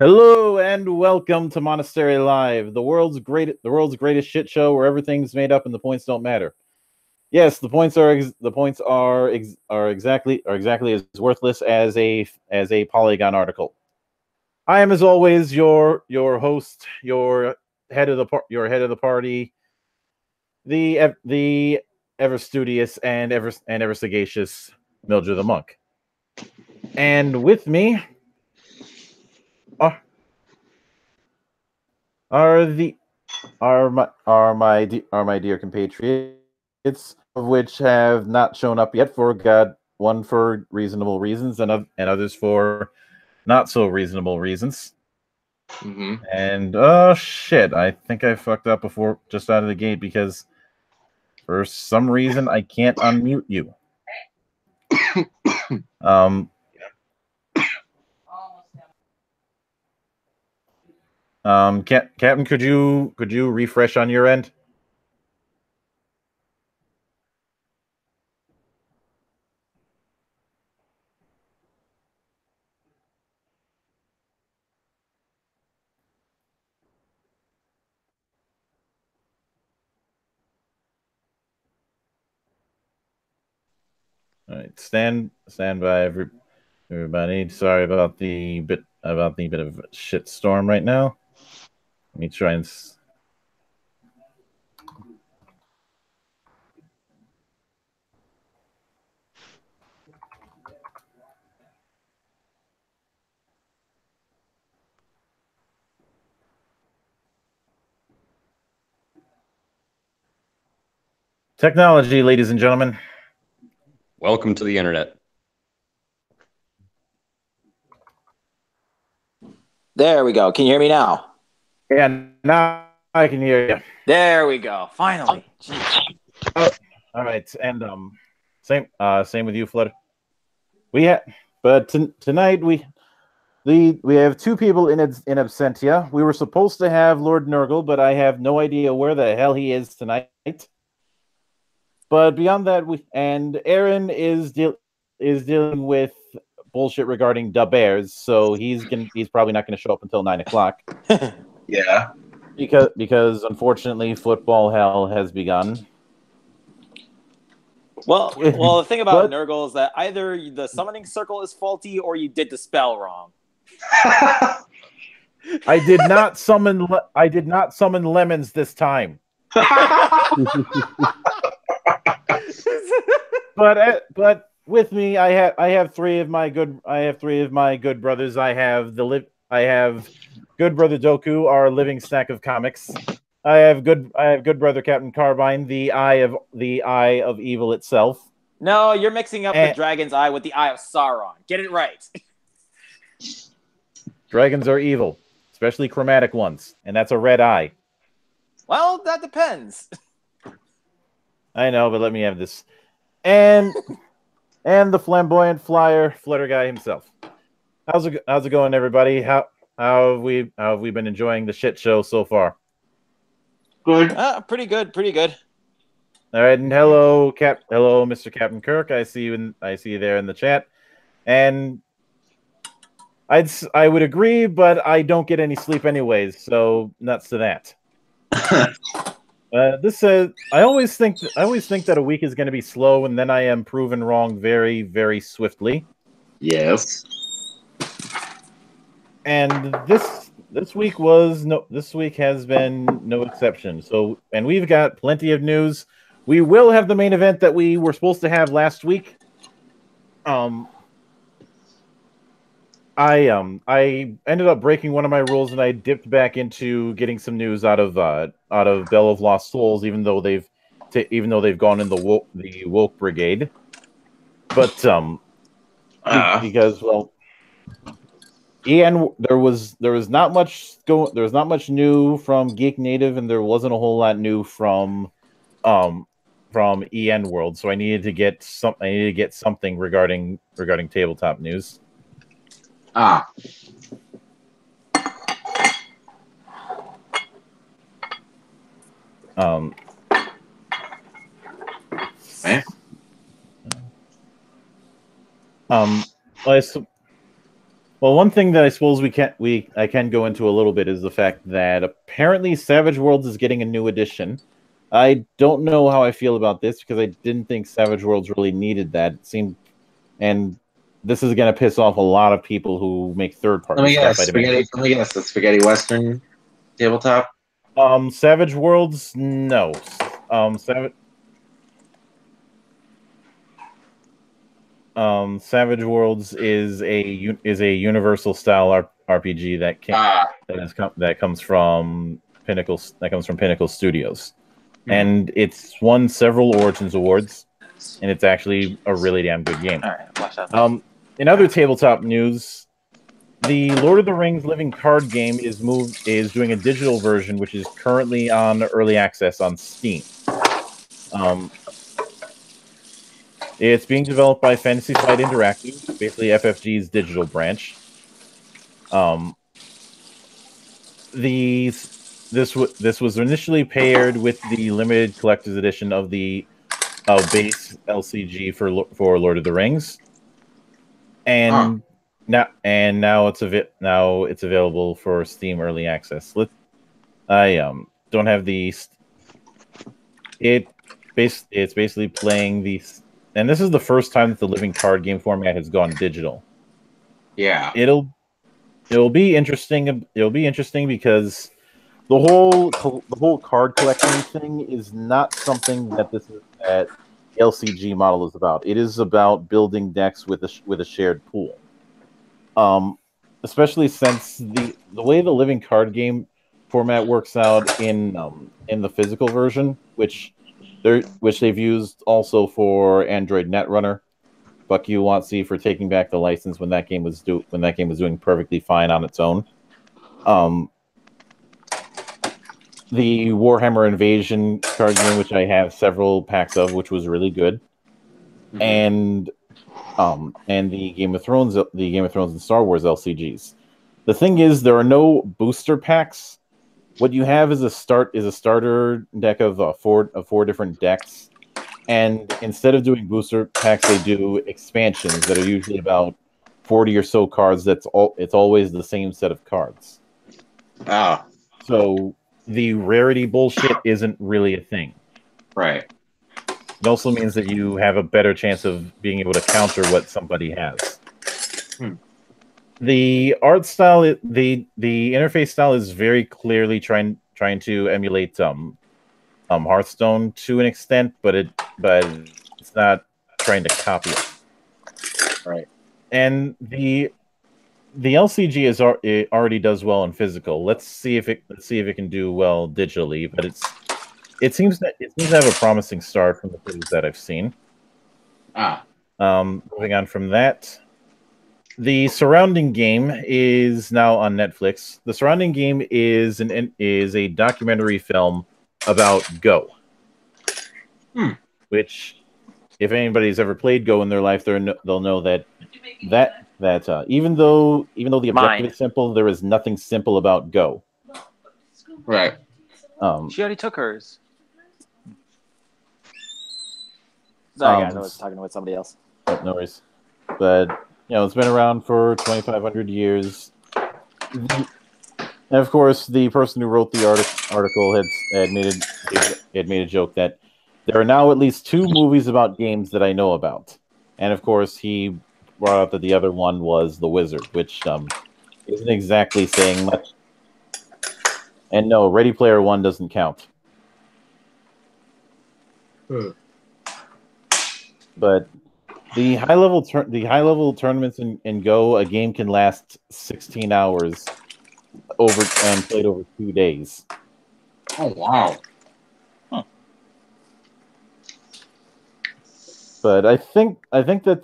Hello and welcome to Monastery Live, the world's greatest shit show where everything's made up and the points don't matter. Yes, the points are exactly as worthless as a Polygon article. I am, as always, your host, your head of the party, the ever studious and ever sagacious Mildred the Monk. And with me are are the are my dear compatriots, of which have not shown up yet for God, one for reasonable reasons and others for not so reasonable reasons. And oh shit, I think I fucked up before just out of the gate because for some reason I can't unmute you. Captain, could you refresh on your end? All right, stand by, everybody. Sorry about the bit of a shit storm right now. Let me try and. Technology, ladies and gentlemen. Welcome to the internet. There we go. Can you hear me now? Yeah, now I can hear you. There we go. Finally. Oh, all right, and same with you, Flutter. Tonight we have two people in absentia. We were supposed to have Lord Nurgle, but I have no idea where the hell he is tonight. But beyond that, Aaron is dealing with bullshit regarding Da Bears, so he's probably not going to show up until 9 o'clock. Yeah, because unfortunately, football hell has begun. Well, the thing about Nurgle is that either the summoning circle is faulty or you did the spell wrong. I did not summon lemons this time. But with me, I have three of my good brothers. I have good brother Doku, our living stack of comics. I have good brother Captain Carbine, the eye of evil itself. No, you're mixing up the dragon's eye with the eye of Sauron. Get it right. Dragons are evil, especially chromatic ones, and that's a red eye. Well, that depends. I know, but let me have this. And the flamboyant flutter guy himself. How's it going, everybody? How have we been enjoying the shit show so far? Good. Pretty good. All right, and hello, Mr. Captain Kirk. I see you there in the chat, and I would agree, but I don't get any sleep anyways, so nuts to that. I always think that a week is going to be slow, and then I am proven wrong very, very swiftly. Yes. And this week has been no exception. So, and we've got plenty of news. We will have the main event that we were supposed to have last week. I ended up breaking one of my rules, and I dipped back into getting some news out of Bell of Lost Souls, even though they've gone in the woke brigade. But because Ian, there was not much new from Geek Native, and there wasn't a whole lot new from EN World. So I needed to get something regarding tabletop news. Okay. Well, one thing that I suppose I can go into a little bit is the fact that apparently Savage Worlds is getting a new edition. I don't know how I feel about this because I didn't think Savage Worlds really needed that. It seemed, and this is going to piss off a lot of people who make third-party stuff. Let me guess. The Spaghetti Western tabletop. Savage Worlds, no. Savage Worlds is a universal style RPG that comes from Pinnacle Studios, and it's won several Origins awards, and it's actually a really damn good game. All right, watch out. In other tabletop news, the Lord of the Rings Living Card game is doing a digital version, which is currently on early access on Steam. It's being developed by Fantasy Flight Interactive, basically FFG's digital branch. This was initially paired with the limited collector's edition of the base LCG for Lord of the Rings, and now it's available for Steam early access. I don't have the. It's basically playing these. And this is the first time that the living card game format has gone digital. Yeah. It'll be interesting. It'll be interesting because the whole card collecting thing is not something that that LCG model is about. It is about building decks with a shared pool. Especially since the way the living card game format works out in the physical version, which they've used also for Android Netrunner. Fuck you, WotC, for taking back the license when that game was doing perfectly fine on its own. The Warhammer Invasion card game, which I have several packs of, which was really good, and the Game of Thrones and Star Wars LCGs. The thing is, there are no booster packs. What you have is a starter deck of four different decks, and instead of doing booster packs, they do expansions that are usually about 40 or so cards. It's always the same set of cards. Oh. So the rarity bullshit isn't really a thing. Right. It also means that you have a better chance of being able to counter what somebody has. The art style, the interface style is very clearly trying to emulate Hearthstone to an extent, but it's not trying to copy it. Right. And the LCG it already does well in physical. Let's see if it can do well digitally. But it seems to have a promising start from the things that I've seen. Moving on from that. The surrounding game is now on Netflix. The surrounding game is a documentary film about Go, which, if anybody's ever played Go in their life, they'll know that even though the objective is simple, there is nothing simple about Go. Right. She already took hers. Sorry, guys, I was talking with somebody else. No worries. But it's been around for 2,500 years. And of course, the person who wrote the article had made a joke that there are now at least 2 movies about games that I know about. And of course, he brought up that the other one was The Wizard, which isn't exactly saying much. And no, Ready Player One doesn't count. But the high level tournaments in Go, a game can last 16 hours and played over 2 days. Oh wow! Huh. But I think that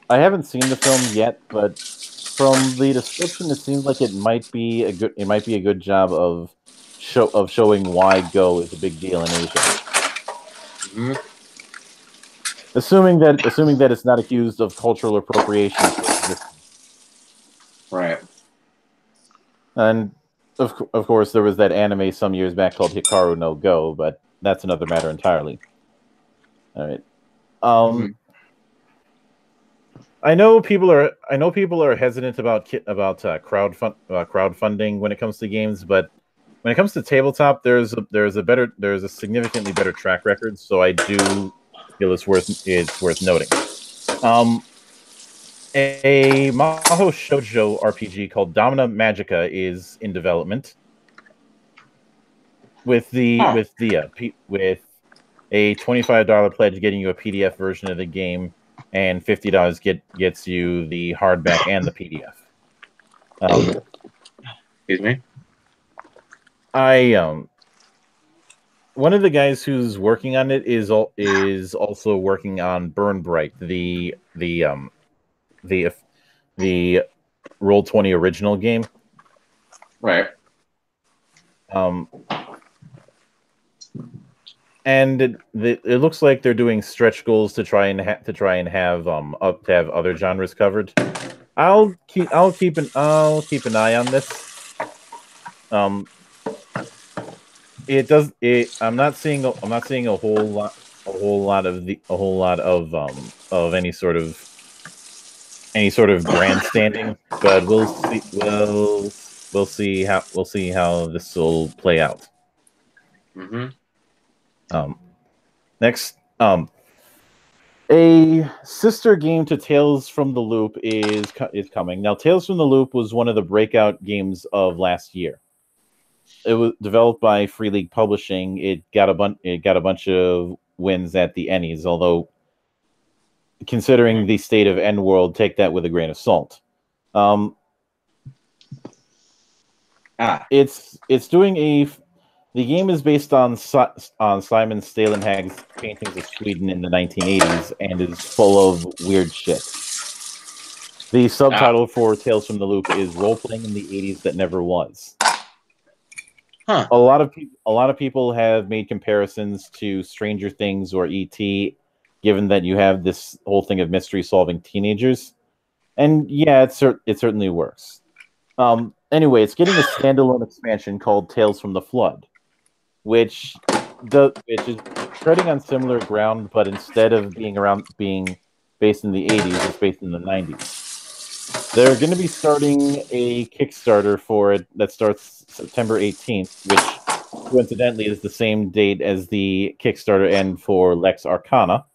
I haven't seen the film yet, but from the description, it seems like it might be a good job of showing why Go is a big deal in Asia. Assuming that it's not accused of cultural appropriation. Right. And of course, there was that anime some years back called Hikaru no Go, but that's another matter entirely. All right. know people are hesitant about crowdfunding when it comes to games, but when it comes to tabletop, there's a significantly better track record. So I do feel it's worth noting. A Maho Shoujo RPG called Domina Magica is in development with with a $25 pledge getting you a PDF version of the game, and $50 gets you the hardback and the PDF. Excuse me. One of the guys who's working on it is also working on Burn Bright, the Roll20 original game. Right. And it looks like they're doing stretch goals to try and have other genres covered. I'll keep an eye on this. I'm not seeing a whole lot of any sort of grandstanding, but we'll see how this will play out. Mm-hmm. Next, a sister game to Tales from the Loop is coming. Now, Tales from the Loop was one of the breakout games of last year. It was developed by Free League Publishing. It got a bunch of wins at the Ennies, although considering the state of End World, take that with a grain of salt. The game is based on Simon Stalenhag's paintings of Sweden in the 1980s and is full of weird shit. The subtitle for Tales from the Loop is Role Playing in the 80s That Never Was. Huh. A lot of people have made comparisons to Stranger Things or E.T., given that you have this whole thing of mystery solving teenagers, and yeah, it certainly works. Anyway, it's getting a standalone expansion called Tales from the Flood, which is treading on similar ground, but instead of being based in the 80s, it's based in the 90s. They're going to be starting a Kickstarter for it that starts September 18th, which coincidentally is the same date as the Kickstarter end for Lex Arcana.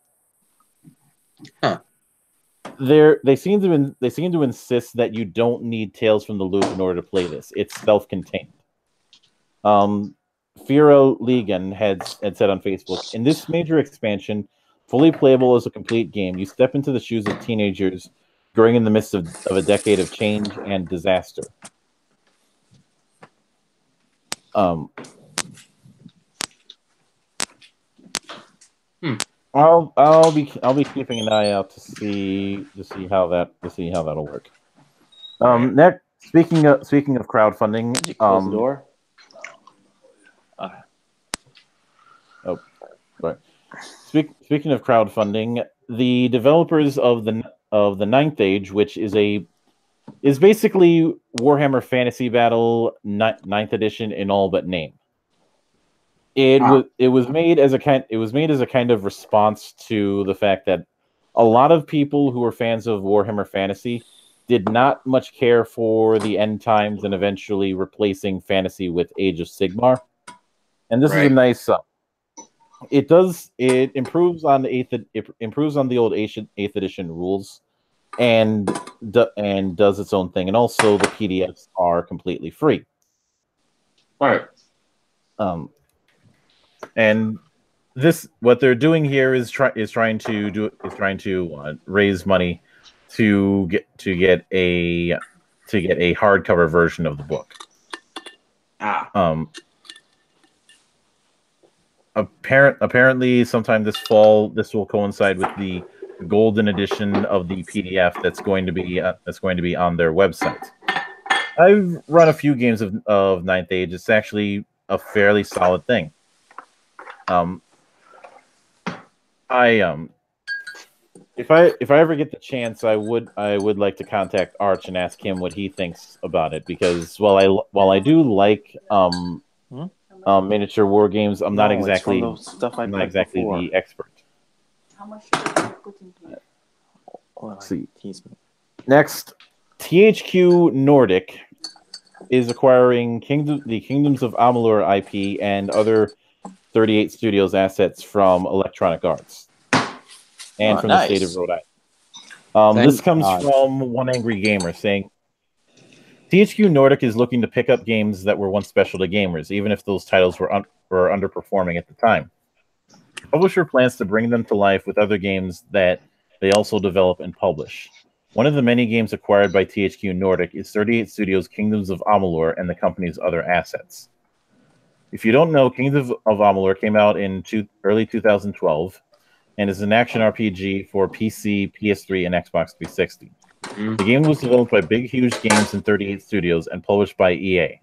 Huh. They seem to insist that you don't need Tales from the Loop in order to play this. It's self-contained. Firo Ligon had said on Facebook, in this major expansion, fully playable as a complete game, you step into the shoes of teenagers growing in the midst of a decade of change and disaster. I'll be keeping an eye out to see how that'll work. Next, speaking of crowdfunding, did you close the door? Oh, right. Speaking of crowdfunding, the developers of the Ninth Age, which is basically Warhammer Fantasy Battle 9th edition in all but name. It was made as a kind of response to the fact that a lot of people who were fans of Warhammer Fantasy did not much care for the end times and eventually replacing fantasy with Age of Sigmar. And this is a nice it improves on the old 8th edition rules and does its own thing, and also the PDFs are completely free. Right. And what they're doing here is trying to raise money to get a hardcover version of the book. Apparently, sometime this fall, this will coincide with the golden edition of the PDF that's going to be on their website. I've run a few games of Ninth Age. It's actually a fairly solid thing. If I ever get the chance, I would like to contact Arch and ask him what he thinks about it, because while I do like miniature war games, I'm not exactly the expert. How much should I put into it? Let's see. Next, THQ Nordic is acquiring the Kingdoms of Amalur IP and other 38 Studios assets from Electronic Arts and from the state of Rhode Island. This comes from One Angry Gamer saying, THQ Nordic is looking to pick up games that were once special to gamers, even if those titles were underperforming at the time. The publisher plans to bring them to life with other games that they also develop and publish. One of the many games acquired by THQ Nordic is 38 Studios' Kingdoms of Amalur and the company's other assets. If you don't know, Kingdoms of Amalur came out in early 2012 and is an action RPG for PC, PS3, and Xbox 360. The game was developed by Big Huge Games and 38 Studios and published by EA.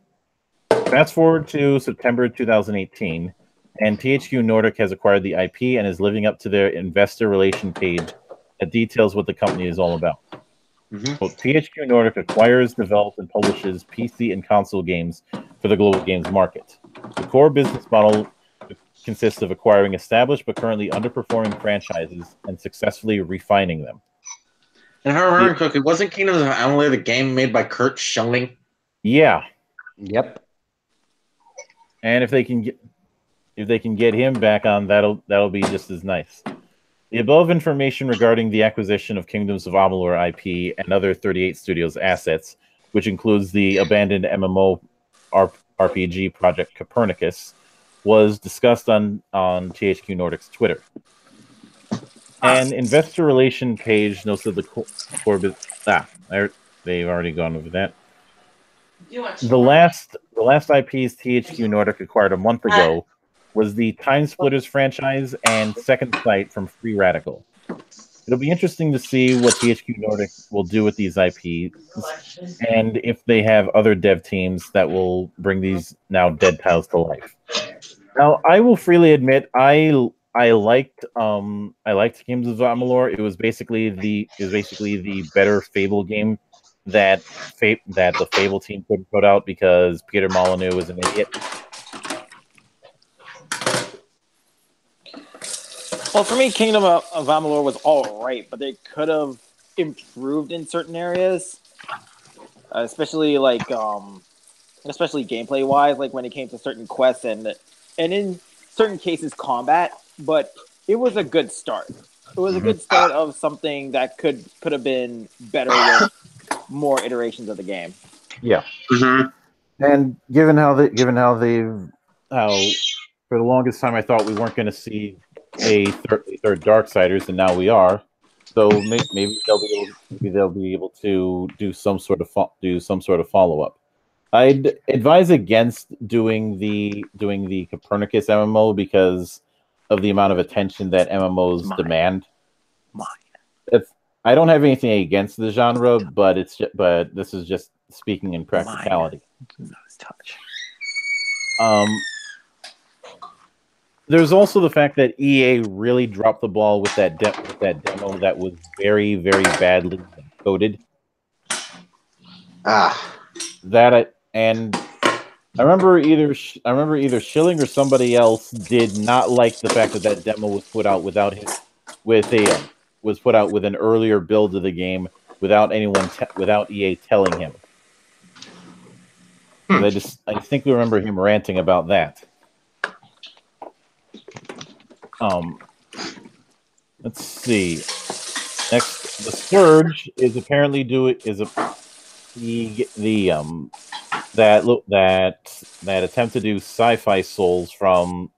Fast forward to September 2018, and THQ Nordic has acquired the IP and is living up to their investor relation page that details what the company is all about. Well, THQ Nordic acquires, develops, and publishes PC and console games for the global games market. The core business model consists of acquiring established but currently underperforming franchises and successfully refining them. And if I remember correctly, wasn't Kingdoms of Amalur the game made by Kurt Schilling? Yeah. Yep. And if they can get him back on, that'll be just as nice. The above information regarding the acquisition of Kingdoms of Amalur IP and other 38 Studios assets, which includes the abandoned MMO RPG project Copernicus, was discussed on THQ Nordic's Twitter. An investor relation page notes that the core they've already gone over that. The last IPs THQ Nordic acquired a month ago was the Time Splitters franchise and Second Sight from Free Radical. It'll be interesting to see what THQ Nordic will do with these IPs and if they have other dev teams that will bring these now dead titles to life. Now, I will freely admit I liked Kingdoms of Amalur. It was basically the better Fable game that the Fable team couldn't put out because Peter Molyneux was an idiot. Well, for me, Kingdom of Amalur was all right, but they could have improved in certain areas, especially gameplay wise, like when it came to certain quests and in certain cases combat. But it was a good start. It was a good start of something that could have been better with more iterations of the game. Yeah. And given how for the longest time I thought we weren't going to see a third Darksiders, and now we are. So maybe they'll be able to do some sort of follow up. I'd advise against doing the Copernicus MMO because of the amount of attention that MMOs demand. I don't have anything against the genre, but this is just speaking in practicality. There's also the fact that EA really dropped the ball with that demo that was very, very badly coded. I remember either Schilling or somebody else did not like the fact that demo was put out with an earlier build of the game without EA telling him. I distinctly remember him ranting about that. Let's see. Next, the Surge is apparently that attempt to do Sci-Fi Souls from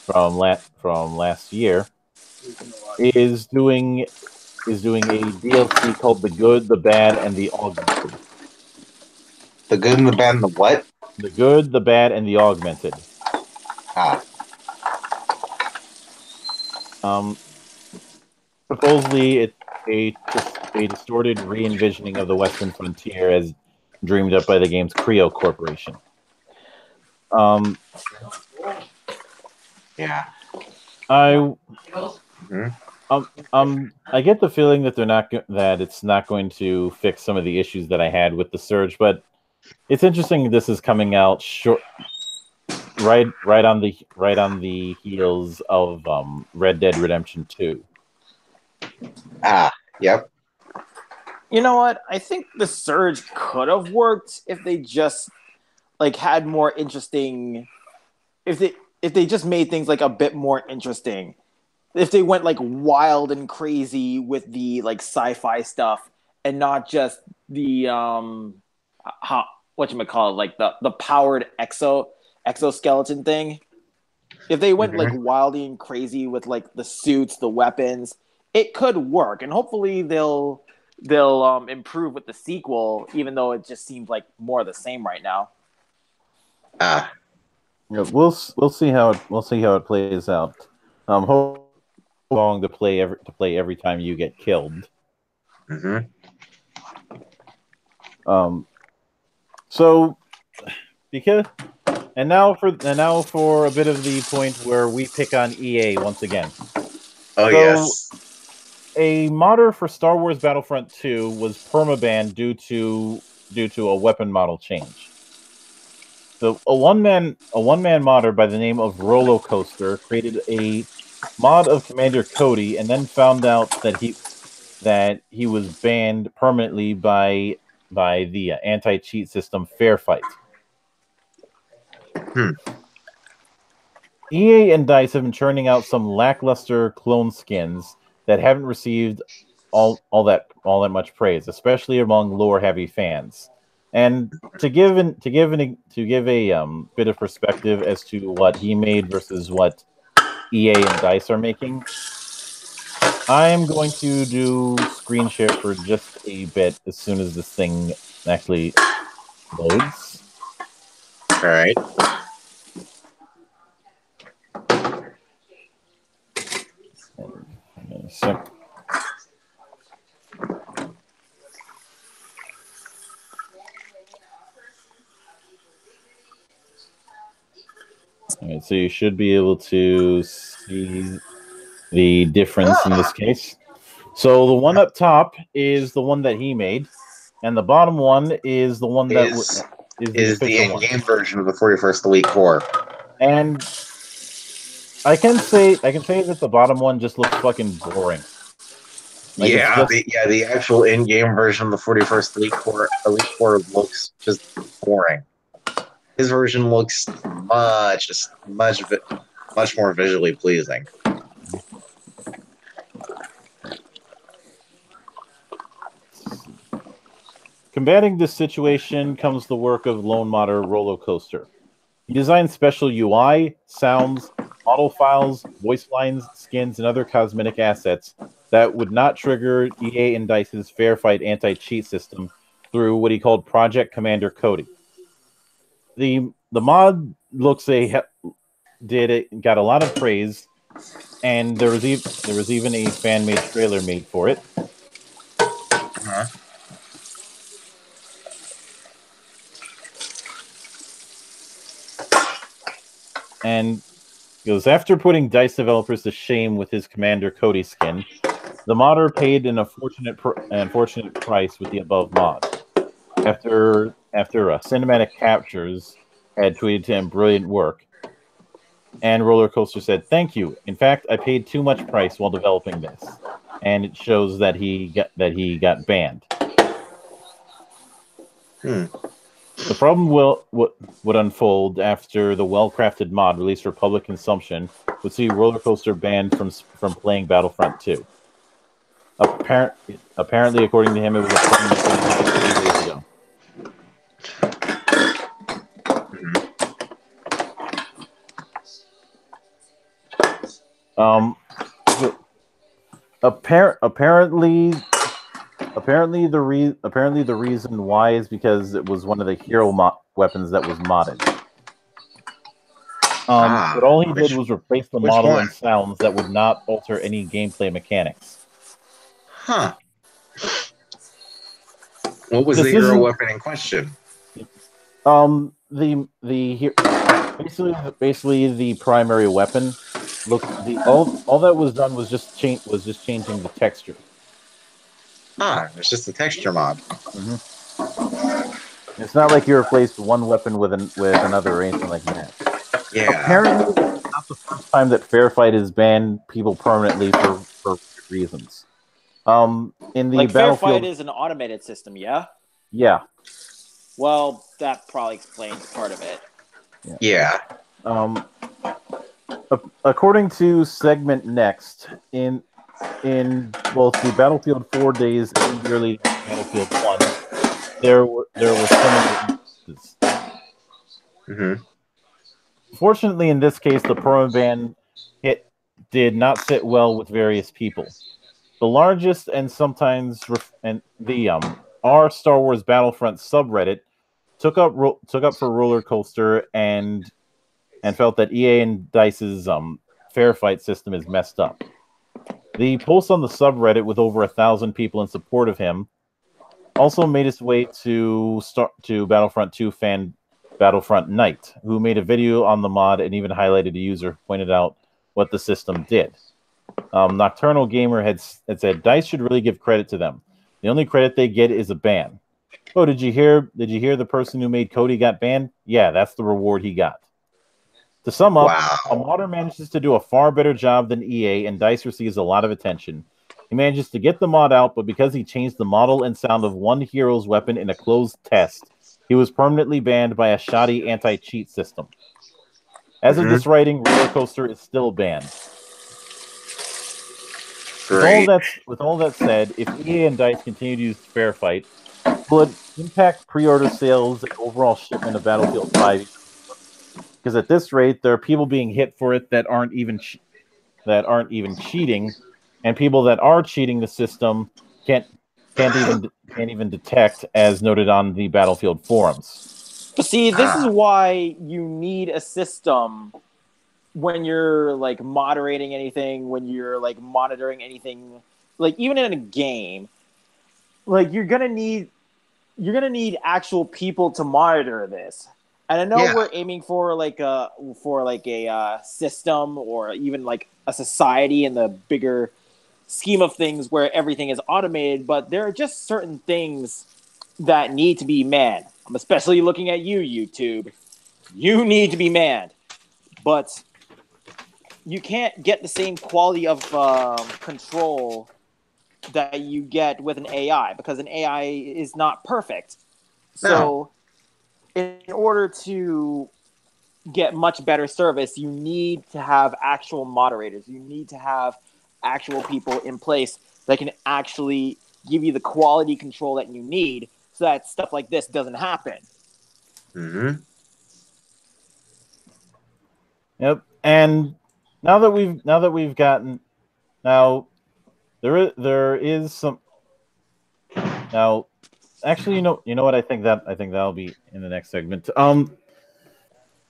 last year is doing a DLC called The Good, the Bad, and the Augmented. The Good and the Bad and the what? The Good, the Bad, and the Augmented. Supposedly, it's a distorted re-envisioning of the Western frontier as dreamed up by the game's Creo Corporation. Yeah. I get the feeling that it's not going to fix some of the issues that I had with the Surge, but it's interesting this is coming out right on the heels of Red Dead Redemption 2. Yep. You know what? I think the Surge could have worked if they just like had more interesting. If they just made things like a bit more interesting. If they went like wild and crazy with the like sci-fi stuff and not just the how whatchamacallit, like the powered exoskeleton thing. If they went like Mhm. wildly and crazy with like the suits, the weapons, it could work, and hopefully they'll improve with the sequel, even though it just seems like more of the same right now. Ah, Yeah, we'll see how it plays out. How long to play every time you get killed. hmm Um, so because and now for a bit of the point where we pick on EA once again. Oh So yes. a modder for Star Wars Battlefront 2 was permabanned due to a weapon model change. So a one man modder by the name of Rolo Coaster created a mod of Commander Cody, and then found out that he was banned permanently by the anti cheat system Fair Fight. Hmm. EA and DICE have been churning out some lackluster clone skins that haven't received all that much praise, especially among lore heavy fans. And to give a bit of perspective as to what he made versus what EA and DICE are making, I am going to do screen share for just a bit as soon as this thing actually loads. All right. So, all right, so you should be able to see the difference in this case. So the one up top is the one that he made, and the bottom one is the one that Is is the is the official one. in-game version of the 41st Elite Corps. And I can say that the bottom one just looks fucking boring. Like, it's Yeah, just the actual in-game version of the 41st Elite Corps looks just boring. His version looks much more visually pleasing. combating this situation comes the work of lone modder Roller Coaster. He designed special UI, sounds, model files, voice lines, skins, and other cosmetic assets that would not trigger EA and DICE's Fair Fight anti-cheat system through what he called Project Commander Cody. The mod looks got a lot of praise, and there was even a fan made trailer made for it. Uh-huh. And goes, after putting DICE developers to shame with his Commander Cody skin, the modder paid an unfortunate price with the above mod. After Cinematic Captures had tweeted to him, "Brilliant work," and Roller Coaster said, "Thank you. In fact, I paid too much price while developing this," and it shows that he got banned. Hmm. The problem would unfold after the well-crafted mod released for public consumption would see Roller Coaster banned from playing Battlefront 2. Apparently, according to him, it was a plan that 3 days ago. Mhm. Apparently the reason why is because it was one of the hero weapons that was modded. But all he did was replace the which model one? and sounds that would not alter any gameplay mechanics. Huh. What was This the hero isn't weapon in question? basically the primary weapon. Look, all that was done was just changing the texture. It's just a texture mod. Mm-hmm. It's not like you replaced one weapon with another or anything like that. Yeah. Apparently, it's not the first time that Fair Fight has banned people permanently for reasons. In the Like Fair Battlefield, Fight is an automated system, yeah? yeah. Well, that probably explains part of it. Yeah. According to Segment Next, in both the Battlefield 4 days and the early Battlefield 1, there were similar instances. Mm-hmm. Fortunately, in this case, the permaban hit did not sit well with various people. The largest and sometimes our Star Wars Battlefront subreddit took up for Roller Coaster and felt that EA and DICE's fair fight system is messed up. The post on the subreddit with over 1,000 people in support of him also made its way to Battlefront 2 fan Battlefront Knight, who made a video on the mod and even highlighted a user who pointed out what the system did. Nocturnal Gamer had said DICE should really give credit to them. The only credit they get is a ban. Oh, did you hear the person who made Cody got banned? Yeah, that's the reward he got. To sum up, a modder manages to do a far better job than EA, and DICE receives a lot of attention. He manages to get the mod out, but because he changed the model and sound of one hero's weapon in a closed test, he was permanently banned by a shoddy anti-cheat system. As of this writing, Roller Coaster is still banned. With all that said, if EA and DICE continue to use Fair Fight, will it impact pre-order sales and overall shipment of Battlefield 5? Because at this rate, there are people being hit for it that aren't even cheating, and people that are cheating the system can't even detect, as noted on the Battlefield forums. But see, this is why you need a system when you're like moderating anything, when you're like monitoring anything, like even in a game, like you're gonna need actual people to monitor this. And I know we're aiming for a system or even like a society in the bigger scheme of things where everything is automated, but there are just certain things that need to be manned. I'm especially looking at you, YouTube. You need to be manned, but you can't get the same quality of control that you get with an AI because an AI is not perfect. So in order to get much better service, you need to have actual moderators. You need to have actual people in place that can actually give you the quality control that you need so that stuff like this doesn't happen. Mm-hmm. Yep. And now that we've gotten there is some now actually you know what I think that'll be in the next segment.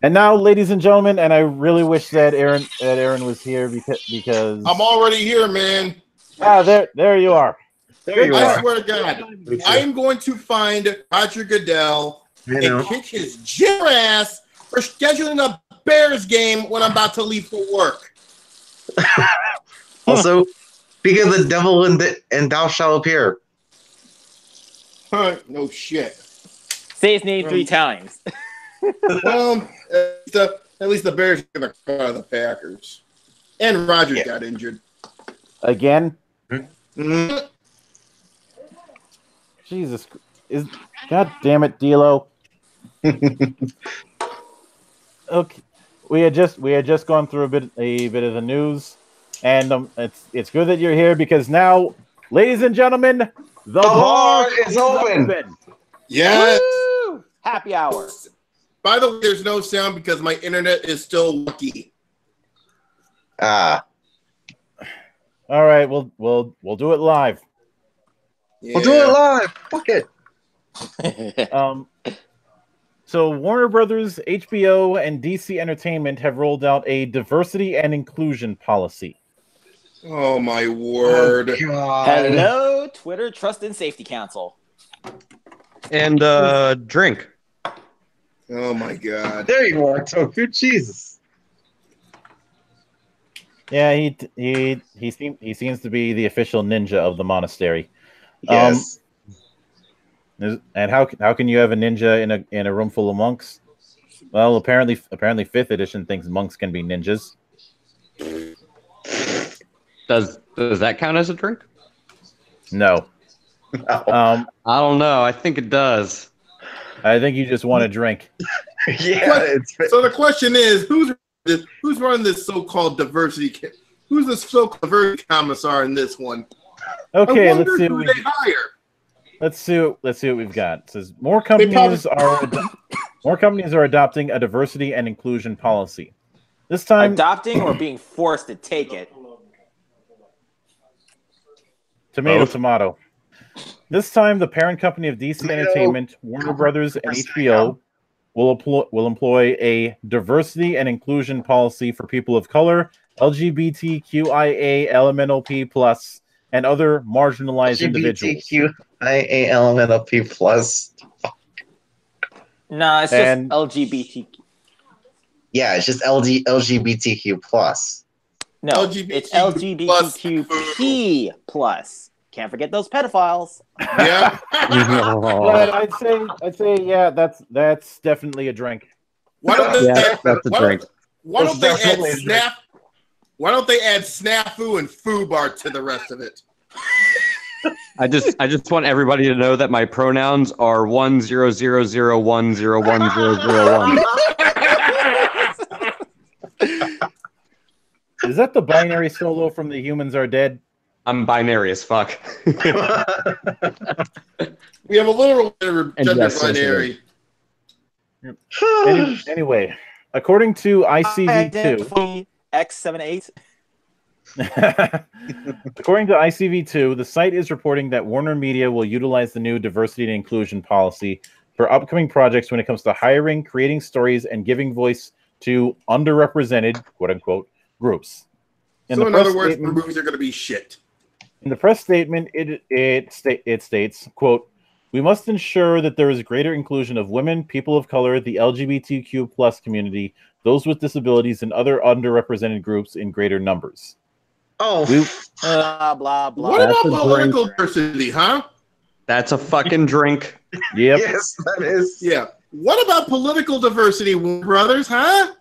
And now, ladies and gentlemen, and I really wish that Aaron was here because I'm already here, man. There you are. I swear to God, I am going to find Roger Goodell and kick his gym ass for scheduling a Bears game when I'm about to leave for work. Also, speak of the devil and thou shall appear. No shit. Say his name 3 times. Well, at least the Bears are going to come out of the Packers. And Rodgers got injured. Again? Mm-hmm. Jesus. God damn it, D'Lo. Okay. We had just gone through a bit of the news, and it's good that you're here because now, ladies and gentlemen, the bar is open. Yes. Woo! Happy hour. By the way, there's no sound because my internet is still lucky. All right, we'll do it live. Yeah. We'll do it live. Fuck it. So Warner Brothers, HBO, and DC Entertainment have rolled out a diversity and inclusion policy. Oh my word! Oh, God. Hello, Twitter Trust and Safety Council. And drink. Oh my God! There you are, Tofu. Jesus. Yeah, he seems to be the official ninja of the monastery. Yes. And how can you have a ninja in a room full of monks? Well, apparently 5th edition thinks monks can be ninjas. Does that count as a drink? No. No. I don't know. I think it does. I think you just want a drink. Yeah. So the question is, who's running this so-called diversity? Who's the so-called diversity commissar in this one? Okay, I wonder let's see who what they hire. let's see what we've got. It says more companies are adopting a diversity and inclusion policy. This time, Adopting or being forced to take it. tomato. This time, the parent company of DC Entertainment, Warner Brothers, and HBO will employ a diversity and inclusion policy for people of color, LGBTQIA, LMNOP+, and other marginalized individuals. LGBTQIA, LMNOP+. Nah, it's just LGBT. Yeah, it's just LGBTQ+. No, it's LGBTQP+. Can't forget those pedophiles. Yeah. But I'd say, yeah, that's definitely a drink. Why don't they That's a drink. Why don't they add Why don't they add snafu and foobar to the rest of it? I just want everybody to know that my pronouns are 10001010001. Is that the binary solo from The Humans Are Dead? I'm binary as fuck. We have a literal gender yes, binary. Anyway, according to ICV2, X78. according to ICV2, the site is reporting that Warner Media will utilize the new diversity and inclusion policy for upcoming projects when it comes to hiring, creating stories, and giving voice to underrepresented, quote-unquote, groups. So in other words, the movies are going to be shit. In the press statement, it states, quote, "We must ensure that there is greater inclusion of women, people of color, the LGBTQ plus community, those with disabilities, and other underrepresented groups in greater numbers." Blah, blah, blah. What about political diversity, huh? That's a fucking drink. Yep. Yes, that is. Yeah. What about political diversity, brothers, huh?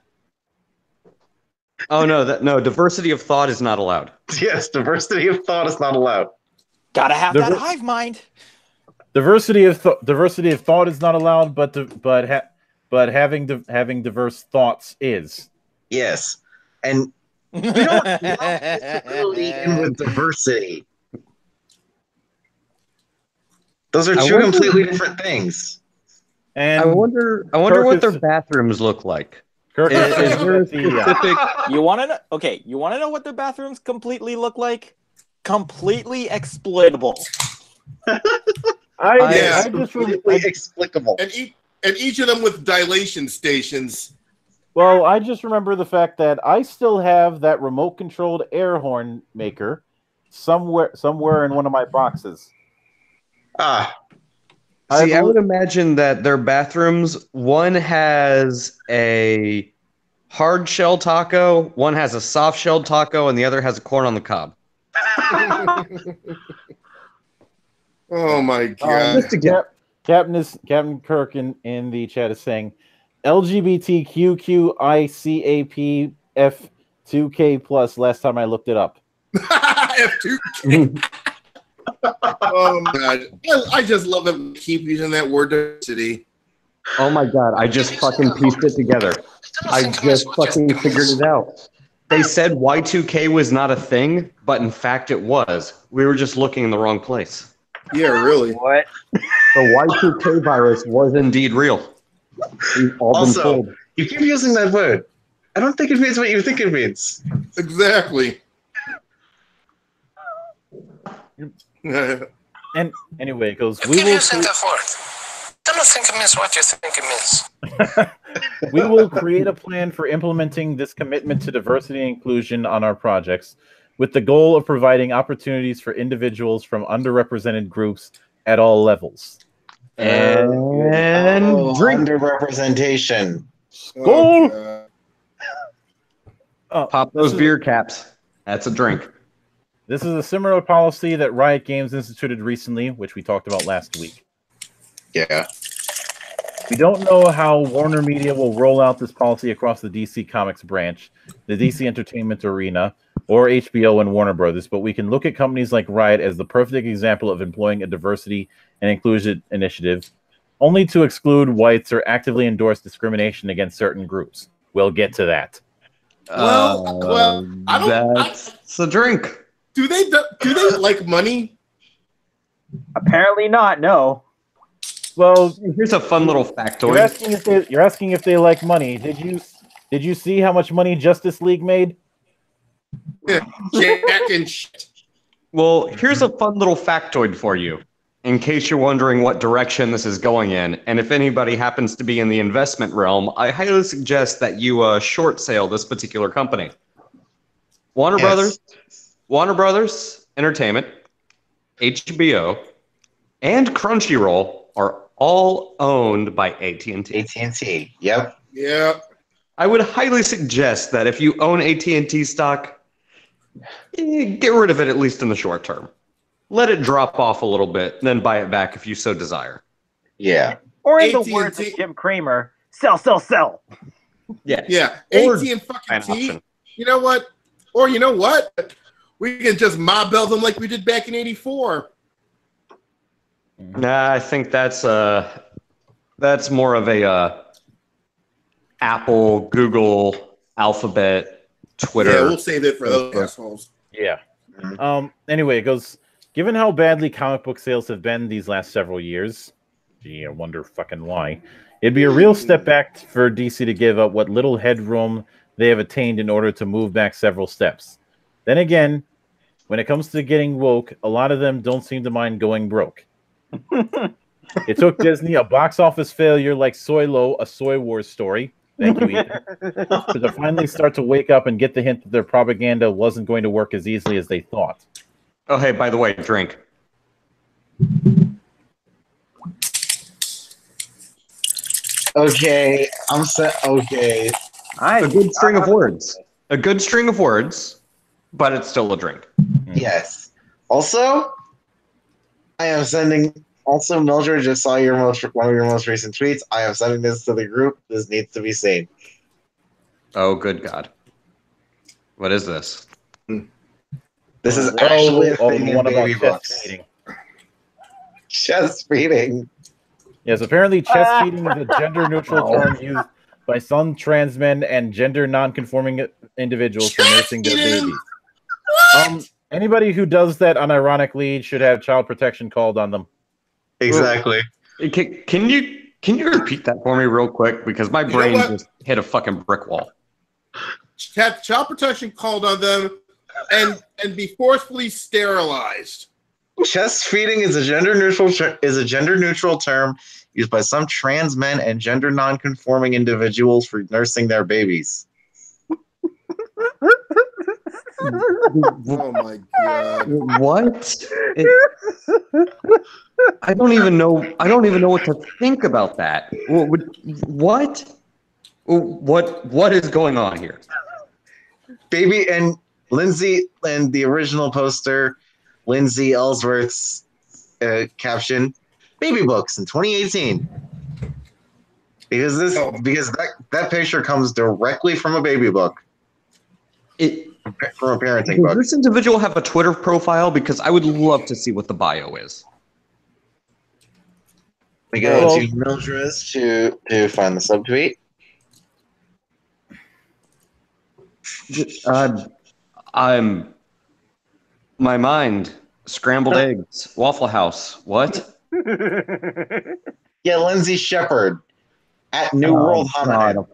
Oh no, diversity of thought is not allowed. Yes, diversity of thought is not allowed. Gotta have that hive mind. Diversity of thought is not allowed, but having diverse thoughts is. Yes, and we don't disability in with diversity. Those are two completely different things. And I wonder what their bathrooms look like. Kirk Is there a specific? You want to know? Okay, you want to know what their bathrooms completely look like? Completely exploitable. I just completely explicable. And each of them with dilation stations. Well, I just remember the fact that I still have that remote-controlled air horn maker somewhere in one of my boxes. See, I would imagine that their bathrooms, one has a hard shell taco, one has a soft shell taco, and the other has a corn on the cob. Oh my god! Captain Kirk in the chat is saying LGBTQQICAPF2K plus. Last time I looked it up. F2K. Oh my god! I just love it. We keep using that word diversity. Oh my god! I just fucking pieced it together. I just fucking figured it out. They said Y2K was not a thing, but in fact it was. We were just looking in the wrong place. Yeah, really. What? The Y2K virus was indeed real. We've all been Also, told. you keep using that word. I don't think it means what you think it means. Exactly. And anyway, it goes. We will using that word. I don't think it means what you think it means. We will create a plan for implementing this commitment to diversity and inclusion on our projects, with the goal of providing opportunities for individuals from underrepresented groups at all levels. And drink. Underrepresentation. Goal. Pop those beer caps. That's a drink. This is a similar policy that Riot Games instituted recently, which we talked about last week. Yeah. We don't know how Warner Media will roll out this policy across the DC Comics branch, the DC Entertainment arena, or HBO and Warner Brothers, but we can look at companies like Riot as the perfect example of employing a diversity and inclusion initiative, only to exclude whites or actively endorse discrimination against certain groups. We'll get to that. Well, I don't. That's a drink. Do they like money? Apparently not. No. Well, Here's a fun little factoid. You're asking if they like money. Did you see how much money Justice League made? Jack and shit. Well, here's a fun little factoid for you, in case you're wondering what direction this is going in. And if anybody happens to be in the investment realm, I highly suggest that you short sale this particular company. Warner Brothers Entertainment, HBO, and Crunchyroll are all owned by AT&T. AT&T. Yep. Yeah. I would highly suggest that if you own AT&T stock, get rid of it at least in the short term. Let it drop off a little bit, then buy it back if you so desire. Yeah. Or in the AT&T. words of Jim Cramer, sell, sell, sell. Yeah. Yeah. Or AT and fucking an T. option. You know what? Or you know what? We can just mob bell them like we did back in '84. Nah, I think that's more of a Apple, Google, Alphabet, Twitter. Yeah, we'll save it for those assholes. Yeah. Anyway, it goes, given how badly comic book sales have been these last several years, gee, I wonder fucking why, it'd be a real step back for DC to give up what little headroom they have attained in order to move back several steps. Then again, when it comes to getting woke, a lot of them don't seem to mind going broke. It took Disney a box office failure like Soylo, a Soy Wars story, thank you, Ethan, to finally start to wake up and get the hint that their propaganda wasn't going to work as easily as they thought. Oh, hey, by the way, drink. Okay, I'm set. Okay. A good string of words. A good string of words, but it's still a drink. Yes. Also, I am sending. Also, Mildred just saw one of your most recent tweets. I am sending this to the group. This needs to be seen. Oh, good God. What is this? This is actually a the thing in one about baby chest books. feeding. Chest feeding. Yes, apparently chest feeding is a gender-neutral term used by some trans men and gender non-conforming individuals for nursing their babies. Anybody who does that unironically should have child protection called on them. Exactly. Can you repeat that for me real quick? Because my brain just hit a fucking brick wall. Have child protection called on them and be forcefully sterilized. Chest feeding is a gender-neutral term used by some trans men and gender non-conforming individuals for nursing their babies. Oh my God! What? I don't even know what to think about that. What? What is going on here? Baby and Lindsay and the original poster, Lindsay Ellsworth's caption: "Baby books in 2018." Because that picture comes directly from a baby book. From a parenting book. Does this individual have a Twitter profile? Because I would love to see what the bio is. We go to Mildred to find the subtweet. My mind, scrambled eggs, Waffle House. What? Yeah, Lindsay Shepherd at New World Hominid.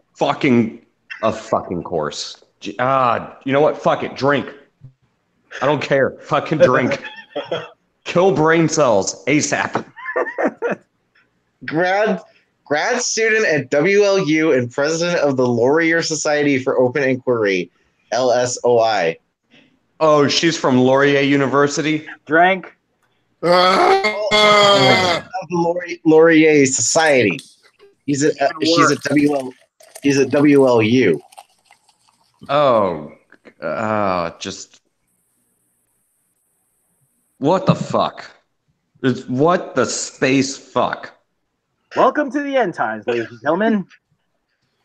A fucking course. You know what? Fuck it. Drink. I don't care. Fucking drink. Kill brain cells ASAP. Grad student at WLU and president of the Laurier Society for Open Inquiry, LSOI. Oh, she's from Laurier University? Drank. Of the Laurier Society. She's at WLU. Just what the fuck? What the space fuck? Welcome to the end times, ladies and gentlemen.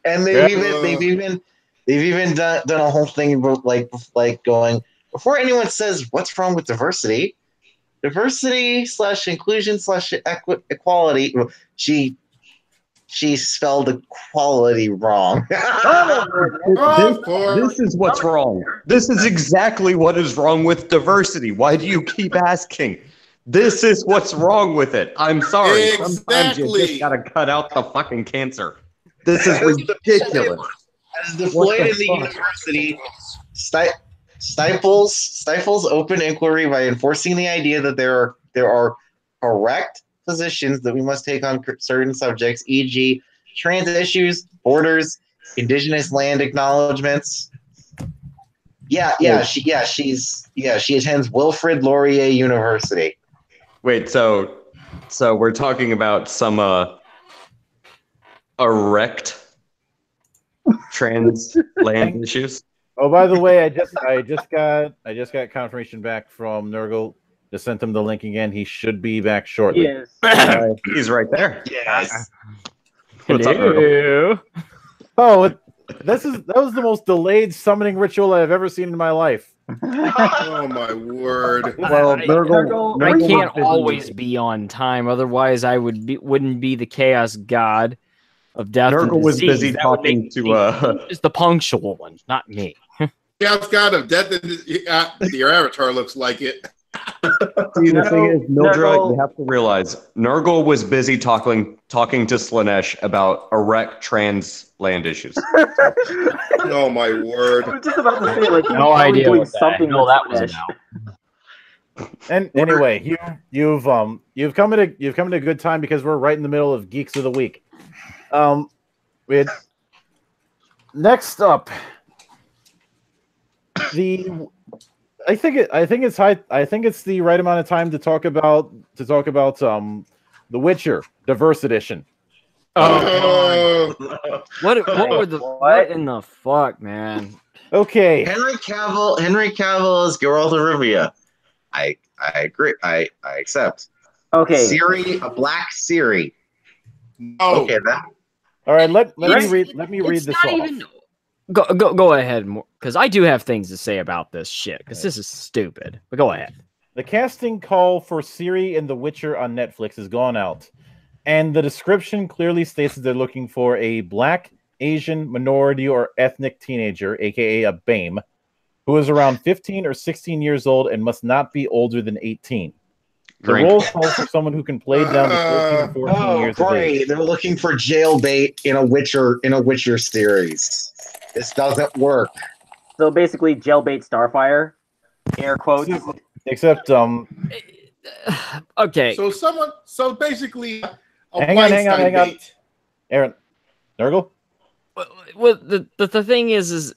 And they've even They've even done a whole thing about like going before anyone says what's wrong with diversity. Diversity / inclusion / equality. She spelled equality wrong. This is what's wrong. This is exactly what is wrong with diversity. Why do you keep asking? This is what's wrong with it. I'm sorry. Sometimes you just gotta cut out the fucking cancer. This is ridiculous. As deployed in the university, stifles open inquiry by enforcing the idea that there are correct positions that we must take on certain subjects, e.g., trans issues, borders, indigenous land acknowledgements. She attends Wilfrid Laurier University. Wait, so we're talking about some erect trans land issues? Oh, by the way, I just got confirmation back from Nurgle. Just sent him the link again. He should be back shortly. Yes. He's right there. Yes. What's up, Nurgle? Oh, that was the most delayed summoning ritual I've ever seen in my life. Oh my word! Well, I can't always be on time, otherwise I wouldn't be the chaos god of death. Nurgle and was disease. busy That would talking make to just the punctual one, not me. Chaos God of Death. Your avatar looks like it. See, the thing is, Mildra, Nurgle- you have to realize Nurgle was busy talking to Slanesh about erect trans land issues. Oh my I word! was just about to say, like, No you're idea doing what the something hell with that was Slanesh. about. And anyway, you've come at a good time because we're right in the middle of Geeks of the Week. Next up, I think it's the right amount of time to talk about The Witcher Diverse Edition. Oh, What in the fuck, man? Okay. Henry Cavill is Geralt of Rivia. I agree. I accept. Okay. Siri, a black Siri. no. Okay, then. All right, let me It's- read It's this not off. even. Go ahead, because I do have things to say about this shit. Because this is stupid. But go ahead. The casting call for Ciri in The Witcher on Netflix has gone out, and the description clearly states that they're looking for a black, Asian, minority, or ethnic teenager, aka a BAME, who is around 15 or 16 years old and must not be older than 18. The Drink. role calls for someone who can play down to 13 or 14 years of age. Great. They're looking for jailbait in a Witcher series. This doesn't work. So basically, jailbait Starfire, air quotes. Except, Okay. So basically, a Hang on. Weinstein bait. Aaron, Nurgle? Well, the thing is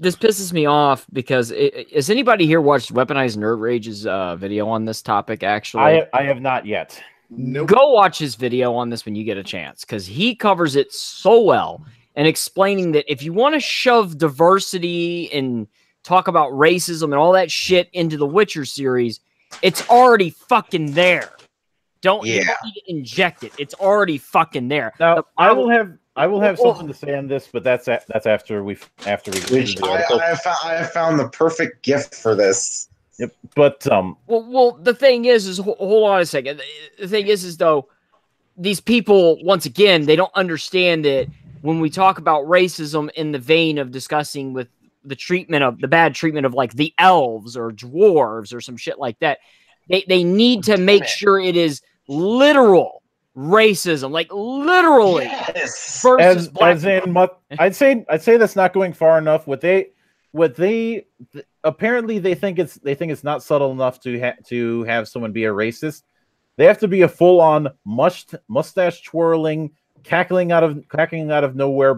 this pisses me off because has anybody here watched Weaponized Nerd Rage's video on this topic? Actually, I have not yet. Nope. Go watch his video on this when you get a chance because he covers it so well and explaining that if you want to shove diversity and talk about racism and all that shit into the Witcher series, it's already fucking there. You don't need to inject it. It's already fucking there. Now, I will have something to say on this, but that's after we read the article. I have found the perfect gift for this. Yep. But Well, the thing is hold on a second. The thing is though, these people once again they don't understand that when we talk about racism in the vein of discussing with the bad treatment of like the elves or dwarves or some shit like that, they need to make sure it is literal racism, like literally. Yes. Versus black as in, I'd say that's not going far enough. Apparently they think it's not subtle enough to have someone be a racist. They have to be a full-on mustache twirling, cackling out of nowhere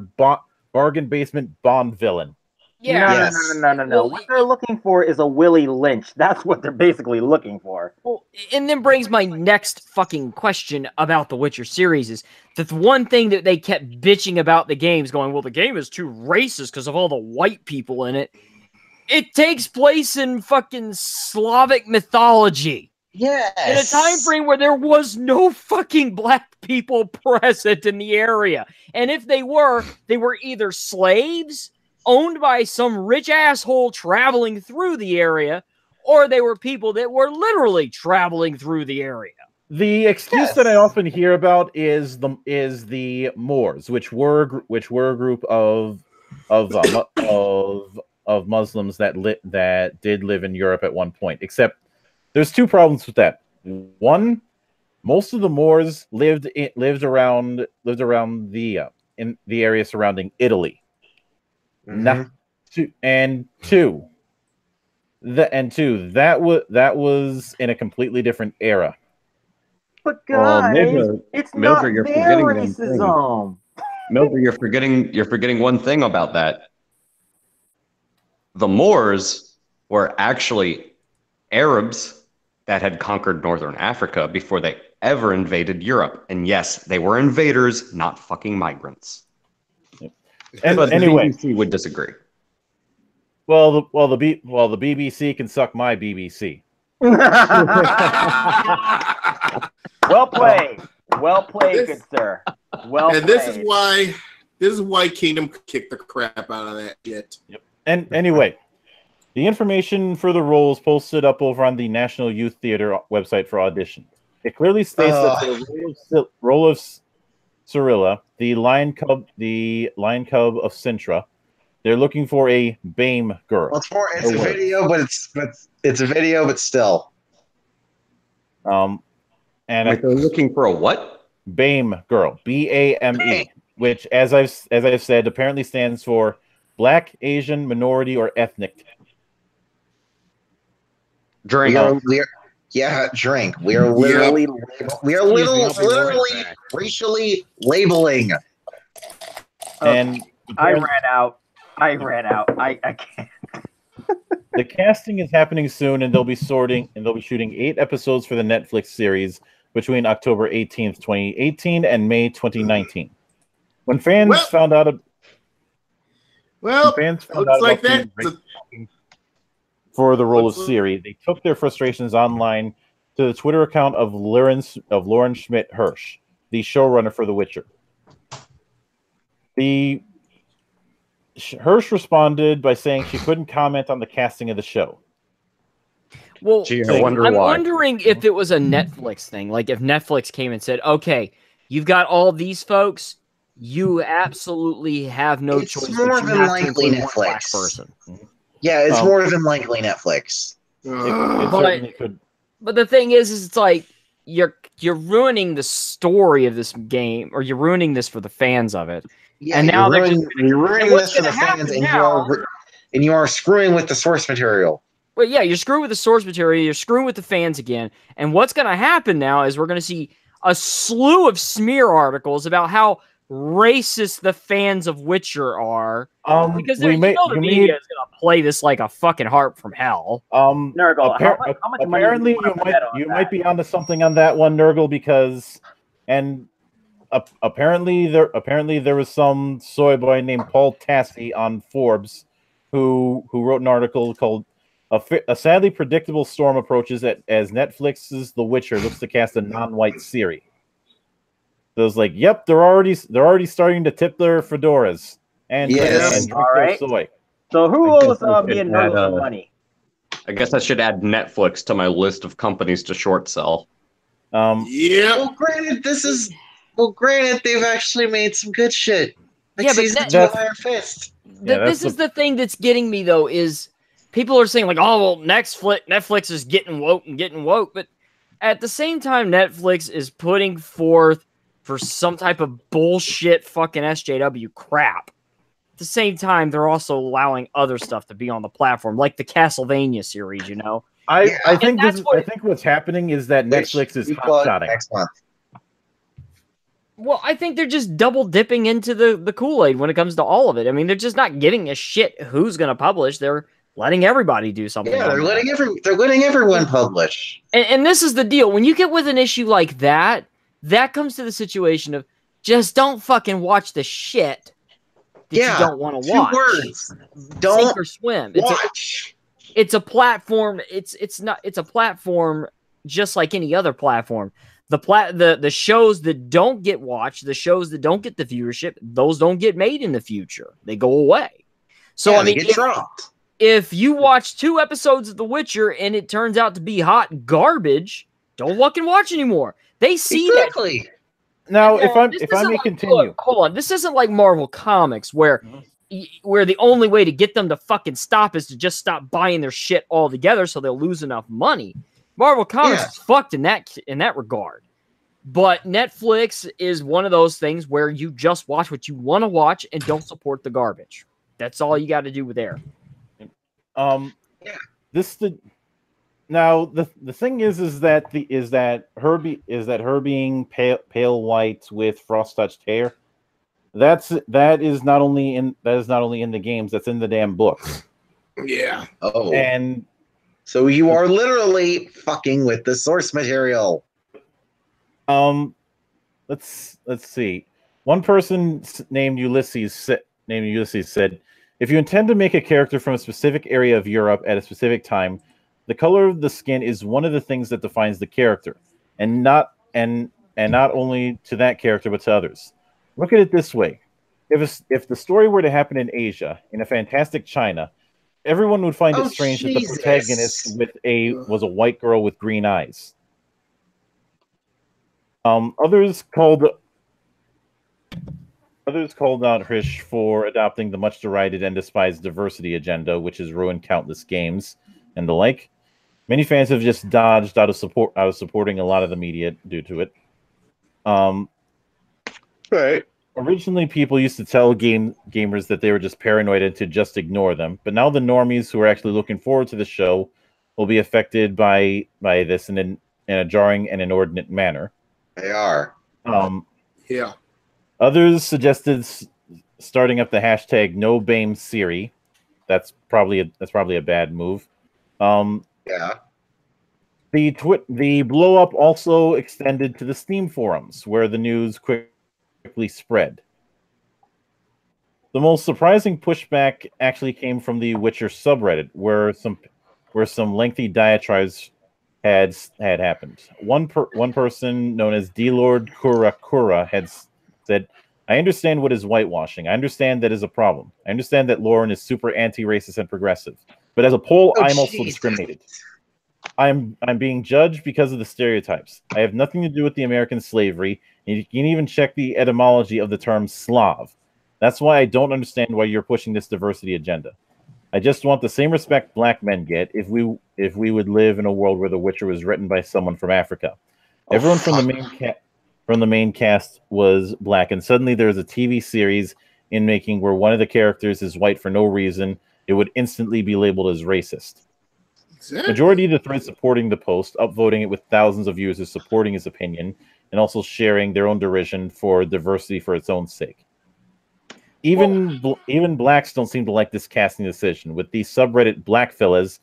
bargain basement Bond villain. Yeah. No. Well, What they're looking for is a Willie Lynch. That's what they're basically looking for. Well, and then brings my next fucking question about the Witcher series is that the one thing that they kept bitching about the games, going, well, the game is too racist because of all the white people in it. It takes place in fucking Slavic mythology. Yes. In a time frame where there was no fucking black people present in the area. And if they were either slaves, owned by some rich asshole traveling through the area, or they were people that were literally traveling through the area. The excuse that I often hear about is the Moors, which were a group of Muslims that did live in Europe at one point. Except there's two problems with that. One, most of the Moors lived around in the area surrounding Italy. Mhm. Two, that was in a completely different era. But Well, guys, Mildred- it's Mildred, not you're their forgetting one thing. racism. Mildred, you're forgetting one thing about that. The Moors were actually Arabs that had conquered northern Africa before they ever invaded Europe. And yes, they were invaders, not fucking migrants. And But anyway, the BBC would disagree. the BBC can suck my BBC. Well played. Well played, good sir. Well And played. this is why Kingdom kicked the crap out of that shit. And anyway, the information for the role is posted up over on the National Youth Theater website for audition. It clearly states that for the role of Cyrilla, the lion cub of Sintra, they're looking for a BAME girl. Well, it's a video, but it's a video, but still. And Wait, they're looking for a what? BAME girl, BAME, which, as I've said, apparently stands for Black, Asian, Minority, or Ethnic. Drink. Drink. We are literally racially labeling. And I ran out. I can't. the casting is happening soon, and they'll be shooting 8 episodes for the Netflix series between October 18th, 2018 and May 2019. When fans found out for the role of Ciri, they took their frustrations online to the Twitter account of Lauren Schmidt Hirsch, the showrunner for The Witcher. Hirsch responded by saying she couldn't comment on the casting of the show. Well, Gee, I wonder I'm why. wondering if it was a Netflix thing. Like if Netflix came and said, "Okay, you've got all these folks. You absolutely have no It's choice. more But than you have to likely include one black Netflix. person." Yeah, it's more than likely Netflix. It certainly could. But the thing is it's like you're ruining the story of this game, or you're ruining this for the fans of it. Yeah, And now you're and ruining what's this for the gonna fans, happen and you are screwing with the source material. Well, yeah, you're screwing with the source material. You're screwing with the fans again. And what's going to happen now is we're going to see a slew of smear articles about how racist the fans of Witcher are. Because the media is going to play this like a fucking harp from hell. Nurgle, how much money Apparently, you might be onto something on that one, Nurgle, because apparently there was some soy boy named Paul Tassi on Forbes who wrote an article called "A sadly predictable storm approaches as Netflix's The Witcher looks to cast a non-white Ciri." So it's like, yep, they're already starting to tip their fedoras and drink their soy. So who owes me and Nurgle some money? I guess I should add Netflix to my list of companies to short sell. Well, granted, they've actually made some good shit. Like Season 2 of Iron Fist. This is the thing that's getting me, though, is people are saying, like, oh, well, Netflix is getting woke. But at the same time, Netflix is putting forth for some type of bullshit fucking SJW crap. At the same time, they're also allowing other stuff to be on the platform, like the Castlevania series, you know? I think what's happening is that Netflix is hot-shotting. Next month. Well, I think they're just double dipping into the Kool-Aid when it comes to all of it. I mean, they're just not giving a shit who's going to publish. They're letting everybody do something. Yeah, they're letting everyone publish. And this is the deal. When you get with an issue like that, that comes to the situation of just don't fucking watch the shit that you don't want to watch. 2 words. Don't sink or swim. watch. It's a platform. It's a platform just like any other platform. The shows that don't get watched, the shows that don't get the viewership, those don't get made in the future. They go away. So I mean, they get dropped. If you watch 2 episodes of The Witcher and it turns out to be hot garbage, don't fucking watch anymore. They see Exactly. Now, that. if I may continue, look, hold on. This isn't like Marvel Comics where the only way to get them to fucking stop is to just stop buying their shit altogether, so they'll lose enough money. Marvel Comics is fucked in that regard. But Netflix is one of those things where you just watch what you want to watch and don't support the garbage. That's all you got to do with there. Now the thing is that her being pale white with frost touched hair, that is not only in the games, that's in the damn books. Yeah. Oh. And so you are literally fucking with the source material. Let's see. One person named Ulysses said, if you intend to make a character from a specific area of Europe at a specific time, the color of the skin is one of the things that defines the character, and not only to that character but to others. Look at it this way: if the story were to happen in Asia, in a fantastic China, everyone would find it strange that the protagonist was a white girl with green eyes. Others called out Hirsch for adopting the much derided and despised diversity agenda, which has ruined countless games and the like. Many fans have just dodged out of supporting a lot of the media due to it. Right. Originally, people used to tell gamers that they were just paranoid and to just ignore them. But now the normies who are actually looking forward to the show will be affected by this in a jarring and inordinate manner. They are. Yeah. Others suggested starting up the hashtag #NoBameSiri. That's probably a bad move. Yeah. The blow up also extended to the Steam forums, where the news quickly spread. The most surprising pushback actually came from the Witcher subreddit, where some lengthy diatribes had happened. One person known as D-Lord Kura had said, "I understand what is whitewashing. I understand that is a problem. I understand that Lauren is super anti-racist and progressive. But as a Pole, I'm also discriminated. I'm being judged because of the stereotypes. I have nothing to do with the American slavery, and you can even check the etymology of the term Slav. That's why I don't understand why you're pushing this diversity agenda. I just want the same respect black men get if we would live in a world where The Witcher was written by someone from Africa. Everyone from the main cast was black, and suddenly there's a TV series in making where one of the characters is white for no reason. It would instantly be labeled as racist." Exactly. Majority of the thread supporting the post, upvoting it with thousands of users supporting his opinion, and also sharing their own derision for diversity for its own sake. Even blacks don't seem to like this casting decision, with the subreddit Blackfellas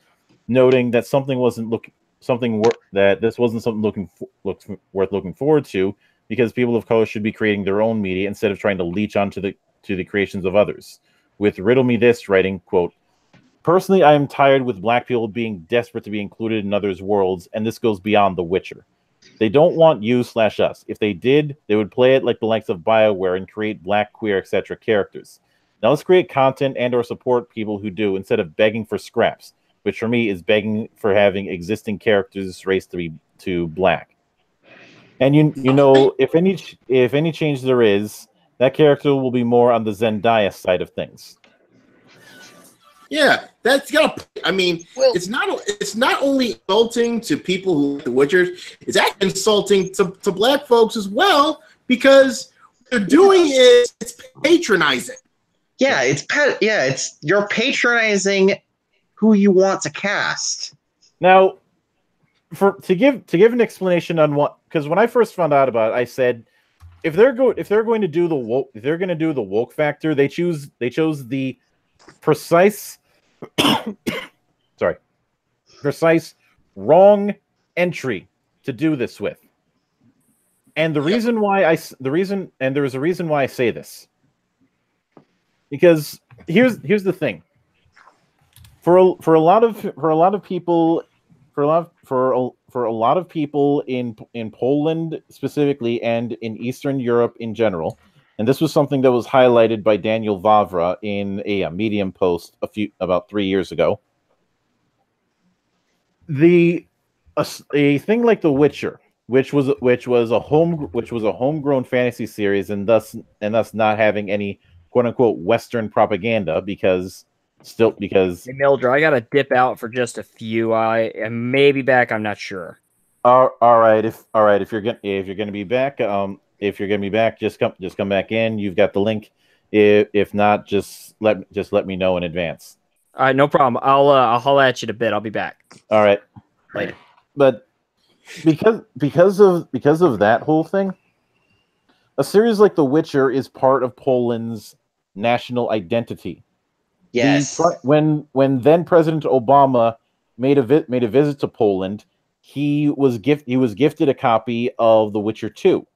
noting that this wasn't something worth looking forward to, because people of color should be creating their own media instead of trying to leech onto the creations of others. With Riddle Me This writing, quote, "Personally, I am tired with black people being desperate to be included in others' worlds, and this goes beyond The Witcher. They don't want you/us. If they did, they would play it like the likes of BioWare and create black, queer, etc. characters. Now let's create content and or support people who do, instead of begging for scraps, which for me is begging for having existing characters raised to black. And you know, if any change there is, that character will be more on the Zendaya side of things." Yeah, that's got. I mean, it's not only insulting to people who like The Witcher. It's actually insulting to black folks as well, because what they're doing is it's patronizing. Yeah, it's you're patronizing who you want to cast. Now, to give an explanation on what, because when I first found out about it, I said, if they're going to do the woke factor, they chose the precise wrong entry to do this with. And there is a reason why I say this. Because here's the thing. For a lot of people in Poland specifically, and in Eastern Europe in general, and this was something that was highlighted by Daniel Vavra in a Medium post about 3 years ago. A thing like The Witcher, which was a homegrown fantasy series, and thus not having any quote unquote Western propaganda because. Hey, Mildred, I gotta dip out for just a few. I may be back. I'm not sure. All right. If you're gonna be back, just come back in. You've got the link. If not, just let me know in advance. All right, no problem. I'll holler at you in a bit. I'll be back. All right. Later. But because of that whole thing, a series like The Witcher is part of Poland's national identity. Yes. When then President Obama made a visit to Poland, he was gifted a copy of The Witcher 2.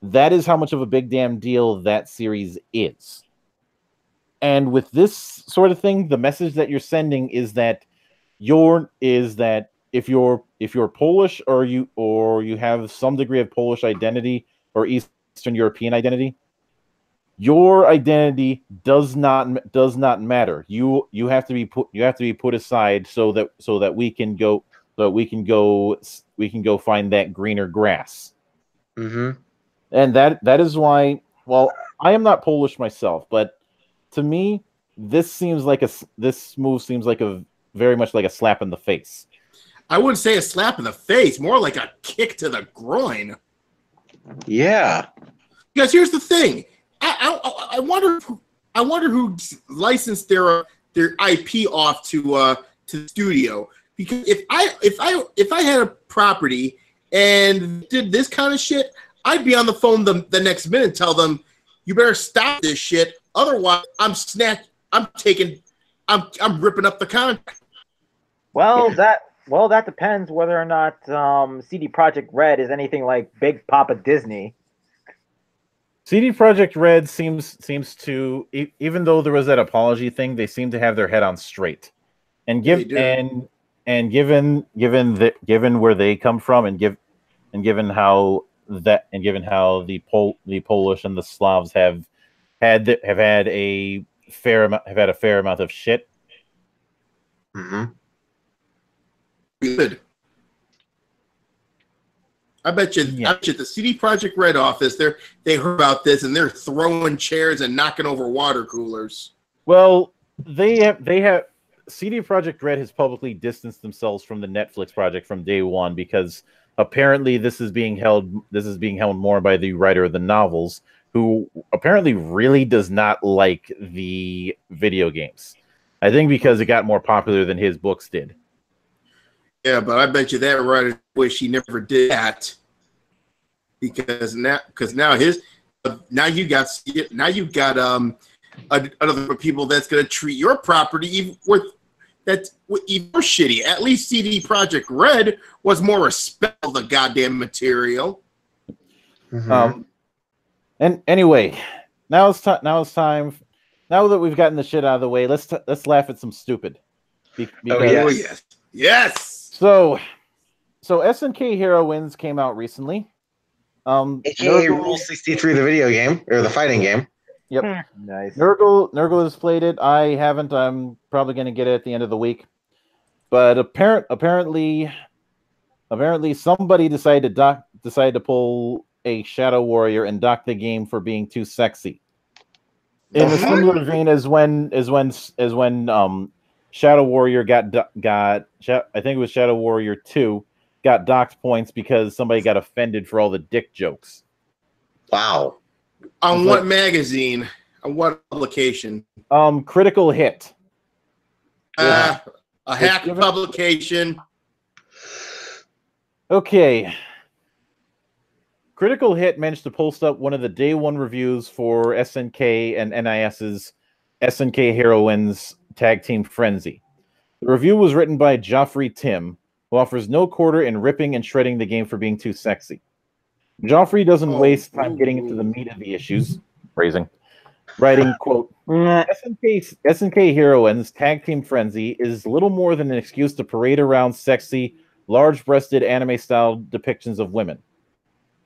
That is how much of a big damn deal that series is. And with this sort of thing, the message that you're sending is that if you're Polish or you have some degree of Polish identity or Eastern European identity, your identity does not matter. You have to be put aside so that we can go find that greener grass. Mm-hmm. And that is why. Well, I am not Polish myself, but to me, this move seems like very much like a slap in the face. I wouldn't say a slap in the face, more like a kick to the groin. Yeah. Because here's the thing. I wonder who licensed their IP off to the studio. Because if I had a property and did this kind of shit, I'd be on the phone the next minute and tell them, you better stop this shit. Otherwise, I'm ripping up the contract. Well, that depends whether or not CD Projekt Red is anything like Big Papa Disney. CD Projekt Red seems to, even though there was that apology thing, they seem to have their head on straight. And given where they come from, and given how the Polish and the Slavs have had a fair amount of shit. Mm-hmm. Good. I bet you the CD Projekt Red office, they heard about this and they're throwing chairs and knocking over water coolers. Well, they have CD Projekt Red has publicly distanced themselves from the Netflix project from day one because apparently this is being held more by the writer of the novels, who apparently really does not like the video games. I think because it got more popular than his books did. Yeah, but I bet you that writer wish he never did that, because now you got other people that's going to treat your property even more shitty. At least CD Projekt Red was more respect of the goddamn material. Mm-hmm. And anyway, now it's time. Now that we've gotten the shit out of the way, let's laugh at some stupid. Yes. So SNK Heroines came out recently. AKA Rule 63, the video game or the fighting game. Yep. Nice. Nurgle has played it. I haven't. I'm probably going to get it at the end of the week. But apparently somebody decided to pull a Shadow Warrior and dock the game for being too sexy. In a similar vein as when Shadow Warrior got I think it was Shadow Warrior 2 got docked points because somebody got offended for all the dick jokes. Wow. On what magazine? On what publication? Critical Hit. A hack publication. Okay. Critical Hit managed to post up one of the day one reviews for SNK and NIS's SNK Heroines Tag Team Frenzy. The review was written by Joffrey Tim, who offers no quarter in ripping and shredding the game for being too sexy. Joffrey doesn't waste time getting into the meat of the issues. Phrasing. Writing, quote, SNK Heroines Tag Team Frenzy is little more than an excuse to parade around sexy, large-breasted anime-style depictions of women.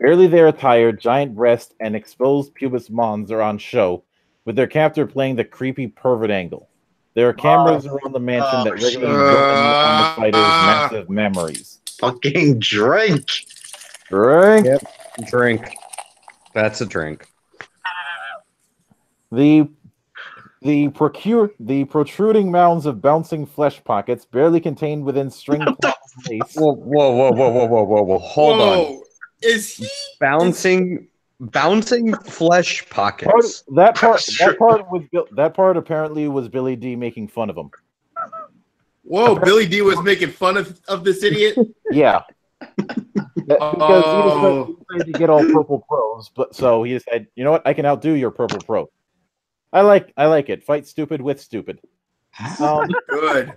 Barely their attire, giant breast, and exposed pubis mons are on show, with their captor playing the creepy pervert angle. There are cameras around the mansion that regularly document on the fighter's massive memories. Fucking drink. Drink. Yep. Drink. That's a drink. The protruding mounds of bouncing flesh pockets, barely contained within string space. Whoa. Hold on. Is he Bouncing flesh pockets. That part apparently was Billy D making fun of him. Whoa, Billy D was making fun of this idiot? Yeah. Because he decided to get all purple pros, but so he said, you know what, I can outdo your purple pro. I like it. Fight stupid with stupid. Good.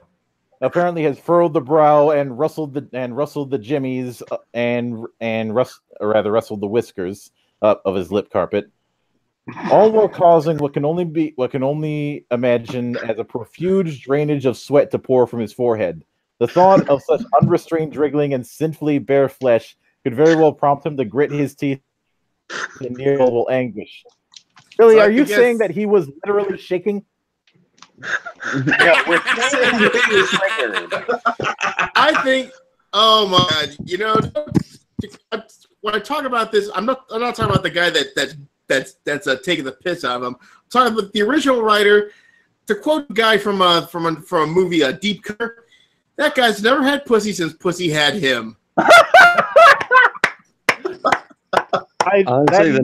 Apparently has furrowed the brow and rustled the jimmies rustled the whiskers of his lip carpet. All while causing what can only imagine as a profuse drainage of sweat to pour from his forehead. The thought of such unrestrained wriggling and sinfully bare flesh could very well prompt him to grit his teeth in near mortal anguish. Billy, are you saying that he was literally shaking? Yeah, we're saying that he was triggered. I think, oh my God, you know, when I talk about this, I'm not talking about the guy that's taking the piss out of him. I'm talking about the original writer. To quote a guy from a movie, Deep Cutter, that guy's never had pussy since pussy had him. Honestly, the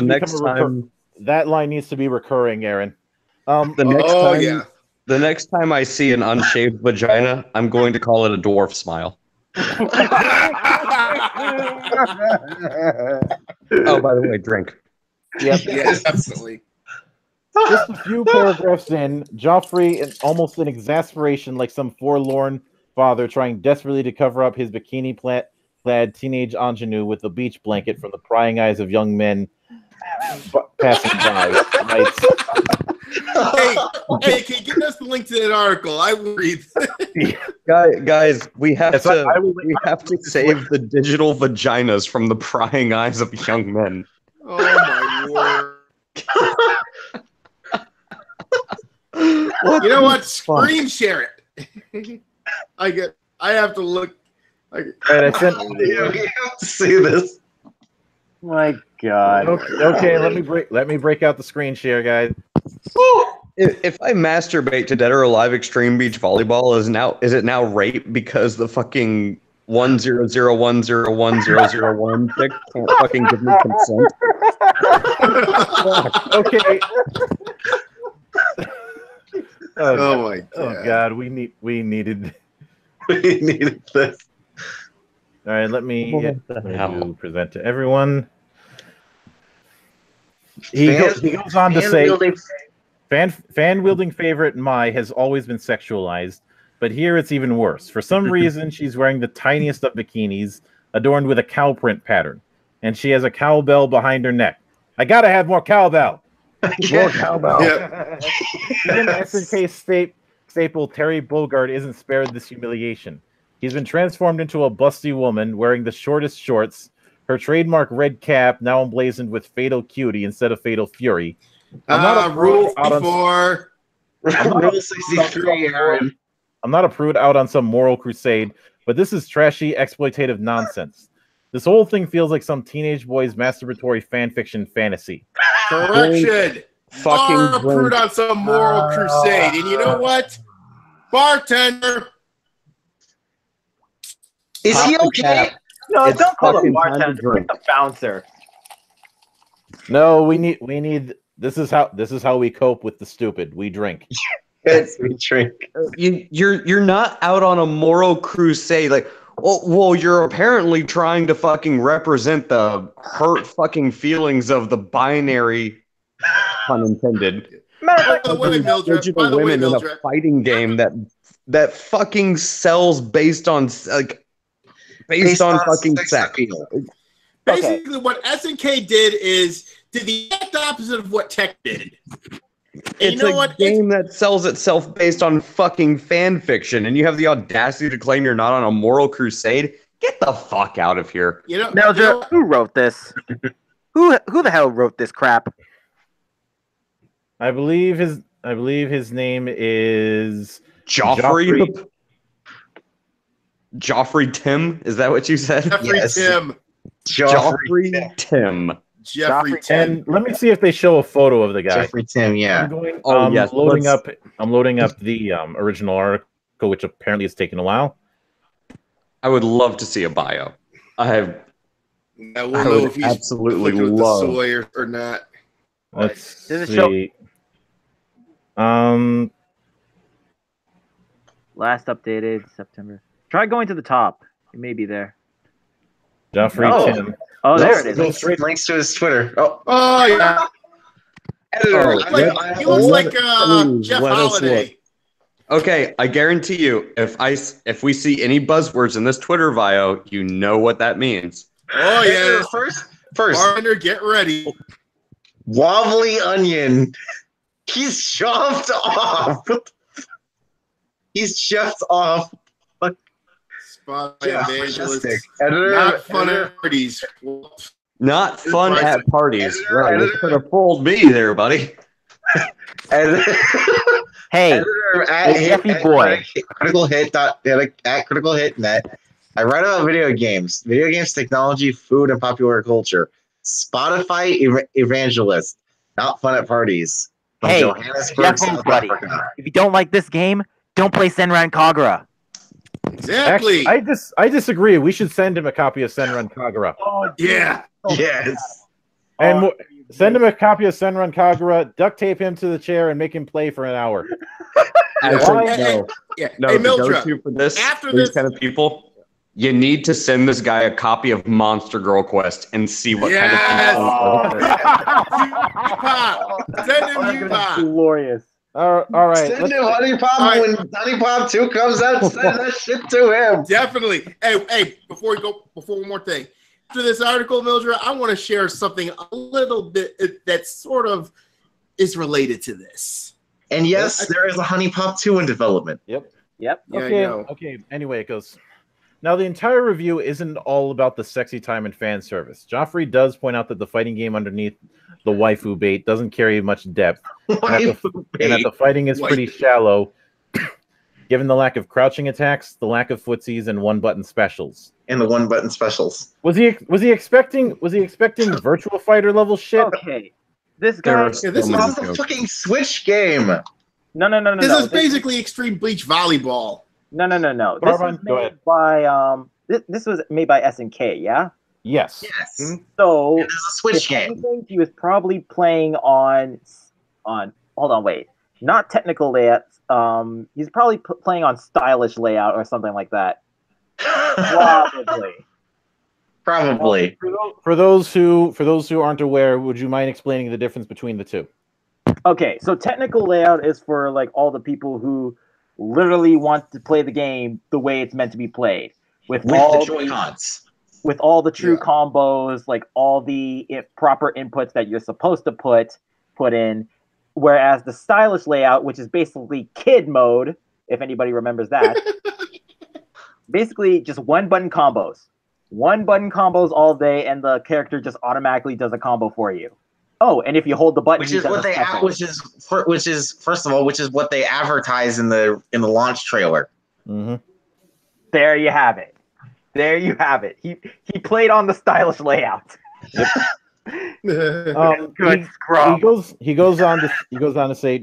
next time that line needs to be recurring, Aaron. The next time I see an unshaved vagina, I'm going to call it a dwarf smile. Oh, by the way, drink. Yep. Yes, absolutely. Just a few paragraphs in, Joffrey, almost in exasperation, like some forlorn father trying desperately to cover up his bikini-clad teenage ingenue with the beach blanket from the prying eyes of young men passing by, writes, hey, can you give us the link to that article? I will read. Guys, we have to save the digital vaginas from the prying eyes of young men. Oh my word! You know what? Screen share it. I have to look. Right, I sent. You have to see this. My God. Okay, let me break out the screen share, guys. If I masturbate to Dead or Alive Extreme Beach Volleyball, is it now rape because the fucking 100101001 chick can't fucking give me consent? Okay. Oh my God! Oh God, we needed this. All right, let me present to everyone. He goes on to say, fan-wielding favorite Mai has always been sexualized, but here it's even worse. For some reason, she's wearing the tiniest of bikinis, adorned with a cow print pattern, and she has a cowbell behind her neck. I gotta have more cowbell. More cowbell. Yeah. Even SNK staple Terry Bogard isn't spared this humiliation. He's been transformed into a busty woman wearing the shortest shorts, her trademark red cap now emblazoned with Fatal Cutie instead of Fatal Fury. Rule 64. Rule 63, Aaron. I'm not a prude out on some moral crusade, but this is trashy, exploitative nonsense. This whole thing feels like some teenage boy's masturbatory fanfiction fantasy. Correction. Fucking prude on some moral crusade. And you know what? Bartender. Is he okay? No, It's don't call fucking him bartender. time to It's a bouncer. No, we need. This is how we cope with the stupid. We drink. Yes, we drink. You're not out on a moral crusade. Like, well, you're apparently trying to fucking represent the hurt fucking feelings of the binary, pun intended. By the way, Mildred. Digital women in a fighting game that fucking sells based on fucking sex. Basically, what SNK did the exact opposite of what Tech did. It's a game that sells itself based on fucking fan fiction, and you have the audacity to claim you're not on a moral crusade. Get the fuck out of here. You know, Meldra, who wrote this? Who the hell wrote this crap? I believe his name is Joffrey. Joffrey Tim? Is that what you said? Jeffrey Yes. Tim. Joffrey Tim. Jeffrey Tim. And let me see if they show a photo of the guy. Jeffrey Tim, yeah. Yes. I'm loading up the original article, which apparently has taken a while. I would love to see a bio. I will I know would if he's absolutely with love. the soy or not. Let's Does it see. Last updated September. Try going to the top. It may be there. Joffrey Oh. Tim. Oh, there it is. Links to his Twitter. Oh, Oh yeah, editor. he looks like Jeff let us Holiday. Okay, I guarantee you, if we see any buzzwords in this Twitter bio, you know what that means. Oh yeah, First, Bartender, get ready. wobbly onion. He's shoved off. He's shoved off. Spot Yeah, evangelist. majestic. Editor, Not fun editor, at parties. Not fun Right. at parties. Editor, Right, you editor. could have fooled me there, buddy. editor, Hey, editor at hey, Jeffy boy. Critical Hit at Critical Hit Net. I write about video games, technology, food, and popular culture. Spotify evangelist. Not fun at parties. From Hey, Johannesburg, Jeff, South buddy. Africa. If you don't like this game, don't play Senran Kagura. Exactly. Actually, I disagree. We should send him a copy of Senran Kagura. Yeah. Yes. And send him a copy of Senran Kagura, duct tape him to the chair, and make him play for an hour. Actually, Hey, no. Yeah. No, Hey, the Mildred. go-to for this, After these this- kind of people, you need to send this guy a copy of Monster Girl Quest and see what Yes! kind of Pop. Send him Pop. Glorious. All right. Send him Honey Pop All right. when Honey Pop 2 comes out. Send that shit to him. Definitely. Hey, before one more thing. After this article, Mildred, I want to share something a little bit that sort of is related to this. And yes, there is a Honey Pop 2 in development. Yep. Yeah, I Okay. know. Okay. Anyway, it goes. Now, the entire review isn't all about the sexy time and fan service. Joffrey does point out that the fighting game underneath the waifu bait doesn't carry much depth, and that the fighting is pretty shallow, given the lack of crouching attacks, the lack of footsies, and one-button specials. And the one button specials. Was he expecting virtual fighter level shit? Okay. This There guy. are Yeah, so this many This is a jokes. fucking Switch game. No. This is basically Extreme Bleach Volleyball. No. This Barbon, was go made ahead. by this was made by SNK, yeah. Yes. Yes. So It is a Switch if game. anything, he was probably playing on. Hold on, wait. Not technical layout. He's probably playing on stylish layout or something like that. Probably. Probably. For those who aren't aware, would you mind explaining the difference between the two? Okay, so technical layout is for like all the people who literally want to play the game the way it's meant to be played, with With all the Joy-Cons. with all the true Yeah. combos, like all the proper inputs that you're supposed to put in. Whereas the stylish layout, which is basically kid mode, if anybody remembers that, basically just one button combos all day, and the character just automatically does a combo for you. Oh, and if you hold the button, Which he is does what a they special. which is first of all, which is what they advertise in the launch trailer. Mm-hmm. There you have it. He played on the stylish layout. Good scrub. He goes on to say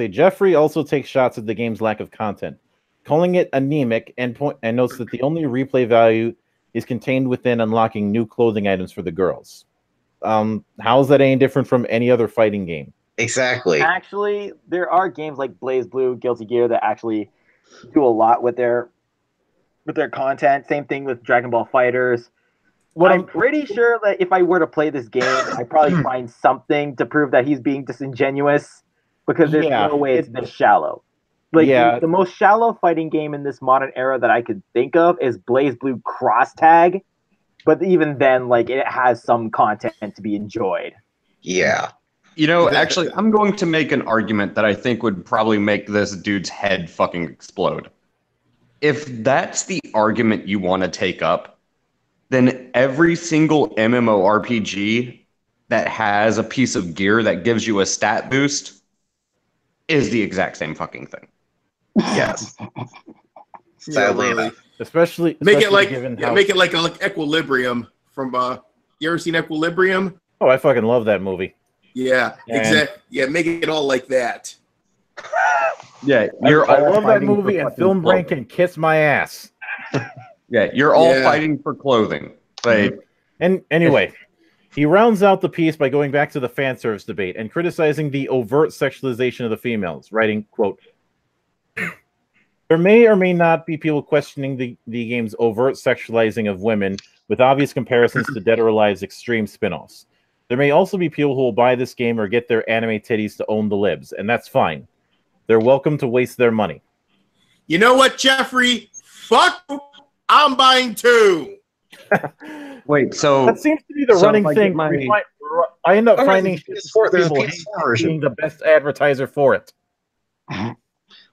Jeffrey also takes shots at the game's lack of content, calling it anemic, and notes that the only replay value is contained within unlocking new clothing items for the girls. How is that any different from any other fighting game? Exactly. Actually, there are games like Blaze Blue, Guilty Gear that actually do a lot with their content. Same thing with Dragon Ball Fighters. I'm pretty sure that if I were to play this game, I'd probably find something to prove that he's being disingenuous, because there's no way it's this shallow. Like the most shallow fighting game in this modern era that I could think of is Blaze Blue Cross Tag, but even then, like, it has some content to be enjoyed. Yeah. You know, actually, I'm going to make an argument that I think would probably make this dude's head fucking explode. if that's the argument you want to take up, then every single MMORPG that has a piece of gear that gives you a stat boost is the exact same fucking thing. Yes. Sadly really. enough. Especially Make it like given how... make it like Equilibrium from you ever seen Equilibrium? Oh, I fucking love that movie. Yeah, And- exactly. Yeah, make it all like that. Yeah, I you're all love that fighting for movie, and fucking Film Brain clothing. can kiss my ass. Yeah, you're all Yeah. fighting for clothing. Like, And anyway, he rounds out the piece by going back to the fan service debate and criticizing the overt sexualization of the females, writing, quote, "There may or may not be people questioning the game's overt sexualizing of women with obvious comparisons to Dead or Alive's extreme spin-offs. There may also be people who will buy this game or get their anime titties to own the libs, and that's fine. They're welcome to waste their money." You know what, Jeffrey? Fuck, I'm buying two. wait, so That seems to be the So running if I thing. get I end up Oh, finding right, there's people a PS4 version. being the best advertiser for it. So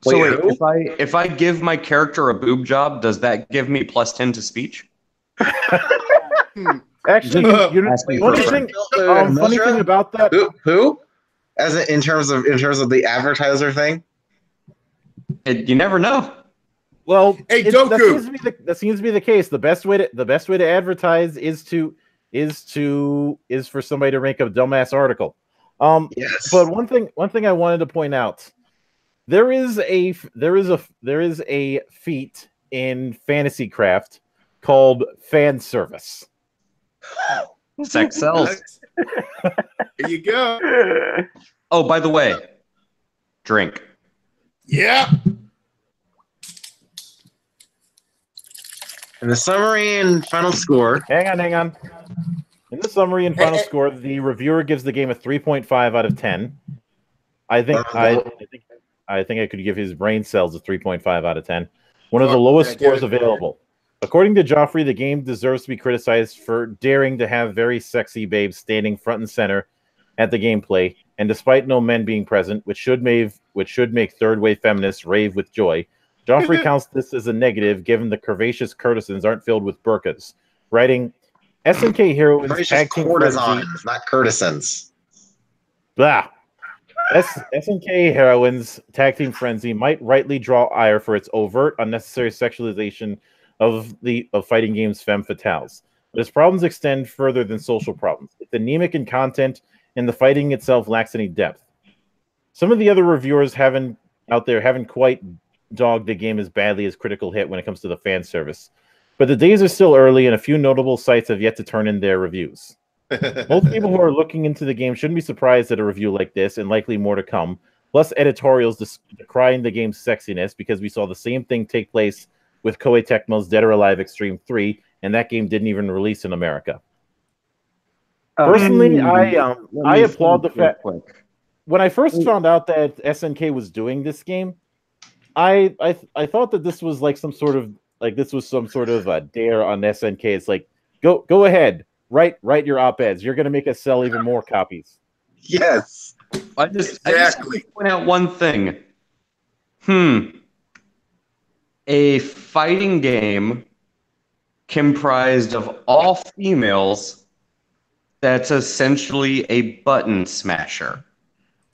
Wait, wait, who? if I give my character a boob job, does that give me +10 to speech? Actually, Asking funny for thing, friends. funny thing about that. Who? As in terms of the advertiser thing? You never know. Well, Hey, that Doku. seems to be the case. The best way to advertise is for somebody to rank a dumbass article. Yes. But one thing I wanted to point out, there is a feat in fantasy craft called fan service. Sex sells. There you go. Oh, by the way, drink. Yeah. And the summary and final score. Hang on. In the summary and final score, the reviewer gives the game a 3.5 out of 10. I think I could give his brain cells a 3.5 out of 10. One of the lowest scores available. According to Joffrey, the game deserves to be criticized for daring to have very sexy babes standing front and center at the gameplay, and despite no men being present, which should make third-wave feminists rave with joy, Joffrey counts this as a negative given the curvaceous courtesans aren't filled with burqas, writing, SNK heroines It's tag just team courtesans, frenzy. not courtesans. Blah. SNK heroines tag team frenzy might rightly draw ire for its overt, unnecessary sexualization of fighting games femme fatales. But its problems extend further than social problems. It's anemic in content, and the fighting itself lacks any depth. Some of the other reviewers haven't quite dogged the game as badly as Critical Hit when it comes to the fan service. But the days are still early, and a few notable sites have yet to turn in their reviews. Most people who are looking into the game shouldn't be surprised at a review like this, and likely more to come. Plus editorials decrying the game's sexiness, because we saw the same thing take place with Koei Tecmo's Dead or Alive Extreme 3, and that game didn't even release in America. Personally, I applaud the fact. When I first found out that SNK was doing this game, I thought that this was like some sort of a dare on SNK. It's like, go ahead, write your op-eds. You're gonna make us sell even more copies. Yes. I just want to point out one thing. A fighting game comprised of all females that's essentially a button smasher.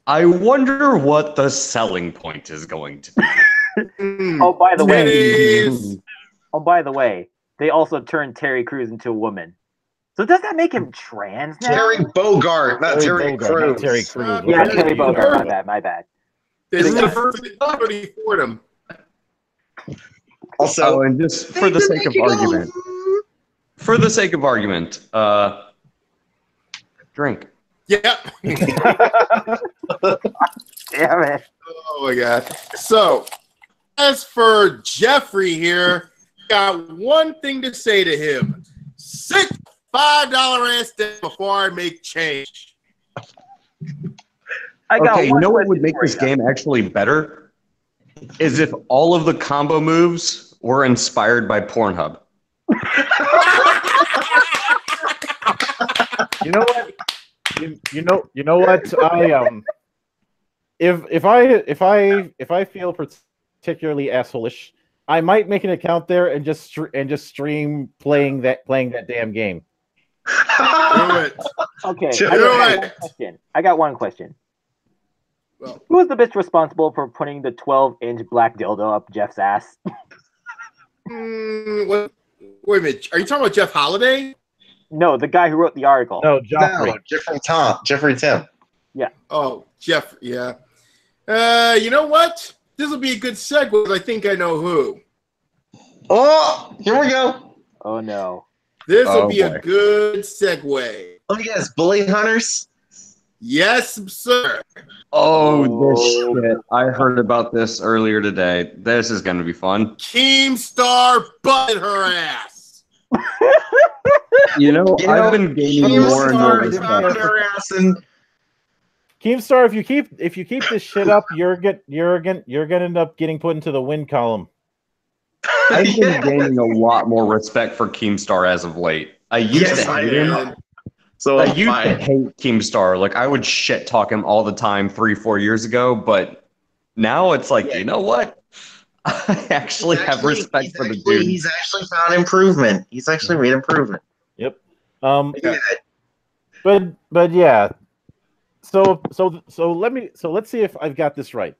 I wonder what the selling point is going to be. Oh, by the way. Titties. Oh, by the way, they also turned Terry Crews into a woman. So does that make him trans now? Terry Bogart, not Terry Crews. Terry Crews. Yeah, Terry Bogart. My bad. This is the first thing for them. Also, And just for the sake of argument, drink. Yeah. Damn it. Oh my god. So, as for Jeffrey here, got one thing to say to him. $5 ass debt before I make change. Okay, you know what would make this game actually better? Is if all of the combo moves were inspired by Pornhub. You know what? You know what? If I feel particularly assholeish, I might make an account there and just stream playing that damn game. Do it. Okay, Do I got one question. Well, Who is the bitch responsible for putting the 12-inch black dildo up Jeff's ass? wait a minute. Are you talking about Jeff Holiday? No, the guy who wrote the article. No, Joffrey. No, Jeffrey Tim. Oh, Jeff. Yeah. You know what? This will be a good segue. I think I know who. Oh, here we go. Oh no. This will Oh, be boy. a good segue. Let me guess, bully hunters. Yes, sir. Oh, this shit. I heard about this earlier today. This is going to be fun. Keemstar butted her ass. You know, I've been gaining more and more Keemstar found respect. her ass and Keemstar, if you keep this shit up, you're gonna end up getting put into the win column. I've been gaining a lot more respect for Keemstar as of late. I used to hate him. So I used to hate Keemstar. Like, I would shit talk him all the time 3-4 years ago, but now it's like, you know what? I actually have respect for the dude. He's actually found improvement. He's actually made improvement. Yep. Yeah. But yeah. So let's see if I've got this right.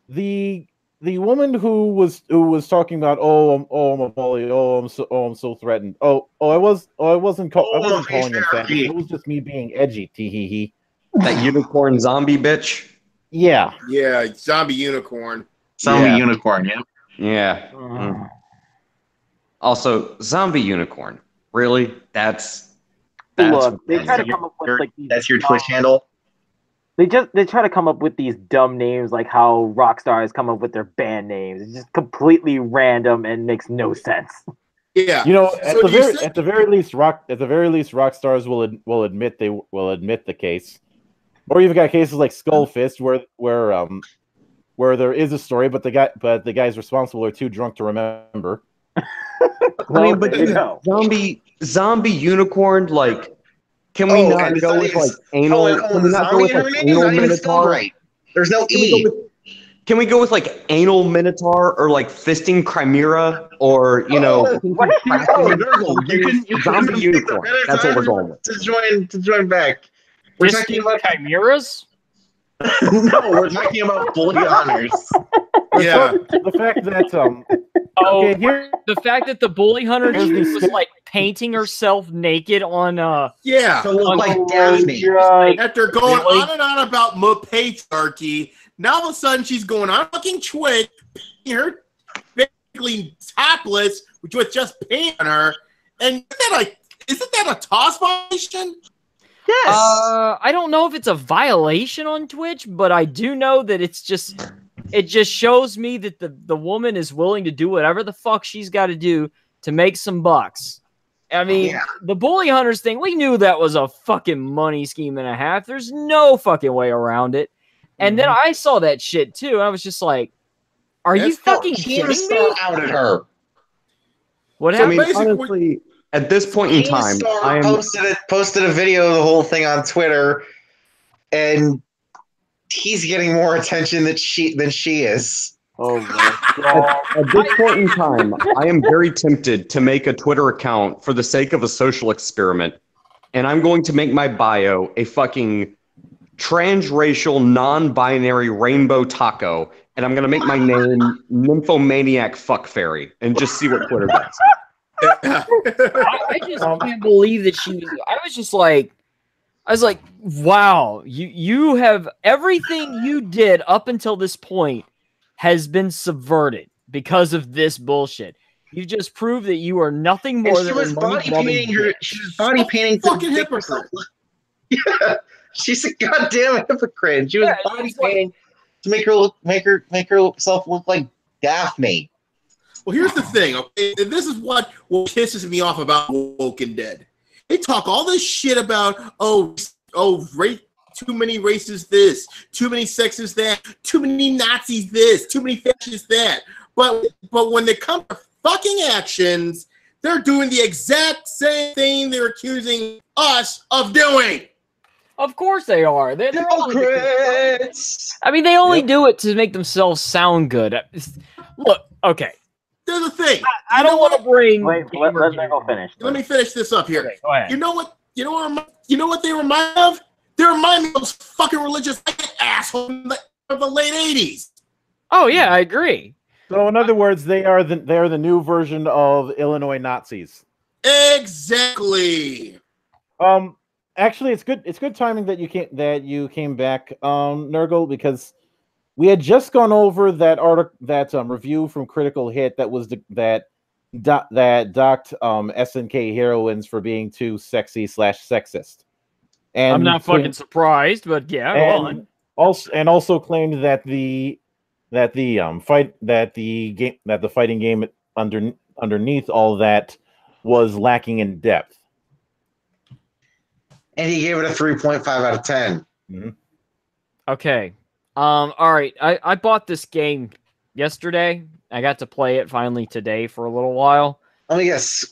The woman who was talking about I'm a bully, I'm so threatened. I wasn't calling him fat. It was just me being edgy. Tee. That unicorn zombie bitch. Yeah. Yeah, zombie unicorn. Zombie Yeah. unicorn, yeah. Yeah. Also, zombie unicorn. Really? That's Look, they try to come up with like these That's your Twitch handle? They try to come up with these dumb names like how rock stars come up with their band names. It's just completely random and makes no sense. Yeah. You know, So at the very least, rock stars will admit the case, or you've got cases like Skull Fist where there is a story, but the guys responsible are too drunk to remember. I mean, but there you go. zombie unicorn, like, can we not and go with like anal? Can we not go zombie with in her like name is anal not even spelled minotaur? right. There's no Can we, E. go with, can we go with like anal minotaur or like fisting chimera or What? Nurgle, you can zombie pick the unicorn? better That's what we're time going with. to join back. We're talking about chimeras. no, we're talking about bully honors. Yeah. The fact that Oh, okay, here the fact that the bully hunter Here's the was like painting herself naked on Yeah. To look like Oh, Daphne. God. After going Really? on and on about patriarchy, now all of a sudden she's going on fucking Twitch, her basically topless, which was just paint on her. And isn't that a toss violation? Yes. I don't know if it's a violation on Twitch, but I do know that it just shows me that the woman is willing to do whatever the fuck she's got to do to make some bucks. I mean, the bully hunters thing, we knew that was a fucking money scheme and a half. There's no fucking way around it. And then I saw that shit too, and I was just like, are you fucking kidding me? Outed her. What I happened? mean, honestly, at this point in time, I am. Posted a video of the whole thing on Twitter, and he's getting more attention than she is. Oh my God. At this point in time, I am very tempted to make a Twitter account for the sake of a social experiment, and I'm going to make my bio a fucking transracial, non-binary rainbow taco, and I'm going to make my name Nymphomaniac Fuck Fairy, and just see what Twitter does. I just can't believe that she was. I was like, wow, you have everything you did up until this point has been subverted because of this bullshit. You just proved that you are nothing more And than she was a money body grubbing painting her. bitch. She was body painting. Fucking hypocrite. Yeah, she's a goddamn hypocrite. She was Yeah, body it's like- painting to make herself look like Daphne. Well, here's the thing, okay? And this is what pisses me off about Woken Dead. They talk all this shit about, too many races this, too many sexes that, too many Nazis this, too many fascists that. But when they come to fucking actions, they're doing the exact same thing they're accusing us of doing. Of course they are. They're only, Hypocrites. I mean, they only do it to make themselves sound good. Look, Okay. There's a thing. I don't want to bring. Wait, let Nurgle finish. Let me finish this up here. Okay, go ahead. You know what? You know what they remind me of? They remind me of those fucking religious assholes of the late '80s. Oh yeah, I agree. So in other words, they are the new version of Illinois Nazis. Exactly. Actually, it's good timing that you came back, Nurgle, because we had just gone over that review from Critical Hit that was that docked SNK heroines for being too sexy/sexist. And I'm not fucking surprised, but yeah, go on. Also claimed that the fighting game underneath all that was lacking in depth. And he gave it a 3.5 out of 10. Mm-hmm. Okay. All right. I bought this game yesterday. I got to play it finally today for a little while. Let me guess.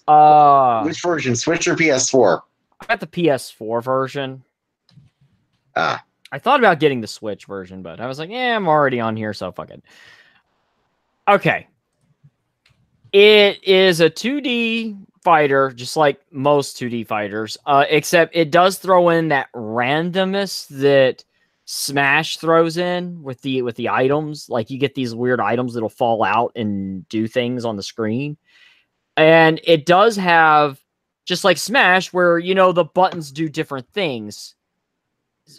Which version? Switch or PS4? I got the PS4 version. Ah. I thought about getting the Switch version, but I was like, I'm already on here, so fuck it. Okay. It is a 2D fighter, just like most 2D fighters, except it does throw in that randomness that Smash throws in with the items. Like you get these weird items that'll fall out and do things on the screen. And it does have, just like Smash, where, the buttons do different things.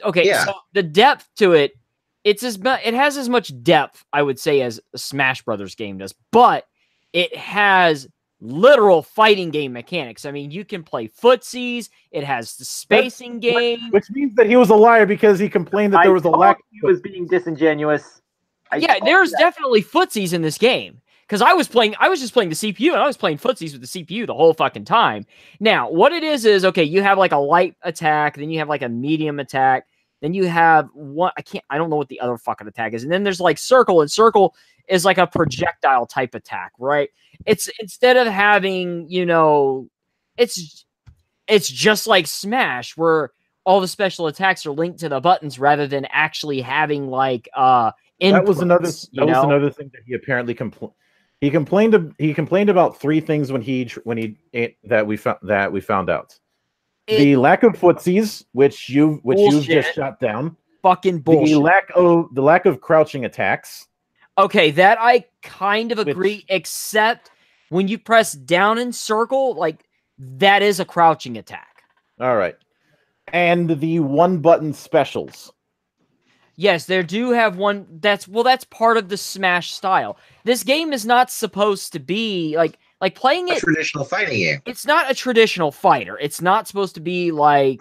Okay, yeah. So the depth to it, it has as much depth, I would say, as a Smash Brothers game does, but it has literal fighting game mechanics. I mean, you can play footsies. It has the spacing game, which means that he was a liar because he complained that there was a lack. He was being disingenuous. There's definitely footsies in this game. Because I was just playing the CPU, and I was playing footsies with the CPU the whole fucking time. Now, what it is, okay, you have like a light attack, then you have like a medium attack, then you have one, I don't know what the other fucking attack is, and then there's like circle, and circle is like a projectile type attack, right? It's, instead of having, it's just like Smash, where all the special attacks are linked to the buttons rather than actually having like inputs, that was another thing that he apparently He complained about three things that we found out. The lack of footsies, which you've just shot down. Fucking bullshit. The lack of crouching attacks. Okay, that I kind of agree, except when you press down and circle, like that is a crouching attack. All right. And the one button specials. Yes, they do have one. That's part of the Smash style. This game is not supposed to be like playing it. A traditional fighting game. It's not a traditional fighter. It's not supposed to be like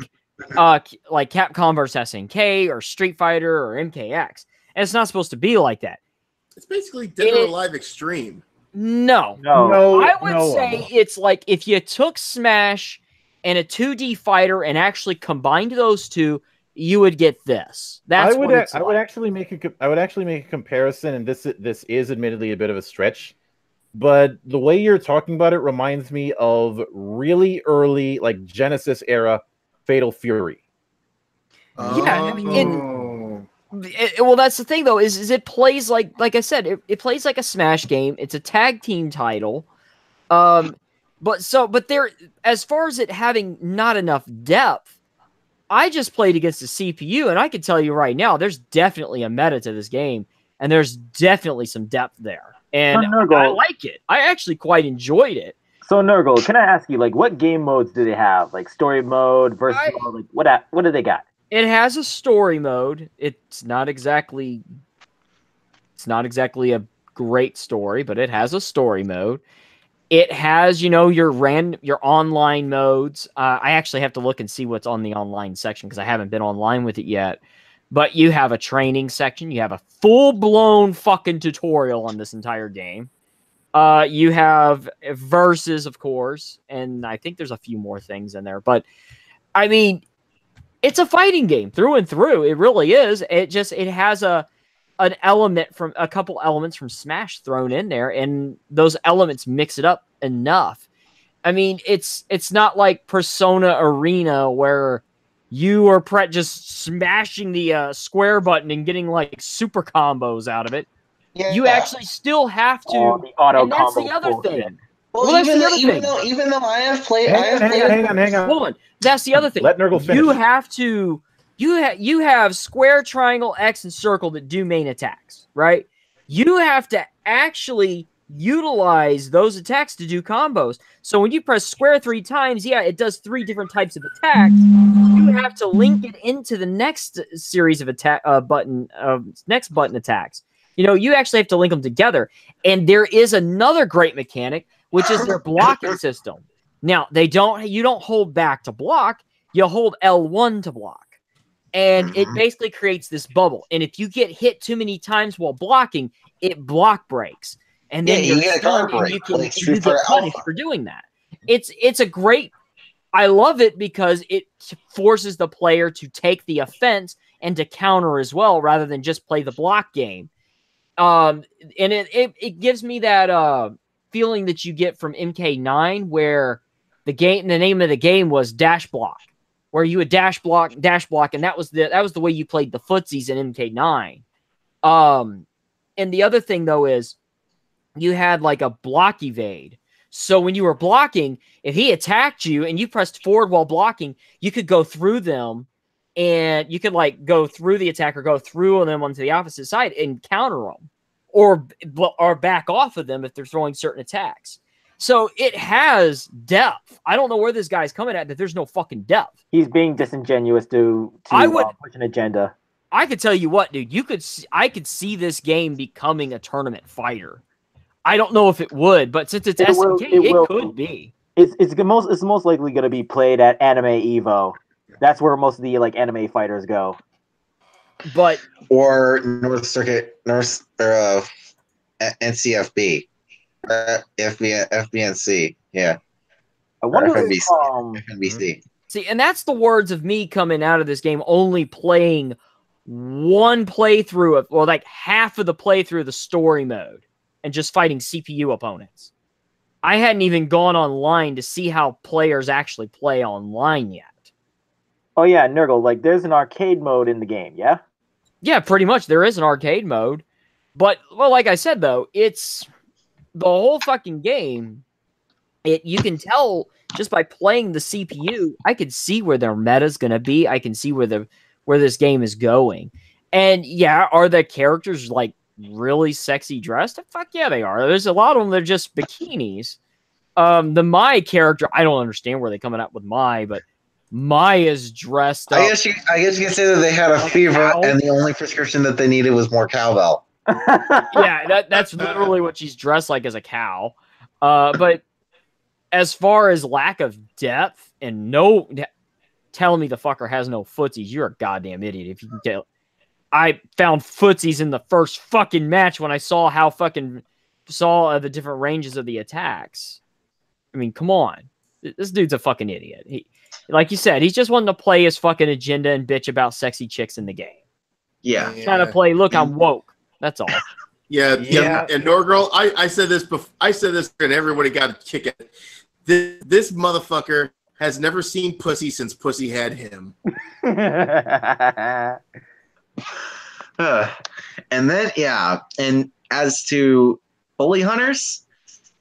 Capcom vs SNK or Street Fighter or MKX. And it's not supposed to be like that. It's basically Dead or Alive Extreme. No. I would say it's like if you took Smash and a 2D fighter and actually combined those two, you would get this. I would actually make a comparison, and this is admittedly a bit of a stretch, but the way you're talking about it reminds me of really early, like Genesis era Fatal Fury. Yeah, I mean, well, that's the thing though, is it plays like I said, it plays like a Smash game. It's a tag team title, but there, as far as it having not enough depth. I just played against the CPU, and I can tell you right now, there's definitely a meta to this game, and there's definitely some depth there. And I like it. I actually quite enjoyed it. So, Nurgle, can I ask you, like, what game modes do they have? Like, story mode, versus mode? Like, what do they got? It has a story mode. It's not exactly a great story, but it has a story mode. It has, your online modes. I actually have to look and see what's on the online section because I haven't been online with it yet. But you have a training section. You have a full-blown fucking tutorial on this entire game. You have verses, of course, and I think there's a few more things in there. But, I mean, it's a fighting game through and through. It really is. It has a couple elements from Smash thrown in there, and those elements mix it up enough. I mean, it's not like Persona Arena where you are just smashing the square button and getting like super combos out of it. Yeah. You actually still have to. Oh, the auto and that's the combo other bullshit. thing. Well, that's even, the though, other even thing. though even though I have played, Hang on. Hold on. That's the other thing. Let Nurgle finish. You have to. You have square, triangle, X, and circle that do main attacks, right? You have to actually utilize those attacks to do combos. So when you press square 3 times, yeah, it does 3 different types of attacks. You have to link it into the next series of next button attacks. You know, you actually have to link them together. And there is another great mechanic, which is their blocking system. Now, you don't hold back to block, you hold L1 to block. And it basically creates this bubble. And if you get hit too many times while blocking, it block breaks. And then you're stunned and you get punished for doing that. It's a great... I love it because it forces the player to take the offense and to counter as well, rather than just play the block game. And it gives me that feeling that you get from MK9, where the name of the game was Dash Block, where you would dash block, and that was the way you played the footsies in MK9. And the other thing though is you had like a block evade. So when you were blocking, if he attacked you and you pressed forward while blocking, you could go through them, and you could like go through the attack or go through them onto the opposite side and counter them, or back off of them if they're throwing certain attacks. So it has depth. I don't know where this guy's coming at, that there's no fucking depth. He's being disingenuous to push an agenda. I could tell you what, dude. I could see this game becoming a tournament fighter. I don't know if it would, but since it's SNK, it could be. It's most likely going to be played at Anime Evo. That's where most of the like anime fighters go. But or NCFB, FBNC, yeah. I wonder FNBC. See, and that's the words of me coming out of this game only playing one playthrough of, or like half of the playthrough of the story mode, and just fighting CPU opponents. I hadn't even gone online to see how players actually play online yet. Oh yeah, Nurgle, like there's an arcade mode in the game, yeah? Yeah, pretty much. There is an arcade mode. But, well, like I said, though, it's the whole fucking game. You can tell just by playing the CPU, I can see where their meta's going to be. I can see where this game is going. And, yeah, are the characters, like, really sexy dressed? Fuck yeah, they are. There's a lot of them that are just bikinis. The Mai character, I don't understand where they're coming up with Mai, but Mai is dressed up. I guess you can say that they had a fever, and the only prescription that they needed was more cowbell. Yeah, that's literally what she's dressed like, as a cow. But as far as lack of depth and telling me the fucker has no footsies, you're a goddamn idiot if you can tell. I found footsies in the first fucking match when I saw the different ranges of the attacks. I mean, come on. This dude's a fucking idiot. Like you said, he's just wanting to play his fucking agenda and bitch about sexy chicks in the game. Yeah. Trying to play, look, I'm woke. That's all. Yeah. And Nurgle, I said this before. I said this, and everybody got a kick at it. This motherfucker has never seen pussy since pussy had him. And then, yeah. And as to bully hunters,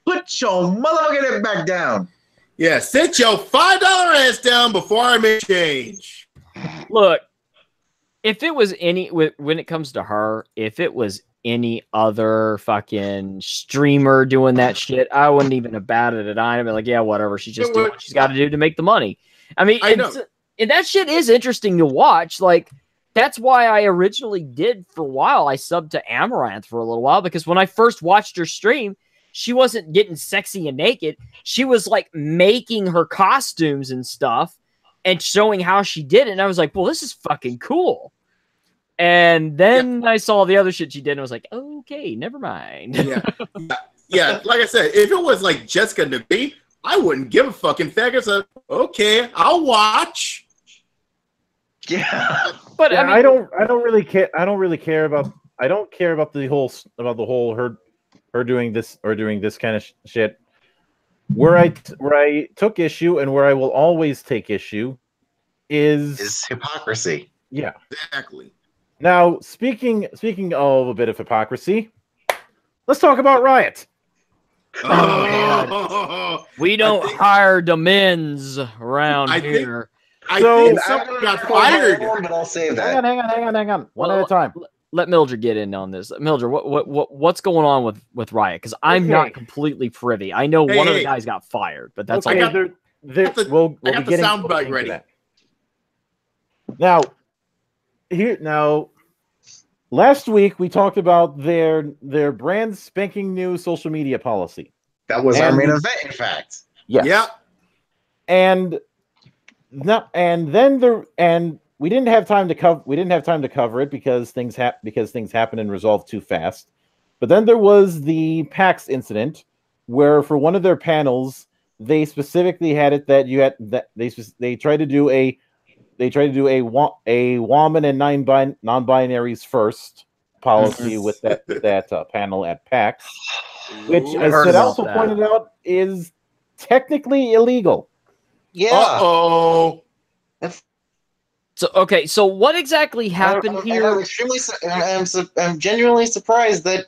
put your motherfucking head back down. Yeah, sit your $5 ass down before I make change. Look, if it was when it comes to her, if it was any other fucking streamer doing that shit, I wouldn't even have batted an eye. I'd be like, yeah, whatever. She's just doing what she's got to do to make the money. I mean, and that shit is interesting to watch. Like, that's why I originally did for a while. I subbed to Amaranth for a little while, because when I first watched her stream, she wasn't getting sexy and naked. She was like making her costumes and stuff and showing how she did it. And I was like, well, this is fucking cool. And then I saw the other shit she did, and I was like, okay, never mind. Yeah. Like I said, if it was like Jessica Nabi, I wouldn't give a fucking fag. So, okay, I'll watch. Yeah, but yeah, I mean, I don't really care. I don't care about the whole her doing this or doing this kind of shit. Where I took issue, and where I will always take issue, is hypocrisy. Yeah, exactly. Now, speaking of a bit of hypocrisy, Let's talk about Riot. Oh, We don't hire the men's around I think- here. I So- think someone got fired. But I'll save Hang that. on. One Well, at a time. Let Mildred get in on this. Mildred, what's going on with Riot? Because I'm not Okay. completely privy. I know Hey, one of the hey. guys got fired, but that's Okay, all. we'll I got be the getting sound we'll bite be ready. into that. Now, last week we talked about their brand spanking new social media policy. That was our And- main event, in fact. Yes. Yep. And we didn't have time to cover it because things happen and resolve too fast. But then there was the PAX incident where for one of their panels they specifically had it that they tried to do a woman and non-binaries first policy with that panel at PAX, which Ooh. as heard Sid about also that. pointed out is technically illegal. Yeah. Uh-oh. So okay, so what exactly happened I'm here? extremely. I'm genuinely surprised that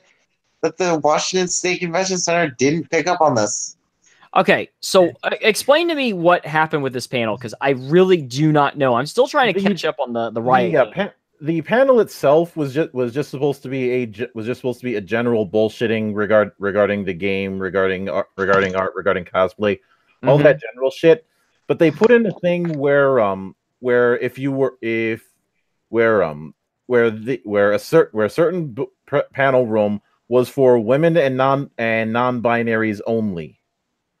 the Washington State Convention Center didn't pick up on this. Okay, so explain to me what happened with this panel because I really do not know. I'm still trying to The- catch up on the Riot. game. The panel itself was just supposed to be a general bullshitting regarding the game, regarding art, regarding cosplay, all Mhm. that general shit. But they put in a thing where a certain panel room was for women and non-binaries only.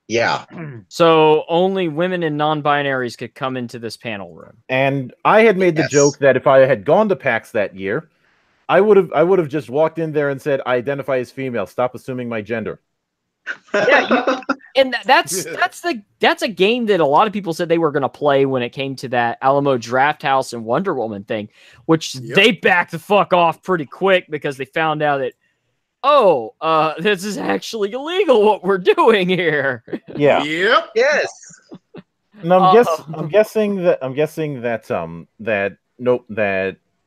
Yeah. So only women and non-binaries could come into this panel room. And I had made the Yes. joke that if I had gone to PAX that year, I would have just walked in there and said, "I identify as female. Stop assuming my gender." And that's a game that a lot of people said they were going to play when it came to that Alamo Draft House and Wonder Woman thing, which they backed the fuck off pretty quick because they found out that this is actually illegal what we're doing here. Yeah. Yep. Yes. And I'm guessing that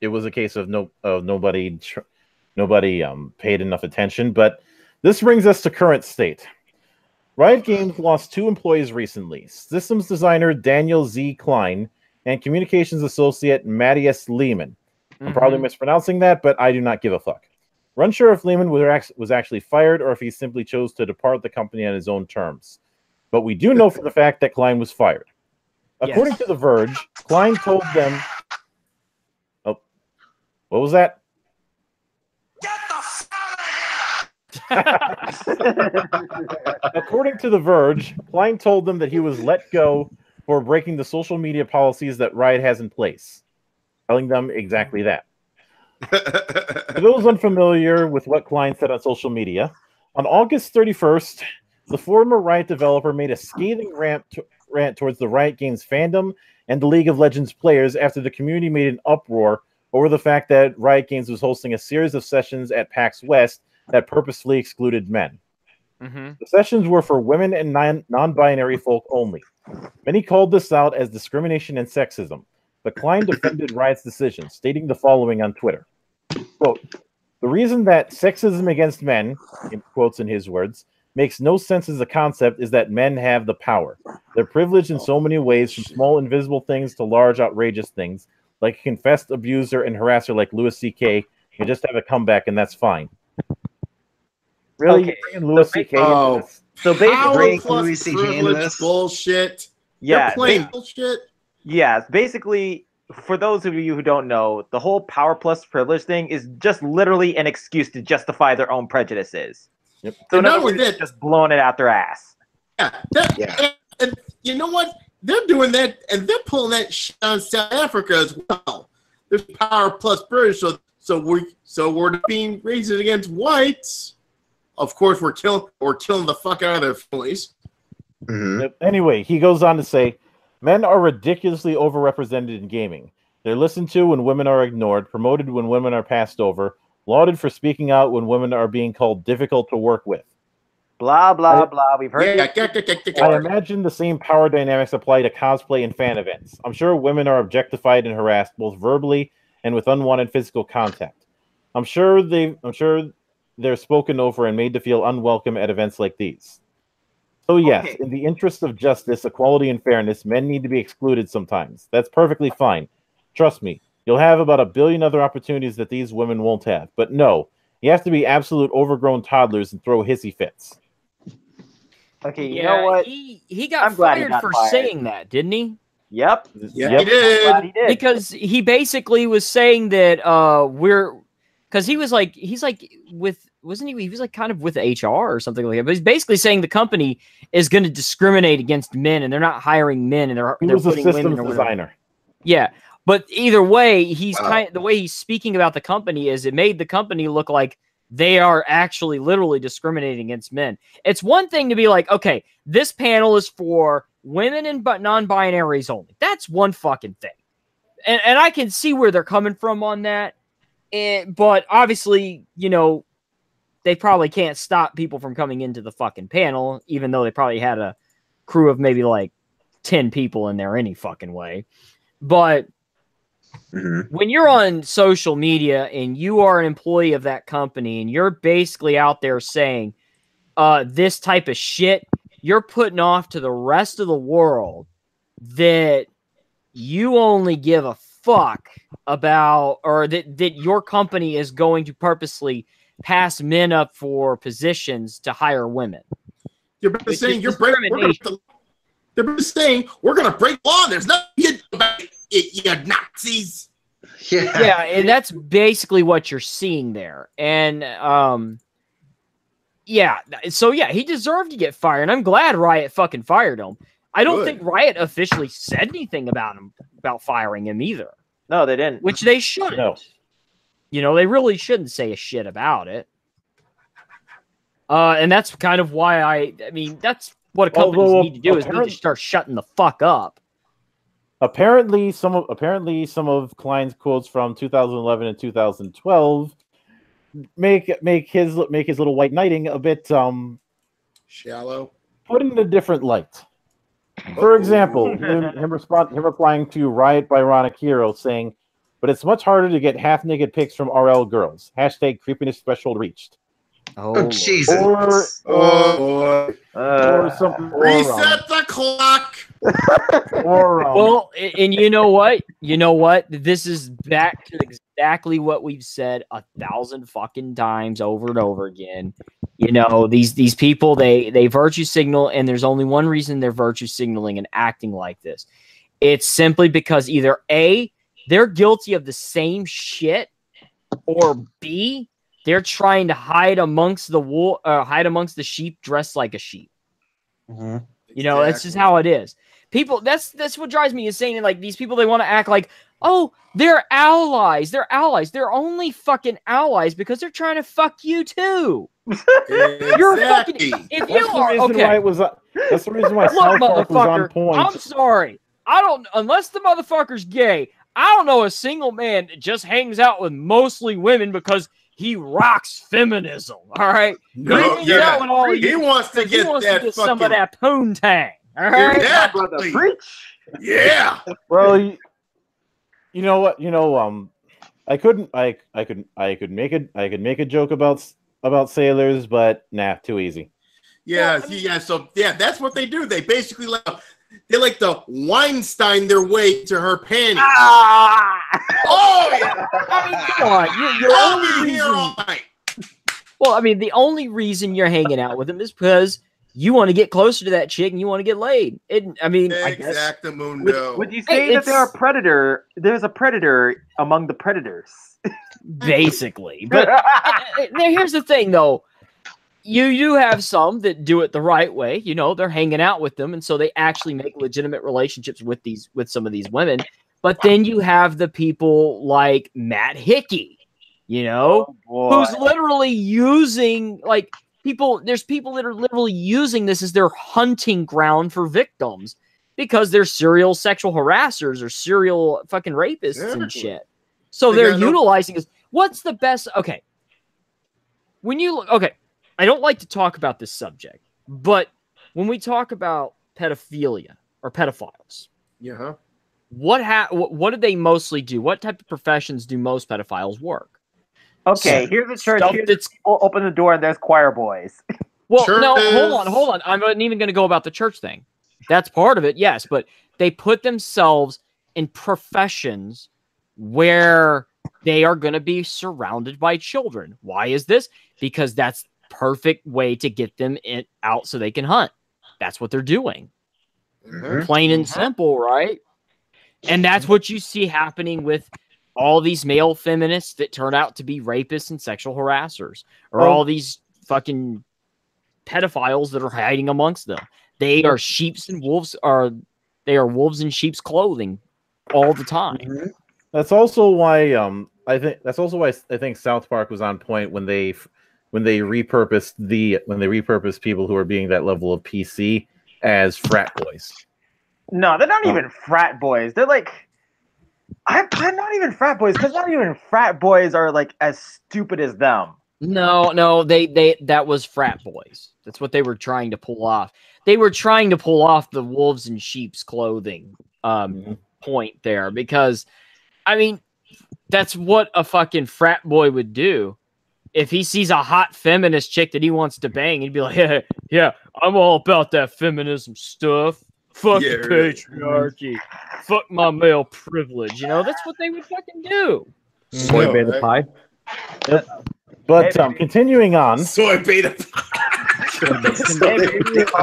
it was a case of nobody paid enough attention. But this brings us to current state. Riot Games lost 2 employees recently: systems designer Daniel Z. Klein and communications associate Matthias Lehman. I'm probably mispronouncing that, but I do not give a fuck. We're unsure if Lehman was actually fired or if he simply chose to depart the company on his own terms. But we do know for the fact that Klein was fired. According to The Verge, Klein told them... Oh, what was that? Get the fuck According to The Verge, Klein told them that he was let go for breaking the social media policies that Riot has in place, telling them exactly that. For those unfamiliar with what Klein said on social media, on August 31st, the former Riot developer made a scathing rant towards the Riot Games fandom and the League of Legends players after the community made an uproar over the fact that Riot Games was hosting a series of sessions at PAX West that purposefully excluded men. The sessions were for women and non-binary folk only. Many called this out as discrimination and sexism, but Klein defended Riot's decision, stating the following on Twitter. Quote, "The reason that sexism against men," in quotes in his words, "makes no sense as a concept is that men have the power. They're privileged in so many ways, from small invisible things to large outrageous things, like a confessed abuser and harasser like Louis C.K. You just have a comeback and that's fine." Really? Okay, Bringing Louis C.K. into this? So Power Bring plus Louis C.K. into privilege this? bullshit. yeah, They're playing bullshit. yes. Basically, for those of you who don't know, the whole power plus privilege thing is just literally an excuse to justify their own prejudices. Yep. So And in not other only words, that- just blowing it out their ass. Yeah. And you know what? They're doing that, and they're pulling that shit on South Africa as well. There's power plus privilege, so we're being racist against whites. Of course, we're killing the fuck out of their families. Mhm. Yep. Anyway, he goes on to say, "Men are ridiculously overrepresented in gaming. They're listened to when women are ignored, promoted when women are passed over, lauded for speaking out when women are being called difficult to work with. Blah blah blah. We've heard Yeah, this. I imagine the same power dynamics apply to cosplay and fan events. I'm sure women are objectified and harassed both verbally and with unwanted physical contact. I'm sure they're spoken over and made to feel unwelcome at events like these. So yes, Okay. in the interest of justice, equality, and fairness, men need to be excluded sometimes. That's perfectly fine. Trust me, you'll have about 1 billion other opportunities that these women won't have. But no, you have to be absolute overgrown toddlers and throw hissy fits. Okay, you know what? He got I'm glad he fired got for fired. saying that, didn't he? Yep. Yeah, Yep. he did. Glad he did. Because he basically was saying that because he was like wasn't he was like kind of with HR or something like that, but he's basically saying the company is going to discriminate against men and they're not hiring men and they're He was a putting women systems or whatever. designer. Yeah, but either way, he's Wow. the way he's speaking about the company is it made the company look like they are actually literally discriminating against men. It's one thing to be like, okay, this panel is for women and non-binaries only. That's one fucking thing. And I can see where they're coming from on that. But obviously, they probably can't stop people from coming into the fucking panel, even though they probably had a crew of maybe like 10 people in there any fucking way. But when you're on social media and you are an employee of that company and you're basically out there saying this type of shit, you're putting off to the rest of the world that you only give a fuck about, or that your company is going to purposely pass men up for positions to hire women. You're Which saying is they're saying we're gonna break law. There's nothing about it, you Nazis. Yeah, and that's basically what you're seeing there. And he deserved to get fired. And I'm glad Riot fucking fired him. I don't think Riot officially said anything about firing him either. No, they didn't. Which they shouldn't. No. They really shouldn't say a shit about it. And that's kind of why that's what companies need to do is need to start shutting the fuck up. Apparently, some of Klein's quotes from 2011 and 2012 make his little white knighting a bit shallow. Put in a different light. For example, him replying to Riot by Ronic Hero saying, "But it's much harder to get half-naked pics from RL girls. # creepiness threshold reached." Oh, Jesus. Or something. Reset the clock. Well, and you know what? This is back to exactly what we've said 1,000 fucking times over and over again. These people, they virtue signal, and there's only one reason they're virtue signaling and acting like this. It's simply because either A, they're guilty of the same shit, or B, they're trying to hide amongst the sheep dressed like a sheep. That's just how it is. People, that's what drives me insane. And like these people, they want to act like, oh, they're allies. They're allies. They're only fucking allies because they're trying to fuck you too. You're fucking. If you are okay, that's the reason why South Park was on point. I'm sorry. Unless the motherfucker's gay, I don't know a single man that just hangs out with mostly women because he rocks feminism. All right. No, he wants to get some of that poontang. All right. Exactly. Yeah. Well, you know what? I could make a joke about sailors, but nah, too easy. Yeah, So that's what they do. They basically like to Weinstein their way to her panties. Oh yeah. Come on. Well, the only reason you're hanging out with him is because you want to get closer to that chick and you want to get laid. Exactamundo. Would you say that they're a predator? There's a predator among the predators. Basically. But here's the thing, though. You do have some that do it the right way. They're hanging out with them, and so they actually make legitimate relationships with some of these women. But then you have the people like Matt Hickey, who's literally using there's people that are literally using this as their hunting ground for victims because they're serial sexual harassers or serial fucking rapists and shit. So they're utilizing this. What's the best? Okay. I don't like to talk about this subject, but when we talk about pedophilia or pedophiles, what do they mostly do? What type of professions do most pedophiles work? Okay, here's a church. Stuff Here's that's open the door and there's choir boys. well, Churches. no, hold on. I'm not even going to go about the church thing. That's part of it, yes, but they put themselves in professions where they are going to be surrounded by children. Why is this? Because that's perfect way to get them out so they can hunt. That's what they're doing. Plain and simple, right? And that's what you see happening with all these male feminists that turn out to be rapists and sexual harassers, or all these fucking pedophiles that are hiding amongst them. They are they are wolves in sheep's clothing all the time. That's also why I think South Park was on point when they repurposed people who are being that level of PC as frat boys. No, they're not even frat boys. They're like, they're not even frat boys because not even frat boys are like as stupid as them. No, that was frat boys. That's what they were trying to pull off. They were trying to pull off the wolves in sheep's clothing point there because, I mean, that's what a fucking frat boy would do. If he sees a hot feminist chick that he wants to bang, he'd be like, yeah, I'm all about that feminism stuff. Fuck the patriarchy. Fuck my male privilege. You know, that's what they would fucking do. Soy beta pie. But continuing on. Soy beta pie.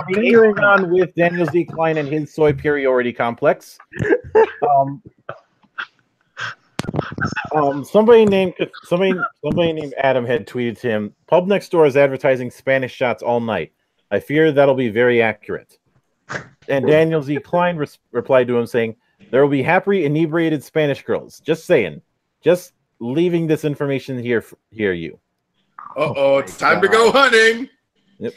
Continuing on with Daniel Z. Klein and his soy superiority complex. Somebody named Adam had tweeted to him, "Pub next door is advertising Spanish shots all night. I fear that'll be very accurate." And Daniel Z. Klein replied to him saying, "There will be happy inebriated Spanish girls. Just saying. Just leaving this information here you." It's time to go hunting. Yep.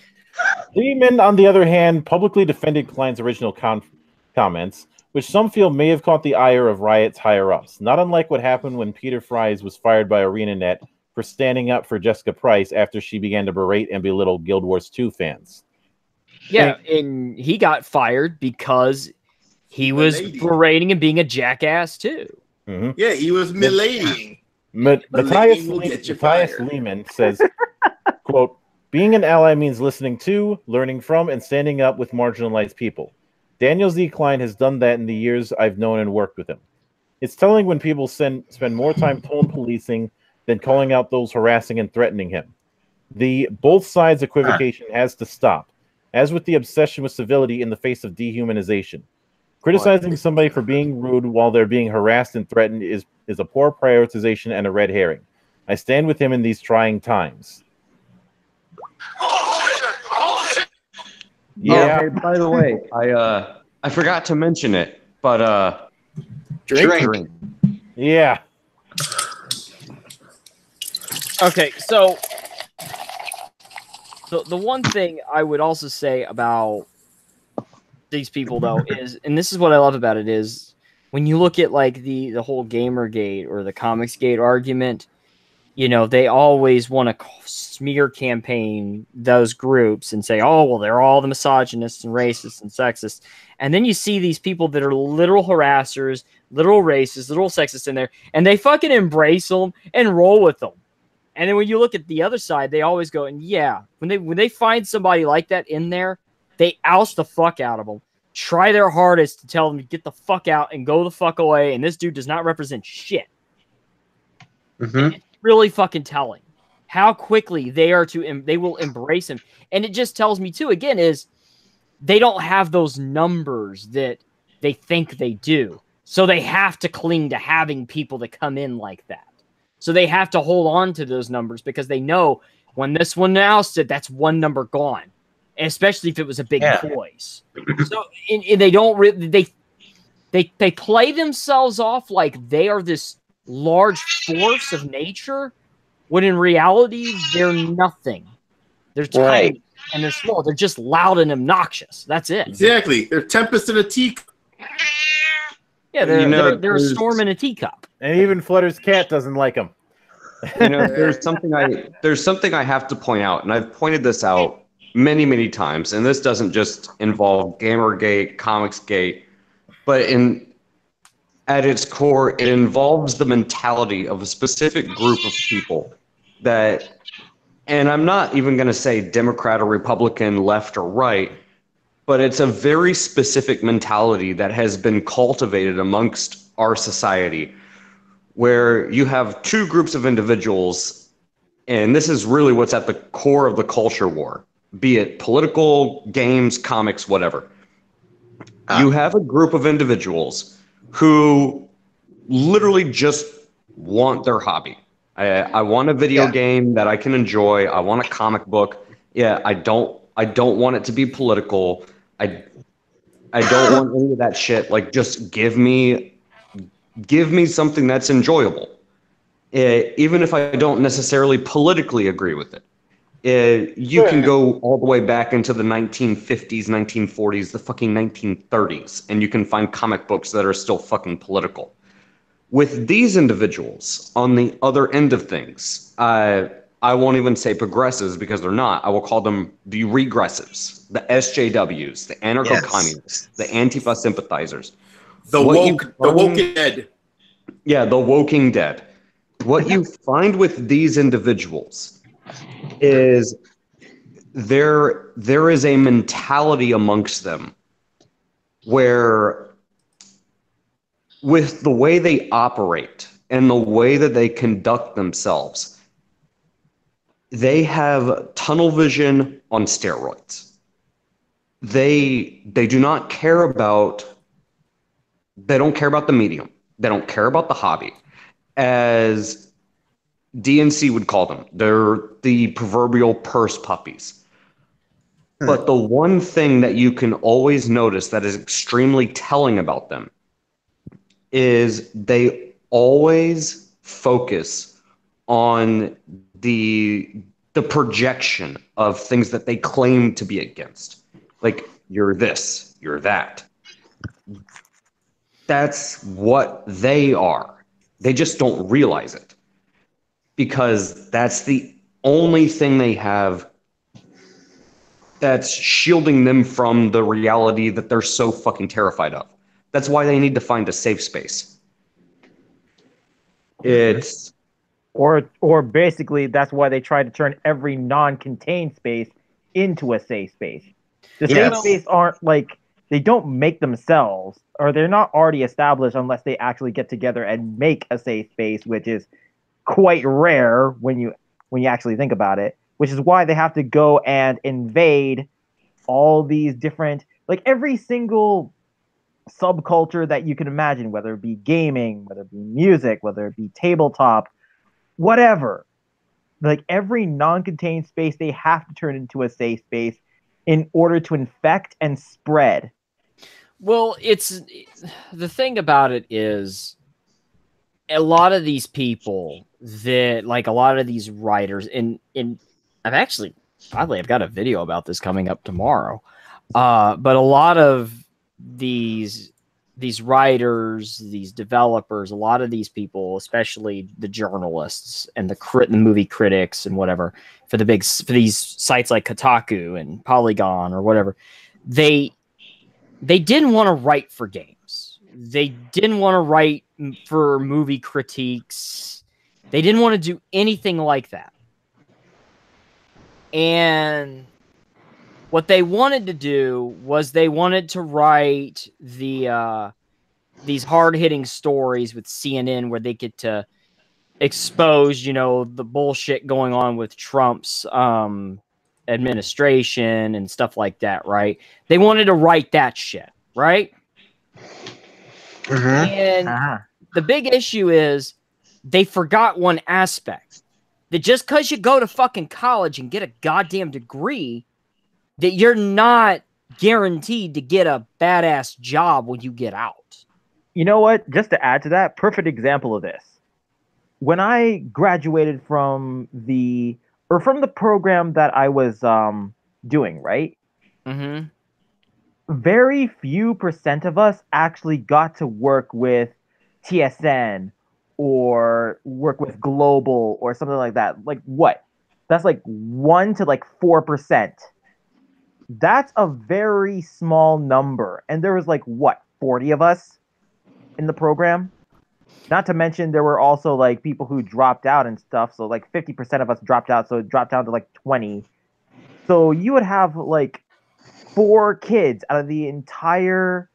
Lehman, on the other hand, publicly defended Klein's original comments, which some feel may have caught the ire of Riot's higher-ups, not unlike what happened when Peter Fries was fired by ArenaNet for standing up for Jessica Price after she began to berate and belittle Guild Wars 2 fans. Yeah, and he got fired because he was berating and being a jackass, too. Mm-hmm. Yeah, he was milading. Matthias Lehman says, quote, "Being an ally means listening to, learning from, and standing up with marginalized people. Daniel Z. Klein has done that in the years I've known and worked with him. It's telling when people spend more time tone policing than calling out those harassing and threatening him. The both sides equivocation has to stop, as with the obsession with civility in the face of dehumanization. Criticizing somebody for being rude while they're being harassed and threatened is a poor prioritization and a red herring. I stand with him in these trying times." Yeah. Oh, hey, by the way, I forgot to mention it, but drink. Yeah. Okay, so the one thing I would also say about these people, though, is, and this is what I love about it, is when you look at like the whole Gamergate or the Comicsgate argument, you know, they always want to smear campaign those groups and say, oh, well, they're all the misogynists and racists and sexists. And then you see these people that are literal harassers, literal racists, literal sexists in there, and they fucking embrace them and roll with them. And then when you look at the other side, they always go, and yeah, when they find somebody like that in there, they oust the fuck out of them, try their hardest to tell them to get the fuck out and go the fuck away, and this dude does not represent shit. Mm-hmm. It's really fucking telling how quickly they will embrace him. And it just tells me, too, again, is they don't have those numbers that they think they do. So they have to cling to having people that come in like that. So they have to hold on to those numbers because they know when this one ousted, that's one number gone. Especially if it was a big voice. So they don't really they play themselves off like they are this large force of nature, when in reality they're nothing. They're tiny and they're small. They're just loud and obnoxious. That's it. Exactly. They're tempest in a teacup. Yeah, they're a storm in a teacup. And even Flutter's cat doesn't like them. You know, there's something I have to point out, and I've pointed this out many times, and this doesn't just involve Gamergate, Comicsgate, but at its core, it involves the mentality of a specific group of people that, and I'm not even going to say Democrat or Republican, left or right, but it's a very specific mentality that has been cultivated amongst our society, where you have two groups of individuals, and this is really what's at the core of the culture war, be it political, games, comics, whatever. You have a group of individuals who literally just want their hobby. I want a video game that I can enjoy. I want a comic book. Yeah, I don't want it to be political. I don't want any of that shit. Like, just give me something that's enjoyable, even if I don't necessarily politically agree with it. You can go all the way back into the 1950s, 1940s, the fucking 1930s, and you can find comic books that are still fucking political. With these individuals on the other end of things, I won't even say progressives because they're not. I will call them the regressives, the SJWs, the anarcho-communists, the Antifa sympathizers. The woking dead. Yeah, the woking dead. What you find with these individuals is there is a mentality amongst them where, with the way they operate and the way that they conduct themselves, they have tunnel vision on steroids. They don't care about the medium. They don't care about the hobby. As DNC would call them, they're the proverbial purse puppies. But the one thing that you can always notice that is extremely telling about them is they always focus on the projection of things that they claim to be against. Like, you're this, you're that. That's what they are. They just don't realize it, because that's the only thing they have that's shielding them from the reality that they're so fucking terrified of. That's why they need to find a safe space. It's or basically that's why they try to turn every non-contained space into a safe space. The safe space aren't like, they don't make themselves, or they're not already established unless they actually get together and make a safe space, which is quite rare when you actually think about it, which is why they have to go and invade all these different, like every single subculture that you can imagine, whether it be gaming, whether it be music, whether it be tabletop, whatever. Like every non-contained space, they have to turn into a safe space in order to infect and spread. Well, it's the thing about it is a lot of these people that, like a lot of these writers, and I've actually, oddly, I've got a video about this coming up tomorrow. But a lot of these writers, these developers, a lot of these people, especially the journalists and the movie critics and whatever, for these sites like Kotaku and Polygon or whatever, they didn't want to write for games. They didn't want to write for movie critiques. They didn't want to do anything like that. And what they wanted to do was they wanted to write these hard-hitting stories with CNN where they get to expose, the bullshit going on with Trump's administration and stuff like that, right? They wanted to write that shit, right? And the big issue is they forgot one aspect. That just because you go to fucking college and get a goddamn degree, that you're not guaranteed to get a badass job when you get out. You know what? Just to add to that, perfect example of this. When I graduated from the program that I was doing, right? Mm-hmm. Very few % of us actually got to work with TSN or work with Global or something like that. Like what? That's like 1 to like 4%. That's a very small number. And there was like, what, 40 of us in the program? Not to mention there were also like people who dropped out and stuff. So like 50% of us dropped out, so it dropped down to like 20. So you would have like 4 kids out of the entire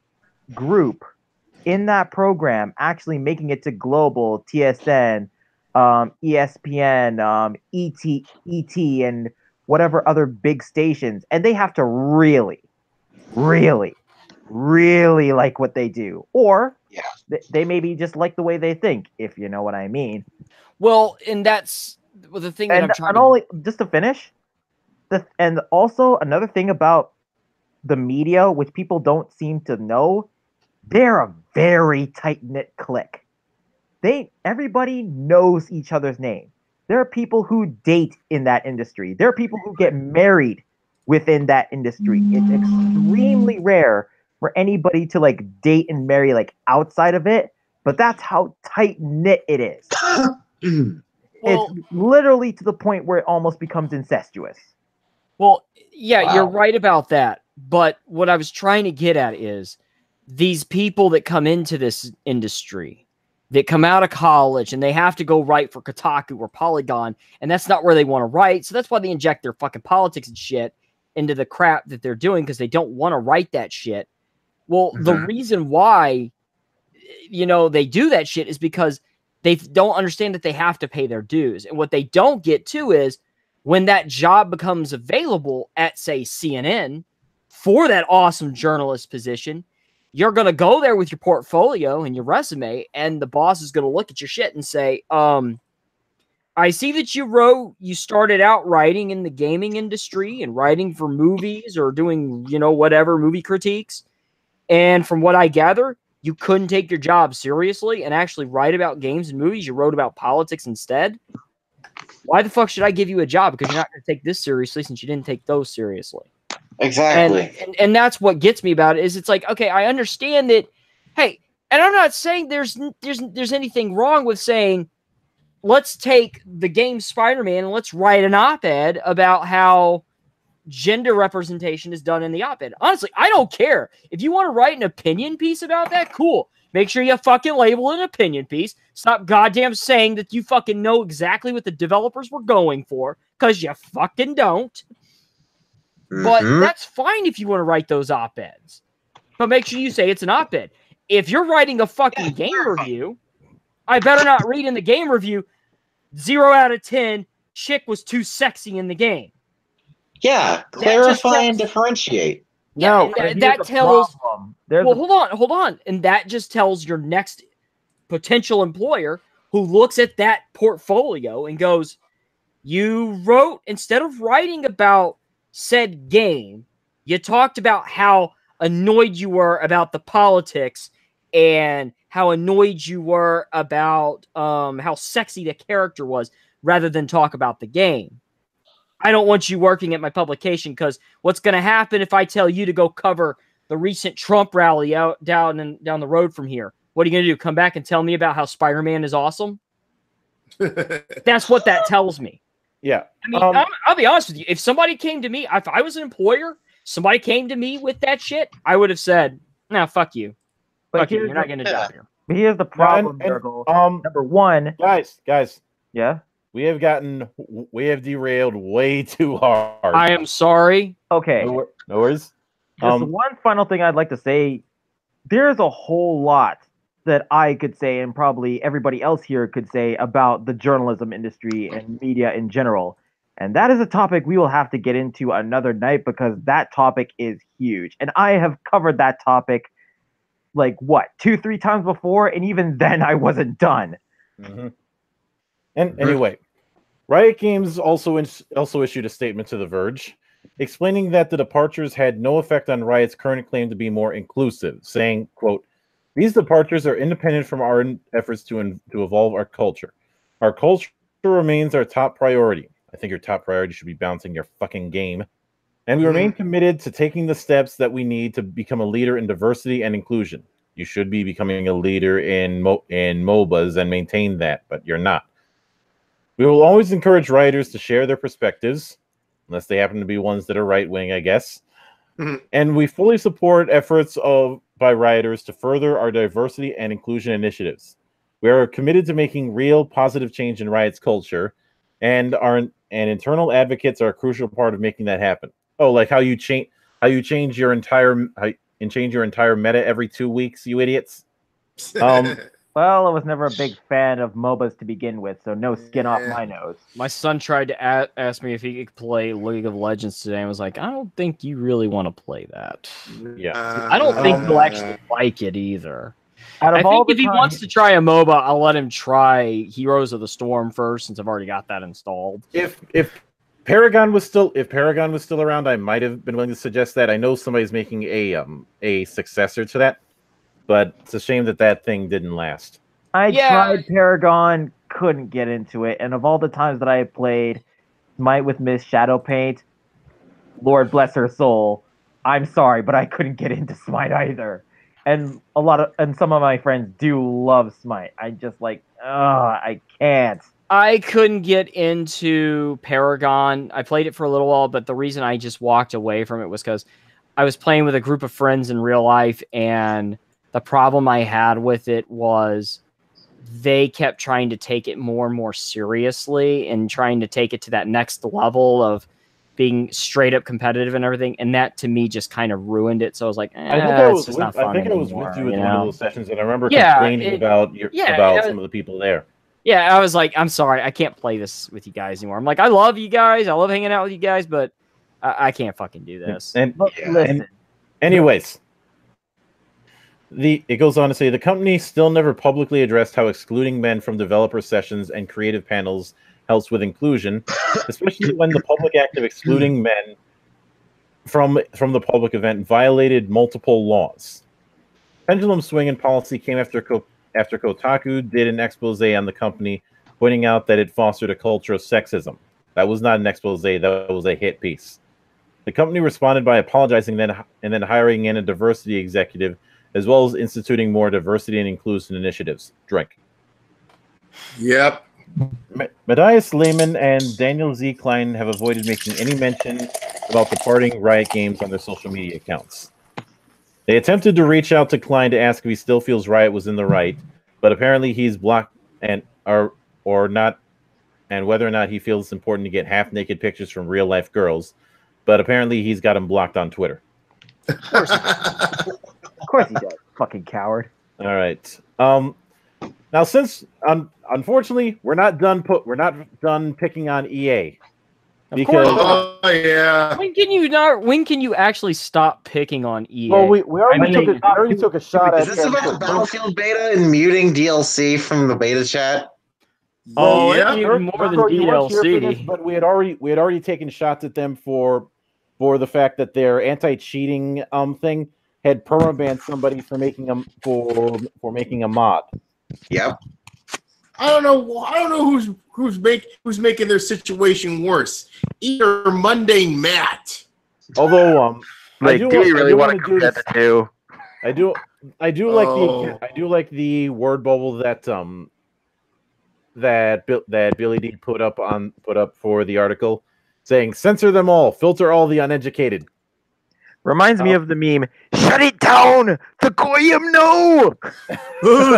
group in that program actually making it to global, TSN, ESPN, ET, and whatever other big stations, and they have to really, really, really like what they do, or Yeah. they maybe just like the way they think, if you know what I mean. Well, and that's the thing that I'm trying And to. only just to finish, and also another thing about the media, which people don't seem to know, they're a very tight knit clique. Everybody knows each other's name. There are people who date in that industry. There are people who get married within that industry. It's extremely rare for anybody to like date and marry like outside of it, but that's how tight knit it is. Well, It's literally to the point where it almost becomes incestuous. Well, yeah, Wow. you're right about that. But what I was trying to get at is these people that come into this industry, that come out of college and they have to go write for Kotaku or Polygon, and that's not where they want to write. So that's why they inject their fucking politics and shit into the crap that they're doing, because they don't want to write that shit. Well, the reason why, they do that shit is because they don't understand that they have to pay their dues. And what they don't get to is when that job becomes available at, say, CNN for that awesome journalist position, you're going to go there with your portfolio and your resume, and the boss is going to look at your shit and say, I see that you started out writing in the gaming industry and writing for movies or doing, whatever, movie critiques. And from what I gather, you couldn't take your job seriously and actually write about games and movies. You wrote about politics instead. Why the fuck should I give you a job? Because you're not going to take this seriously since you didn't take those seriously. Exactly. And that's what gets me about it is it's like, okay, I understand that. Hey, and I'm not saying there's anything wrong with saying, let's take the game Spider-Man and let's write an op-ed about how gender representation is done in the op-ed. Honestly, I don't care. If you want to write an opinion piece about that, cool. Make sure you fucking label an opinion piece. Stop goddamn saying that you fucking know exactly what the developers were going for, because you fucking don't. But that's fine if you want to write those op-eds. But make sure you say it's an op-ed. If you're writing a fucking game review, I better not read in the game review, 0 out of 10, chick was too sexy in the game. Yeah, clarify and differentiate. Yeah, No, that tells. Well, hold on, and that just tells your next potential employer who looks at that portfolio and goes, "You wrote, instead of writing about said game, you talked about how annoyed you were about the politics and how annoyed you were about how sexy the character was, rather than talk about the game. I don't want you working at my publication, because what's going to happen if I tell you to go cover the recent Trump rally out down the road from here? What are you going to do? Come back and tell me about how Spider-Man is awesome? That's what that tells me. Yeah. I mean, I'll be honest with you. If somebody came to me, if I was an employer, somebody came to me with that shit, I would have said, "Nah, fuck you. Fuck you. You're not getting a job here." But here's the problem, Nurgle. Number one, guys, yeah, we have derailed way too hard. I am sorry. Okay. No worries. Just one final thing I'd like to say. There's a whole lot that I could say, and probably everybody else here could say, about the journalism industry and media in general. And that is a topic we will have to get into another night, because that topic is huge. And I have covered that topic like, 2-3 times before, and even then I wasn't done. Mm-hmm. And anyway, Riot Games also issued a statement to The Verge, explaining that the departures had no effect on Riot's current claim to be more inclusive, saying, quote, "These departures are independent from our efforts to evolve our culture. Our culture remains our top priority." I think your top priority should be bouncing your fucking game. "And we remain committed to taking the steps that we need to become a leader in diversity and inclusion." You should be becoming a leader in MOBAs and maintain that, but you're not. "We will always encourage writers to share their perspectives, unless they happen to be ones that are right-wing, I guess. And we fully support efforts by writers to further our diversity and inclusion initiatives. We are committed to making real positive change in Riot's culture, and internal advocates are a crucial part of making that happen. Oh, like how you change your entire meta every 2 weeks, you idiots. Well, I was never a big fan of MOBAs to begin with, so no skin off my nose. My son tried to ask me if he could play League of Legends today. I was like, I don't think you really want to play that. Yeah, I don't think he'll actually like it either. Out I of all think the if he wants to try a MOBA, I'll let him try Heroes of the Storm first, since I've already got that installed. If Paragon was still around, I might have been willing to suggest that. I know somebody's making a successor to that, but it's a shame that thing didn't last. I tried Paragon, couldn't get into it, and of all the times that I have played Smite with Miss Shadowpaint, Lord bless her soul, I'm sorry, but I couldn't get into Smite either. And some of my friends do love Smite. I just I can't. I couldn't get into Paragon. I played it for a little while, but the reason I just walked away from it was because I was playing with a group of friends in real life, and the problem I had with it was they kept trying to take it more and more seriously and trying to take it to that next level of being straight up competitive and everything. And that to me just kind of ruined it. So I was like, I think I was with you in one of those sessions, and I remember complaining about some of the people there. Yeah, I was like, I'm sorry, I can't play this with you guys anymore. I'm like, I love you guys, I love hanging out with you guys, but I can't fucking do this. Anyways, it goes on to say the company still never publicly addressed how excluding men from developer sessions and creative panels helps with inclusion, especially when the public act of excluding men from the public event violated multiple laws. Pendulum swing in policy came after Kotaku did an expose on the company, pointing out that it fostered a culture of sexism. That was not an expose, that was a hit piece. The company responded by apologizing and then hiring in a diversity executive, as well as instituting more diversity and inclusion initiatives. Drink. Yep. Matthias Lehman and Daniel Z. Klein have avoided making any mention about departing Riot Games on their social media accounts. They attempted to reach out to Klein to ask if he still feels Riot was in the right, but apparently he's blocked or not, and whether or not he feels it's important to get half-naked pictures from real-life girls, but apparently he's got him blocked on Twitter. Of course he does, fucking coward. All right. Now, since unfortunately we're not done picking on EA. Because yeah. When can you actually stop picking on EA? Well, we already took a shot at. Is this about the Battlefield beta and muting DLC from the beta chat? Oh yeah, more than DLC. But we had already taken shots at them for the fact that their anti-cheating thing had permabanned somebody for making a mod. Yep. I don't know who's making their situation worse. Either Mundane Matt. Although do we really want to compare the two? I do like the word bubble that Billy D put up for the article, saying censor them all, filter all the uneducated. Reminds me of the meme. Shut it down, the Goyim no.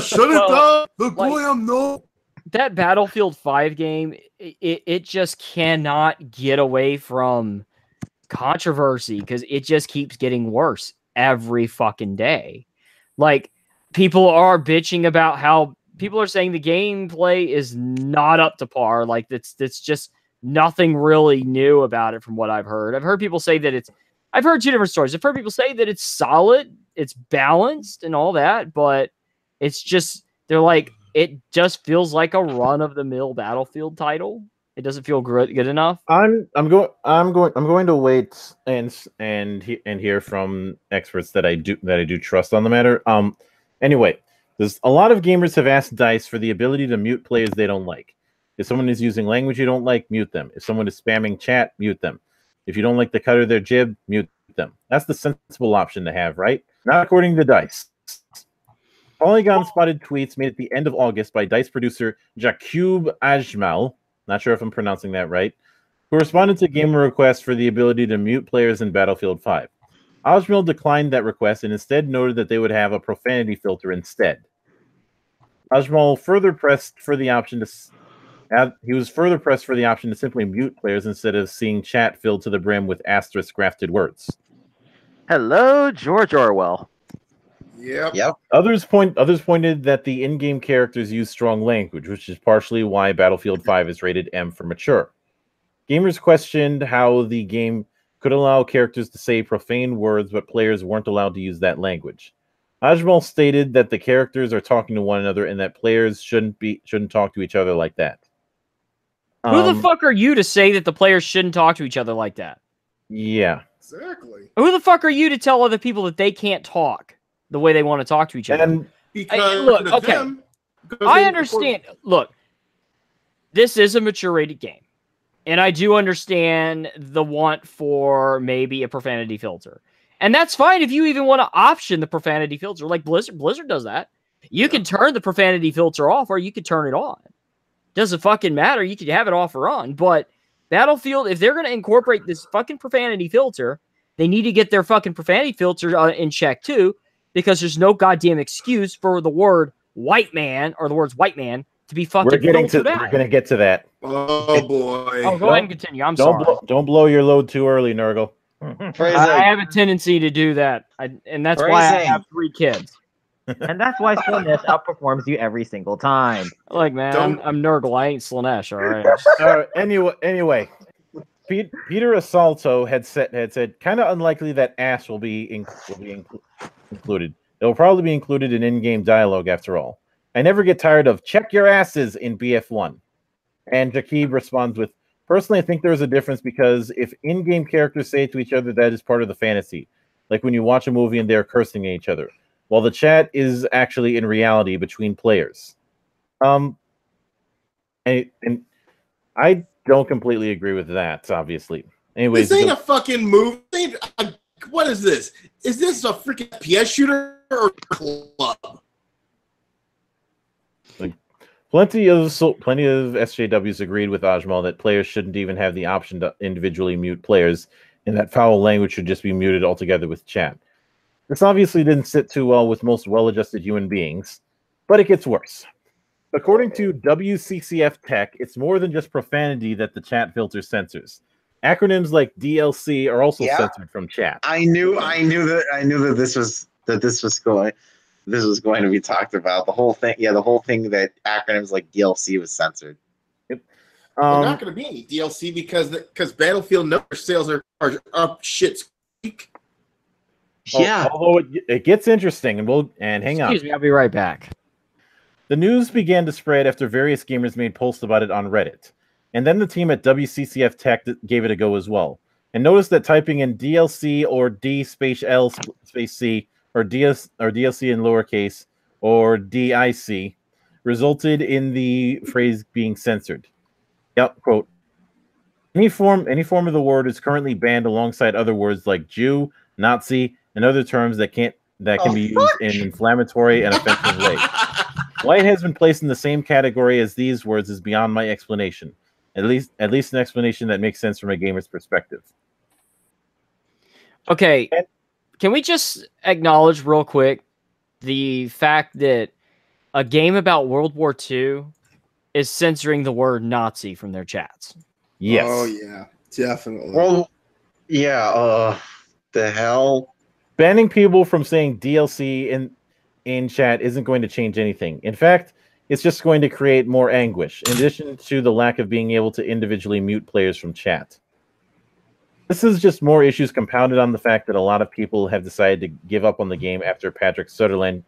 Shut it down, the Goyim no. That Battlefield 5 game, it just cannot get away from controversy because it just keeps getting worse every fucking day. Like, people are bitching about how people are saying the gameplay is not up to par. Like, it's just nothing really new about it from what I've heard. I've heard people say that I've heard two different stories. I've heard people say that it's solid, it's balanced and all that, but it's just, they're like, it just feels like a run-of-the-mill Battlefield title. It doesn't feel good enough. I'm going to wait and hear from experts that I do trust on the matter. Anyway, there's a lot of gamers have asked DICE for the ability to mute players they don't like. If someone is using language you don't like, mute them. If someone is spamming chat, mute them. If you don't like the cut of their jib, mute them. That's the sensible option to have, right? Not according to DICE. Polygon spotted tweets made at the end of August by DICE producer Jakub Ajmal, not sure if I'm pronouncing that right, who responded to gamer requests for the ability to mute players in Battlefield 5. Ajmal declined that request and instead noted that they would have a profanity filter instead. Ajmal further pressed for the option to. He was further pressed for the option to simply mute players instead of seeing chat filled to the brim with asterisk grafted words. Hello, George Orwell. Yep. Others pointed that the in-game characters use strong language, which is partially why Battlefield 5 is rated M for mature. Gamers questioned how the game could allow characters to say profane words, but players weren't allowed to use that language. Ajmal stated that the characters are talking to one another and that players shouldn't talk to each other like that. Who the fuck are you to say that the players shouldn't talk to each other like that? Yeah. Exactly. Who the fuck are you to tell other people that they can't talk the way they want to talk to each other? And because look, okay, I understand. Look, this is a mature-rated game, and I do understand the want for maybe a profanity filter, and that's fine if you even want to option the profanity filter, like Blizzard. Blizzard does that. You can turn the profanity filter off, or you can turn it on. Doesn't fucking matter. You can have it off or on, but Battlefield, if they're going to incorporate this fucking profanity filter, they need to get their fucking profanity filter in check too, because there's no goddamn excuse for the word white man or the words white man to be fucking. We're going to get to that. Oh boy. Oh, go ahead and continue. I'm sorry. Don't blow your load too early, Nurgle. I have a tendency to do that, and that's why I have 3 kids. And that's why Slanesh outperforms you every single time. Like, man, I'm Nurgle. I ain't Slanesh, all right? Anyway, Peter Assalto had said, kind of unlikely that ass will be included. It will probably be included in in-game dialogue after all. I never get tired of check your asses in BF1. And Jakib responds with, personally, I think there is a difference because if in-game characters say it to each other, that is part of the fantasy. Like when you watch a movie and they're cursing at each other. While the chat is actually in reality between players. And I don't completely agree with that, obviously. Anyways, this ain't a fucking movie. What is this? Is this a freaking PS shooter or club? Plenty of SJWs agreed with Ajmal that players shouldn't even have the option to individually mute players, and that foul language should just be muted altogether with chat. This obviously didn't sit too well with most well-adjusted human beings, but it gets worse. According to WCCF Tech, it's more than just profanity that the chat filter censors. Acronyms like DLC are also censored from chat. I knew that this was going to be talked about. The whole thing, that acronyms like DLC was censored. Yep. There's not going to be any DLC because Battlefield number sales are up shit squeak. Yeah. Although it gets interesting, and hang on. Excuse me, I'll be right back. The news began to spread after various gamers made posts about it on Reddit. And then the team at WCCF Tech gave it a go as well. And noticed that typing in DLC or D space L space C or DLC in lowercase or DIC resulted in the phrase being censored. Yep, quote. Any form of the word is currently banned alongside other words like Jew, Nazi, and other terms that can be used in inflammatory and offensive ways. Why it has been placed in the same category as these words is beyond my explanation. At least an explanation that makes sense from a gamer's perspective. Okay, can we just acknowledge real quick the fact that a game about World War II is censoring the word Nazi from their chats? Yes. Oh yeah, definitely. Well, yeah. The hell. Banning people from saying DLC in chat isn't going to change anything. In fact, it's just going to create more anguish, in addition to the lack of being able to individually mute players from chat. This is just more issues compounded on the fact that a lot of people have decided to give up on the game after Patrick Sutherland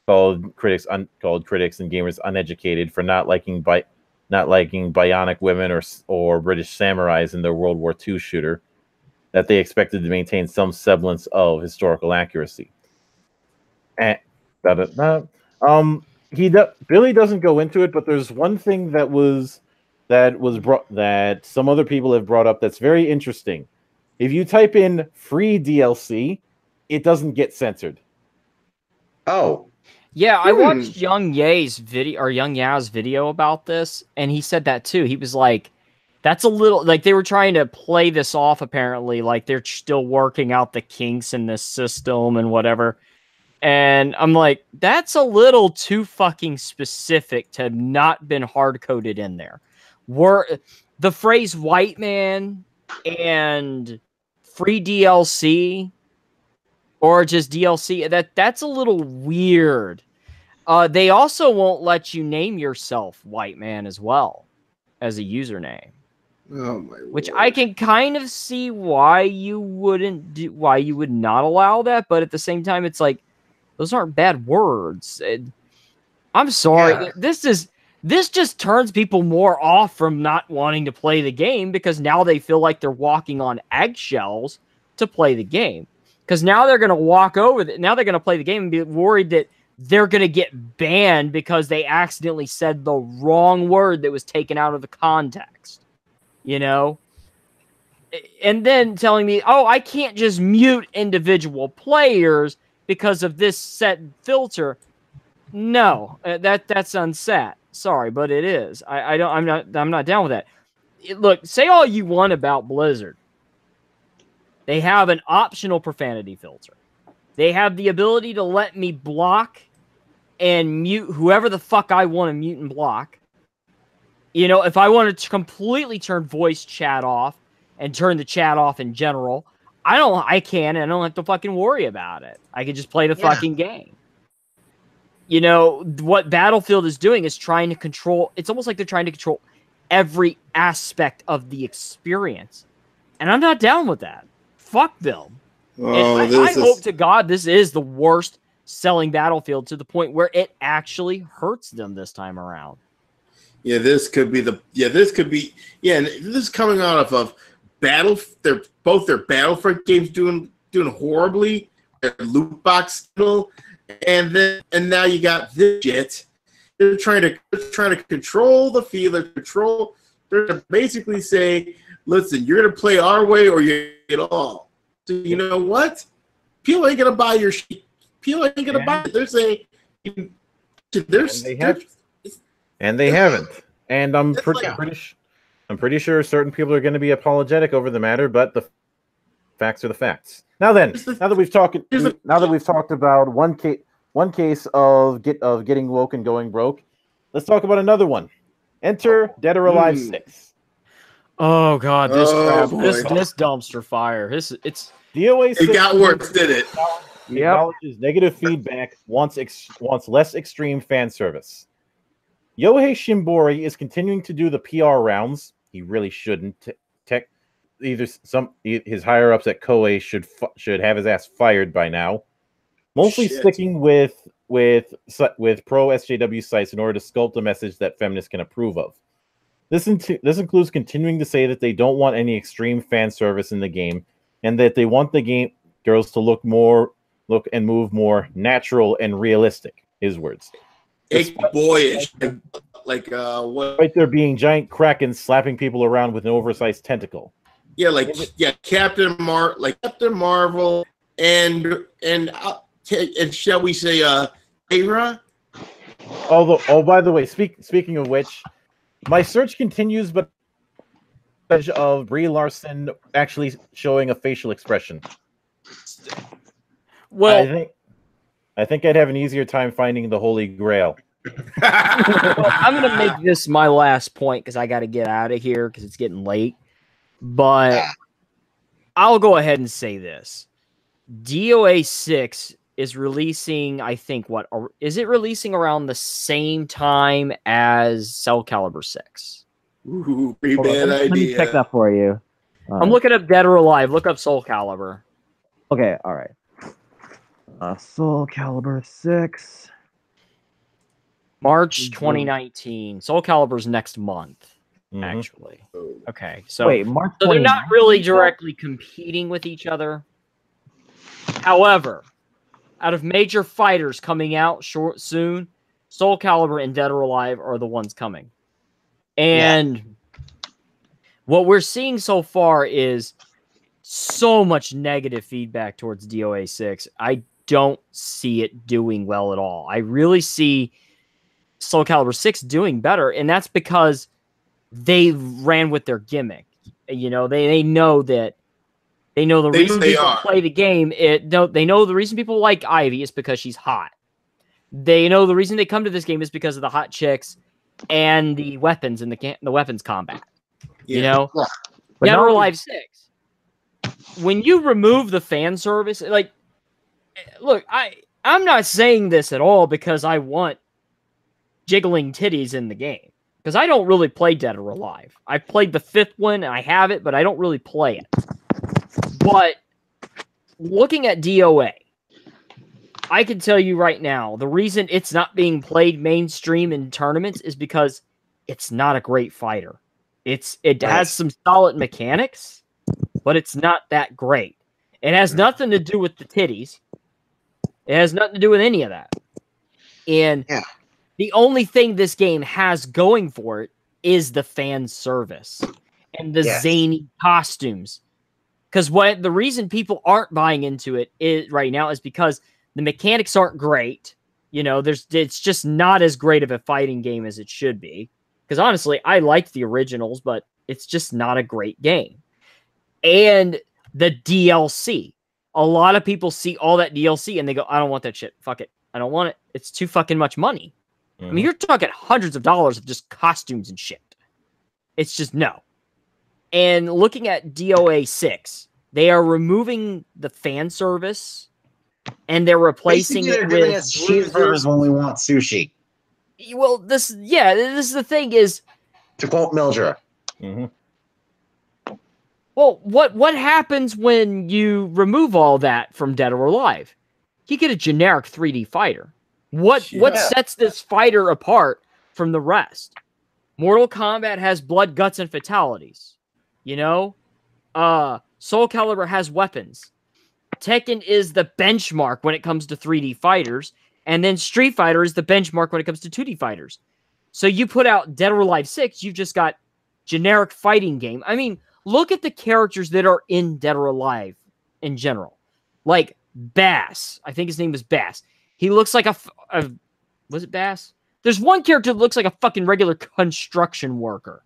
called critics and gamers uneducated for not liking bionic women or British samurais in their World War II shooter that they expected to maintain some semblance of historical accuracy. Billy doesn't go into it, but there's one thing that some other people have brought up that's very interesting. If you type in free DLC, it doesn't get censored. Oh. Yeah, I watched Young Ya's video about this, and he said that too. He was like, that's a little, like, they were trying to play this off, apparently, like they're still working out the kinks in this system and whatever. And I'm like, that's a little too fucking specific to have not been hard-coded in there. The phrase white man and free DLC or just DLC, that's a little weird. They also won't let you name yourself white man as well as a username. Oh my Which Lord. I can kind of see why you would not allow that, but at the same time, it's like those aren't bad words. I'm sorry. Yeah. This just turns people more off from not wanting to play the game because now they feel like they're walking on eggshells to play the game. Because now they're going to walk over. Now they're going to play the game and be worried that they're going to get banned because they accidentally said the wrong word that was taken out of the context. You know? And then telling me, oh, I can't just mute individual players because of this set filter. No, that's unset. Sorry, but it is. I'm not down with that. Look, say all you want about Blizzard. They have an optional profanity filter. They have the ability to let me block and mute whoever the fuck I want to mute and block. You know, if I want to completely turn voice chat off and turn the chat off in general, I can, and I don't have to fucking worry about it. I can just play the fucking game. You know, what Battlefield is doing is trying to control, it's almost like they're trying to control every aspect of the experience. And I'm not down with that. Fuck them. Oh, I hope to God this is the worst selling Battlefield to the point where it actually hurts them this time around. Yeah, this could be and this is coming out of both their Battlefront games doing horribly, their loot box still, and now you got this shit. They're trying to control the field. They're to basically say, listen, you're gonna play our way or you get all. So you know what? People ain't gonna buy your shit. People ain't gonna buy it. They're saying and they haven't. And I'm pretty sure certain people are going to be apologetic over the matter, but the facts are the facts. Now that we've talked about one case of getting woke and going broke, let's talk about another one. Enter Dead or Alive 6. Oh God, this boy. dumpster fire. It's DOA 6. It got worse, did it? Acknowledges negative feedback, wants less extreme fan service. Yohei Shimbori is continuing to do the PR rounds. He really shouldn't. His higher ups at Koei should have his ass fired by now. Mostly sticking with pro SJW sites in order to sculpt a message that feminists can approve of. This includes continuing to say that they don't want any extreme fan service in the game, and that they want the game girls to look and move more natural and realistic. His words. Boyish, like what? Right there, being giant krakens slapping people around with an oversized tentacle. Yeah, Captain Marvel, and shall we say, Hera? By the way, speaking of which, my search continues, but of Brie Larson actually showing a facial expression. well. I think I'd have an easier time finding the Holy Grail. Well, I'm going to make this my last point because I got to get out of here because it's getting late. But I'll go ahead and say this. DOA 6 is releasing, I think, is it releasing around the same time as Soul Calibur 6? Ooh, pretty bad idea. Let me check that for you. I'm looking up Dead or Alive. Look up Soul Calibur. Okay, all right. Soul Calibur 6. March 2019. Soul Calibur's next month, actually. Okay, so wait, March. So they're not really directly competing with each other. However, out of major fighters coming out soon, Soul Calibur and Dead or Alive are the ones coming. And what we're seeing so far is so much negative feedback towards DOA 6. I don't see it doing well at all. I really see Soul Calibur 6 doing better, and that's because they ran with their gimmick. You know, they know that They know the reason people are. play the game. They know the reason people like Ivy is because she's hot. They know the reason they come to this game is because of the hot chicks and the weapons and the weapons combat. Yeah. You know, Yeah. But Dead no- or Alive 6. When you remove the fan service, like, look, I'm not saying this at all because I want jiggling titties in the game. Because I don't really play Dead or Alive. I played the 5th one, and I have it, but I don't really play it. But looking at DOA, I can tell you right now, the reason it's not being played mainstream in tournaments is because it's not a great fighter. It has some solid mechanics, but it's not that great. It has nothing to do with the titties. It has nothing to do with any of that. And the only thing this game has going for it is the fan service and the zany costumes. Because the reason people aren't buying into it right now is because the mechanics aren't great. You know, it's just not as great of a fighting game as it should be. Because honestly, I liked the originals, but it's just not a great game. And the DLC. A lot of people see all that DLC and they go, I don't want that shit. Fuck it. I don't want it. It's too fucking much money. I mean, you're talking hundreds of dollars of just costumes and shit. It's just no. And looking at DOA 6, they are removing the fan service and they're replacing Basically, it they're giving with us cheeseburgers when we want sushi. Well, this is the thing is, To quote Mildra. well, what happens when you remove all that from Dead or Alive? You get a generic 3D fighter. What sets this fighter apart from the rest? Mortal Kombat has blood, guts, and fatalities. You know? Soul Calibur has weapons. Tekken is the benchmark when it comes to 3D fighters, and then Street Fighter is the benchmark when it comes to 2D fighters. So you put out Dead or Alive 6, you've just got generic fighting game. I mean, look at the characters that are in Dead or Alive in general. Like Bass. I think his name is Bass. He looks like was it Bass? There's one character that looks like a fucking regular construction worker.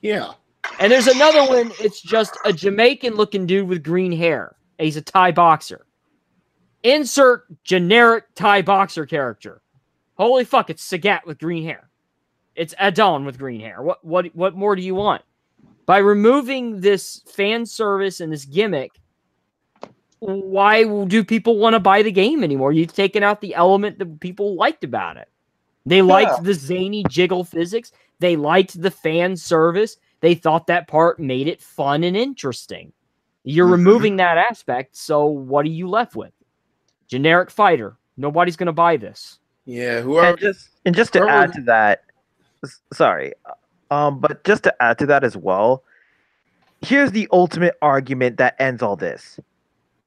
Yeah. And there's another one, it's just a Jamaican-looking dude with green hair. And he's a Thai boxer. Insert generic Thai boxer character. Holy fuck, it's Sagat with green hair. It's Adon with green hair. What more do you want? By removing this fan service and this gimmick, why do people want to buy the game anymore? You've taken out the element that people liked about it. They liked the zany jiggle physics. They liked the fan service. They thought that part made it fun and interesting. You're removing that aspect, so what are you left with? Generic fighter. Nobody's going to buy this. Yeah, whoever. And just to add to that, sorry, but just to add to that as well, here's the ultimate argument that ends all this.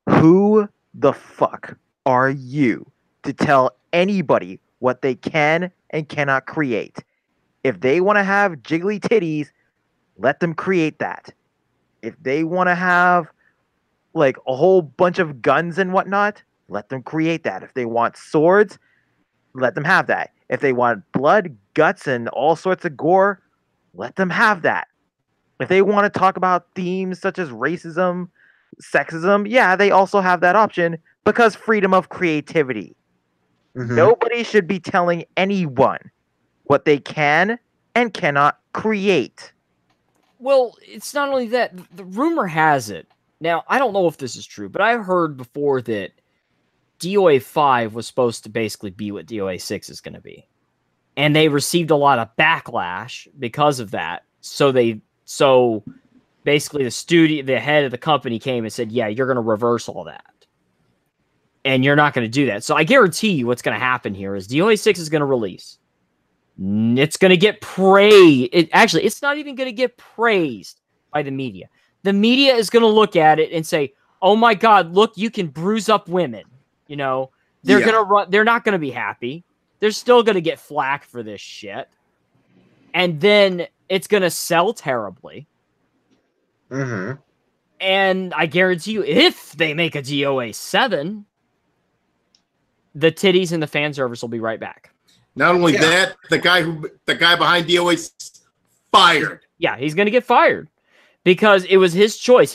Who the fuck are you to tell anybody what they can and cannot create? If they want to have jiggly titties, let them create that. If they want to have like a whole bunch of guns and whatnot, let them create that. If they want swords, let them have that. If they want blood, guts, and all sorts of gore, let them have that. If they want to talk about themes such as racism, sexism, yeah, they also have that option because freedom of creativity. Nobody should be telling anyone what they can and cannot create. Well, it's not only that. The rumor has it. Now, I don't know if this is true, but I heard before that DOA 5 was supposed to basically be what DOA 6 is going to be. And they received a lot of backlash because of that. So basically the head of the company came and said, yeah, you're going to reverse all that. And you're not going to do that. So I guarantee you what's going to happen here is DOA 6 is going to release. It's going to get praised. It's not even going to get praised by the media. The media is going to look at it and say, oh my God, look, you can bruise up women. You know, they're going to run. They're not going to be happy. They're still going to get flack for this shit. And then it's going to sell terribly. And I guarantee you, if they make a DOA 7, the titties and the fan service will be right back. Not only that, the guy behind DOA fired. Yeah, he's going to get fired because it was his choice.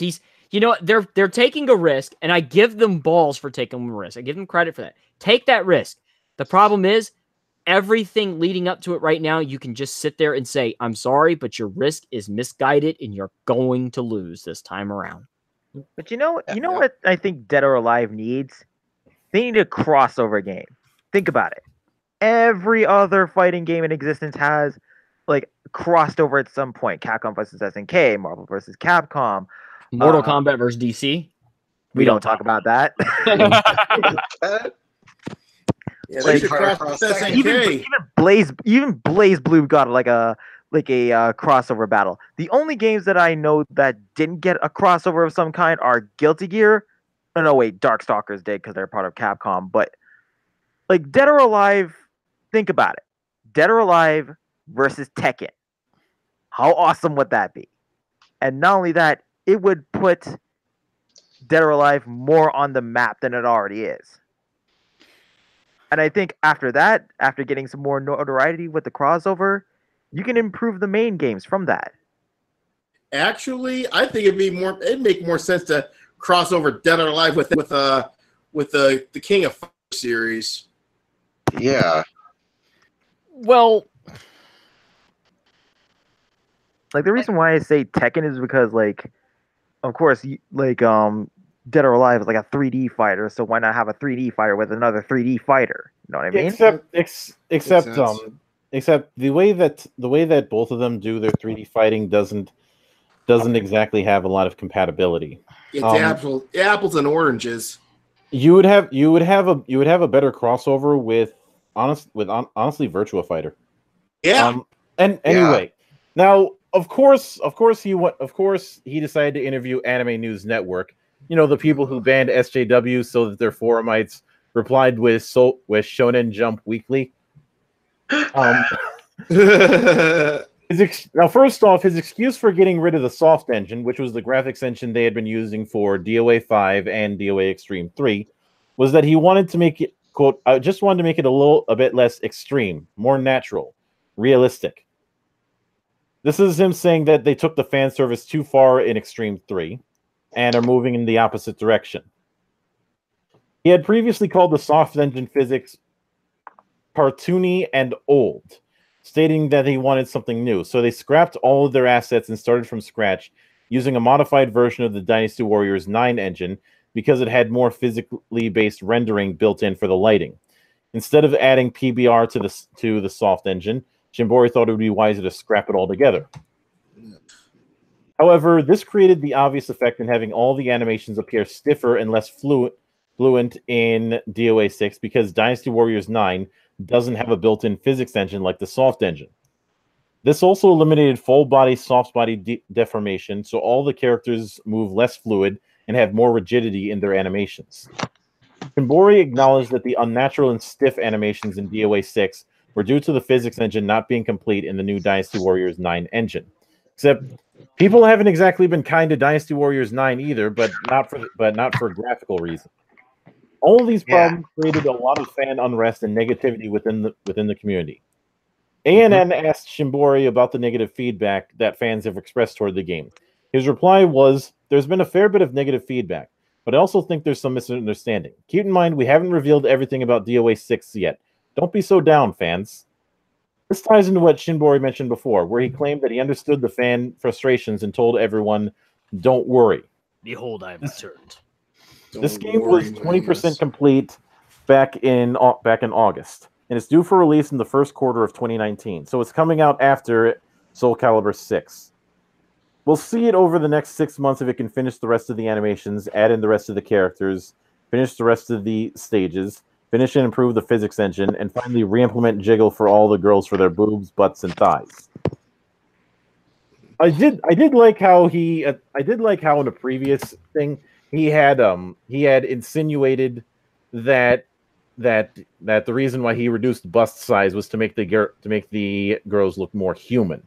You know, they're taking a risk, and I give them balls for taking a risk. I give them credit for that. Take that risk. The problem is, everything leading up to it right now, you can just sit there and say, I'm sorry, but your risk is misguided, and you're going to lose this time around. But you know what I think Dead or Alive needs? They need a crossover game. Think about it. Every other fighting game in existence has like crossed over at some point. Capcom versus SNK, Marvel versus Capcom, Mortal Kombat versus DC. We don't talk about that. Yeah, they should cross SNK. Even Blaze Blue got like a crossover battle. The only games that I know that didn't get a crossover of some kind are Guilty Gear. No, wait, Darkstalkers did because they're part of Capcom. But like Dead or Alive, think about it. Dead or Alive versus Tekken. How awesome would that be? And not only that, it would put Dead or Alive more on the map than it already is. And I think after that, after getting some more notoriety with the crossover, you can improve the main games from that. Actually, I think it'd make more sense to cross over Dead or Alive with the King of Fighters series. Yeah. Well, like the reason why I say Tekken is because, like, of course, Dead or Alive is like a 3D fighter, so why not have a 3D fighter with another 3D fighter? You know what I mean? Except the way that both of them do their 3D fighting doesn't exactly have a lot of compatibility. It's apples and oranges. You would have a better crossover with honestly Virtua Fighter. Yeah. Anyway, now of course he decided to interview Anime News Network. You know, the people who banned SJW so that their forumites replied with Shonen Jump Weekly. Now, first off, his excuse for getting rid of the soft engine, which was the graphics engine they had been using for DOA 5 and DOA Extreme 3, was that he wanted to make it, quote, I just wanted to make it a bit less extreme, more natural, realistic. This is him saying that they took the fan service too far in Extreme 3 and are moving in the opposite direction. He had previously called the soft engine physics cartoony and old, stating that he wanted something new. So they scrapped all of their assets and started from scratch using a modified version of the Dynasty Warriors 9 engine because it had more physically based rendering built in for the lighting. Instead of adding PBR to the soft engine, Shimbori thought it would be wiser to scrap it altogether. However, this created the obvious effect in having all the animations appear stiffer and less fluent in DOA 6 because Dynasty Warriors 9 doesn't have a built-in physics engine like the soft engine. This also eliminated full body, soft body deformation, so all the characters move less fluid and have more rigidity in their animations. Shimbori acknowledged that the unnatural and stiff animations in DOA 6 were due to the physics engine not being complete in the new Dynasty Warriors 9 engine. Except people haven't exactly been kind to Dynasty Warriors 9 either, but not for graphical reasons. All of these problems created a lot of fan unrest and negativity within the community. ANN asked Shimbori about the negative feedback that fans have expressed toward the game. His reply was, "There's been a fair bit of negative feedback, but I also think there's some misunderstanding. Keep in mind, we haven't revealed everything about DOA 6 yet. Don't be so down, fans." This ties into what Shimbori mentioned before, where he claimed that he understood the fan frustrations and told everyone, "Don't worry. Behold, I have returned." This game was 20% complete back in August, and it's due for release in the first quarter of 2019. So it's coming out after Soul Calibur 6. We'll see it over the next 6 months if it can finish the rest of the animations, add in the rest of the characters, finish the rest of the stages, finish and improve the physics engine, and finally re-implement Jiggle for all the girls for their boobs, butts, and thighs. I did like how in a previous thing he had insinuated that the reason why he reduced bust size was to make the girls look more human.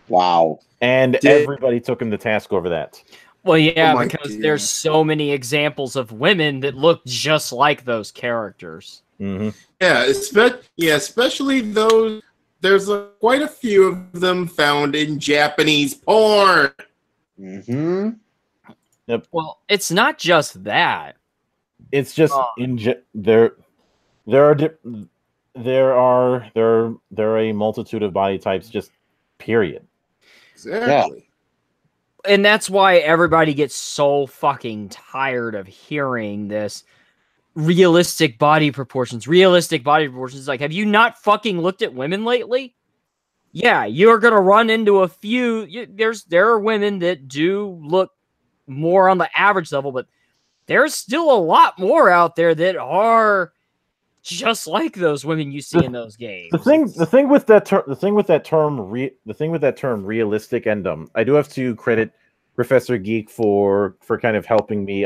Wow. And everybody took him to task over that. Well, yeah, because there's so many examples of women that look just like those characters. Mm-hmm. Yeah, especially those. There's quite a few of them found in Japanese porn. Mm-hmm. Well, it's not just that. It's just there are a multitude of body types. Just period. Exactly. And that's why everybody gets so fucking tired of hearing this realistic body proportions. Like, have you not fucking looked at women lately? Yeah, you're gonna run into a few. There are women that do look more on the average level, but there's still a lot more out there that are just like those women you see in those games. The thing with that term realistic, and I do have to credit Professor Geek for kind of helping me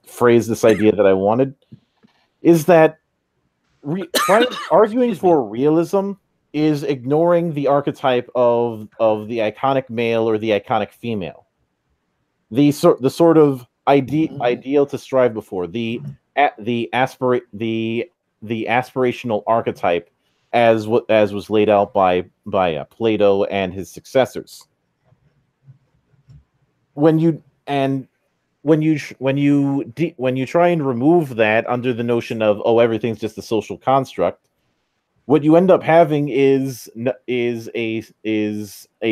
phrase this idea that I wanted, is that arguing for realism is ignoring the archetype of the iconic male or the iconic female, the sort of ideal to strive before, the aspirational archetype as was laid out by Plato and his successors. When you try and remove that under the notion of, oh, everything's just a social construct, what you end up having is a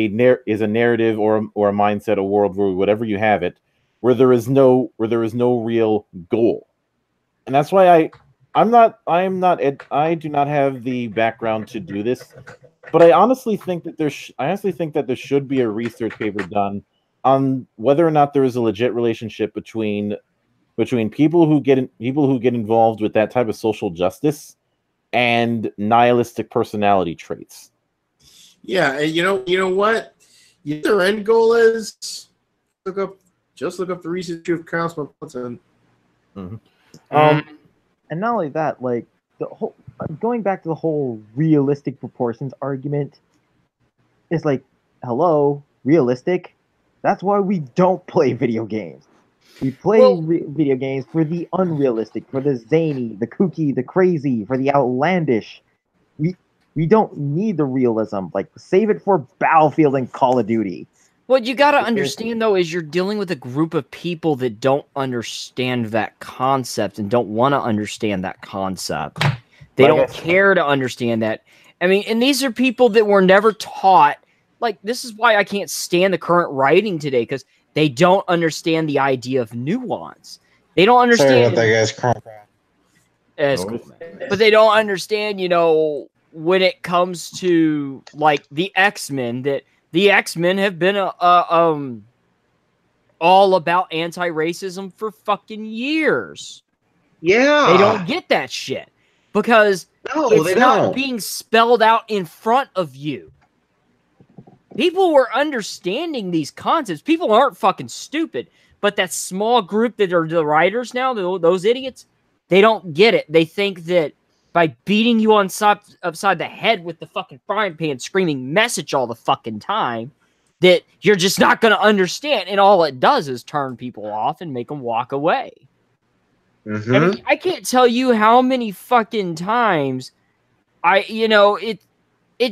narrative or a mindset, a world where, whatever you have it, where there is no real goal. And that's why I do not have the background to do this, but I honestly think that there should be a research paper done on whether or not there is a legit relationship between people who get involved with that type of social justice and nihilistic personality traits. Yeah, and you know what? Their end goal is look up the recent issue of Cosmopolitan. Mm-hmm. And not only that, like the whole going back to the whole realistic proportions argument, it's like, hello, realistic? That's why we don't play video games. We play video games for the unrealistic, for the zany, the kooky, the crazy, for the outlandish. We don't need the realism. Like, save it for Battlefield and Call of Duty. What you got to understand, though, is you're dealing with a group of people that don't understand that concept and don't want to understand that concept. They don't care to understand that. I mean, and these are people that were never taught. Like, this is why I can't stand the current writing today, because they don't understand the idea of nuance. They don't understand. Sorry about that, guys. Cool, but they don't understand, when it comes to, like, the X-Men, that the X-Men have been all about anti-racism for fucking years. Yeah. They don't get that shit because it's not being spelled out in front of you. People were understanding these concepts. People aren't fucking stupid, but that small group that are the writers now, those idiots, they don't get it. They think that by beating you upside the head with the fucking frying pan, screaming message all the fucking time, that you're just not going to understand. And all it does is turn people off and make them walk away. Mm-hmm. I mean, I can't tell you how many fucking times it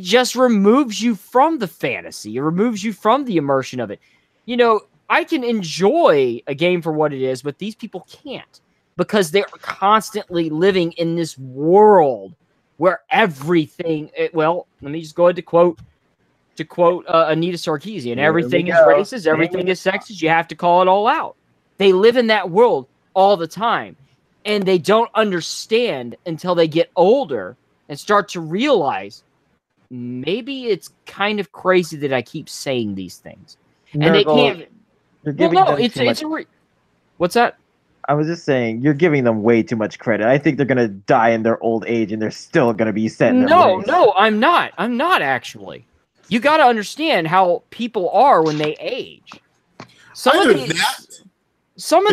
just removes you from the fantasy. It removes you from the immersion of it. I can enjoy a game for what it is, but these people can't, because they're constantly living in this world where everything. Let me just go ahead to quote Anita Sarkeesian. Everything is racist. Everything is sexist. You have to call it all out. They live in that world all the time, and they don't understand until they get older and start to realize maybe it's kind of crazy that I keep saying these things. And they can't. What's that? I was just saying, you're giving them way too much credit. I think they're going to die in their old age, and they're still going to be set in their ways. No, I'm not. I'm not, actually. You got to understand how people are when they age. Some of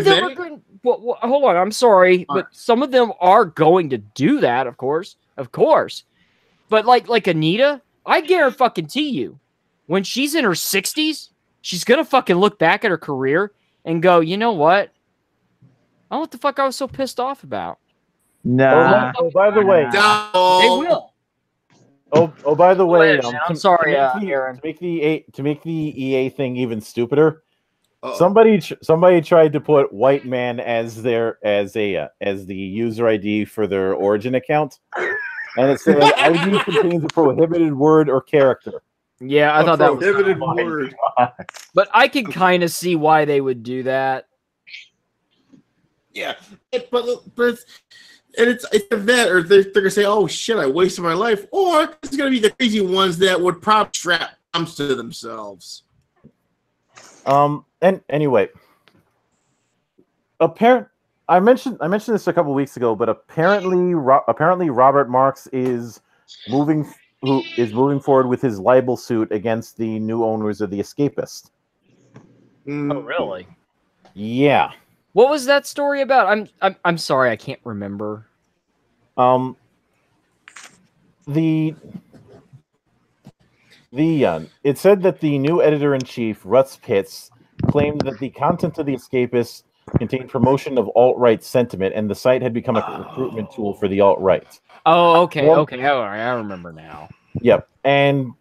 them are going... Well, hold on, I'm sorry, but some of them are going to do that, of course. But like Anita, I guarantee you, when she's in her 60s, she's going to fucking look back at her career and go, you know what? Oh, what the fuck I was so pissed off about? Nah. Oh, by the way, they will. Oh, by the way, ahead, man. I'm sorry, Aaron. To make the EA thing even stupider, Uh-oh. somebody tried to put white man as the user ID for their Origin account, and it said ID contains a prohibited word or character. Yeah, I thought that was prohibited funny. word. But I can kind of see why they would do that. Yeah, it's that, or they're gonna say, "Oh shit, I wasted my life," or it's gonna be the crazy ones that would probably strap bombs to themselves. And anyway, I mentioned this a couple weeks ago, but apparently Robert Marks is moving forward with his libel suit against the new owners of The Escapist. Oh, really? Yeah. What was that story about? I'm sorry, I can't remember. It said that the new editor-in-chief, Russ Pitts, claimed that the content of The Escapist contained promotion of alt-right sentiment, and the site had become a recruitment tool for the alt-right. Oh, okay. All right, I remember now. Yep. And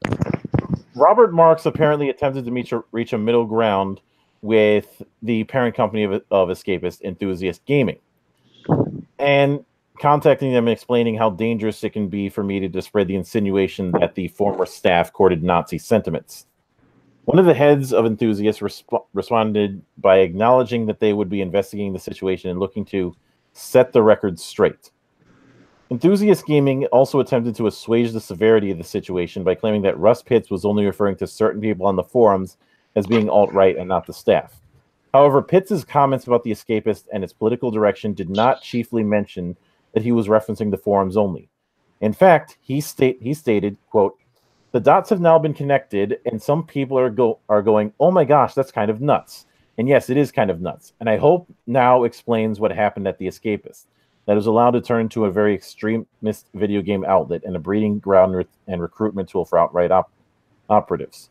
Robert Marks apparently attempted to reach a middle ground with the parent company of Escapist, Enthusiast Gaming, and contacting them and explaining how dangerous it can be for me to spread the insinuation that the former staff courted Nazi sentiments. One of the heads of Enthusiast responded by acknowledging that they would be investigating the situation and looking to set the record straight. Enthusiast Gaming also attempted to assuage the severity of the situation by claiming that Russ Pitts was only referring to certain people on the forums as being alt-right and not the staff. However, Pitts' comments about The Escapist and its political direction did not chiefly mention that he was referencing the forums only. In fact, he stated, quote, "The dots have now been connected, and some people are going, oh my gosh, that's kind of nuts. And yes, it is kind of nuts. And I hope now explains what happened at The Escapist. That is allowed to turn into a very extremist video game outlet and a breeding ground and recruitment tool for outright operatives."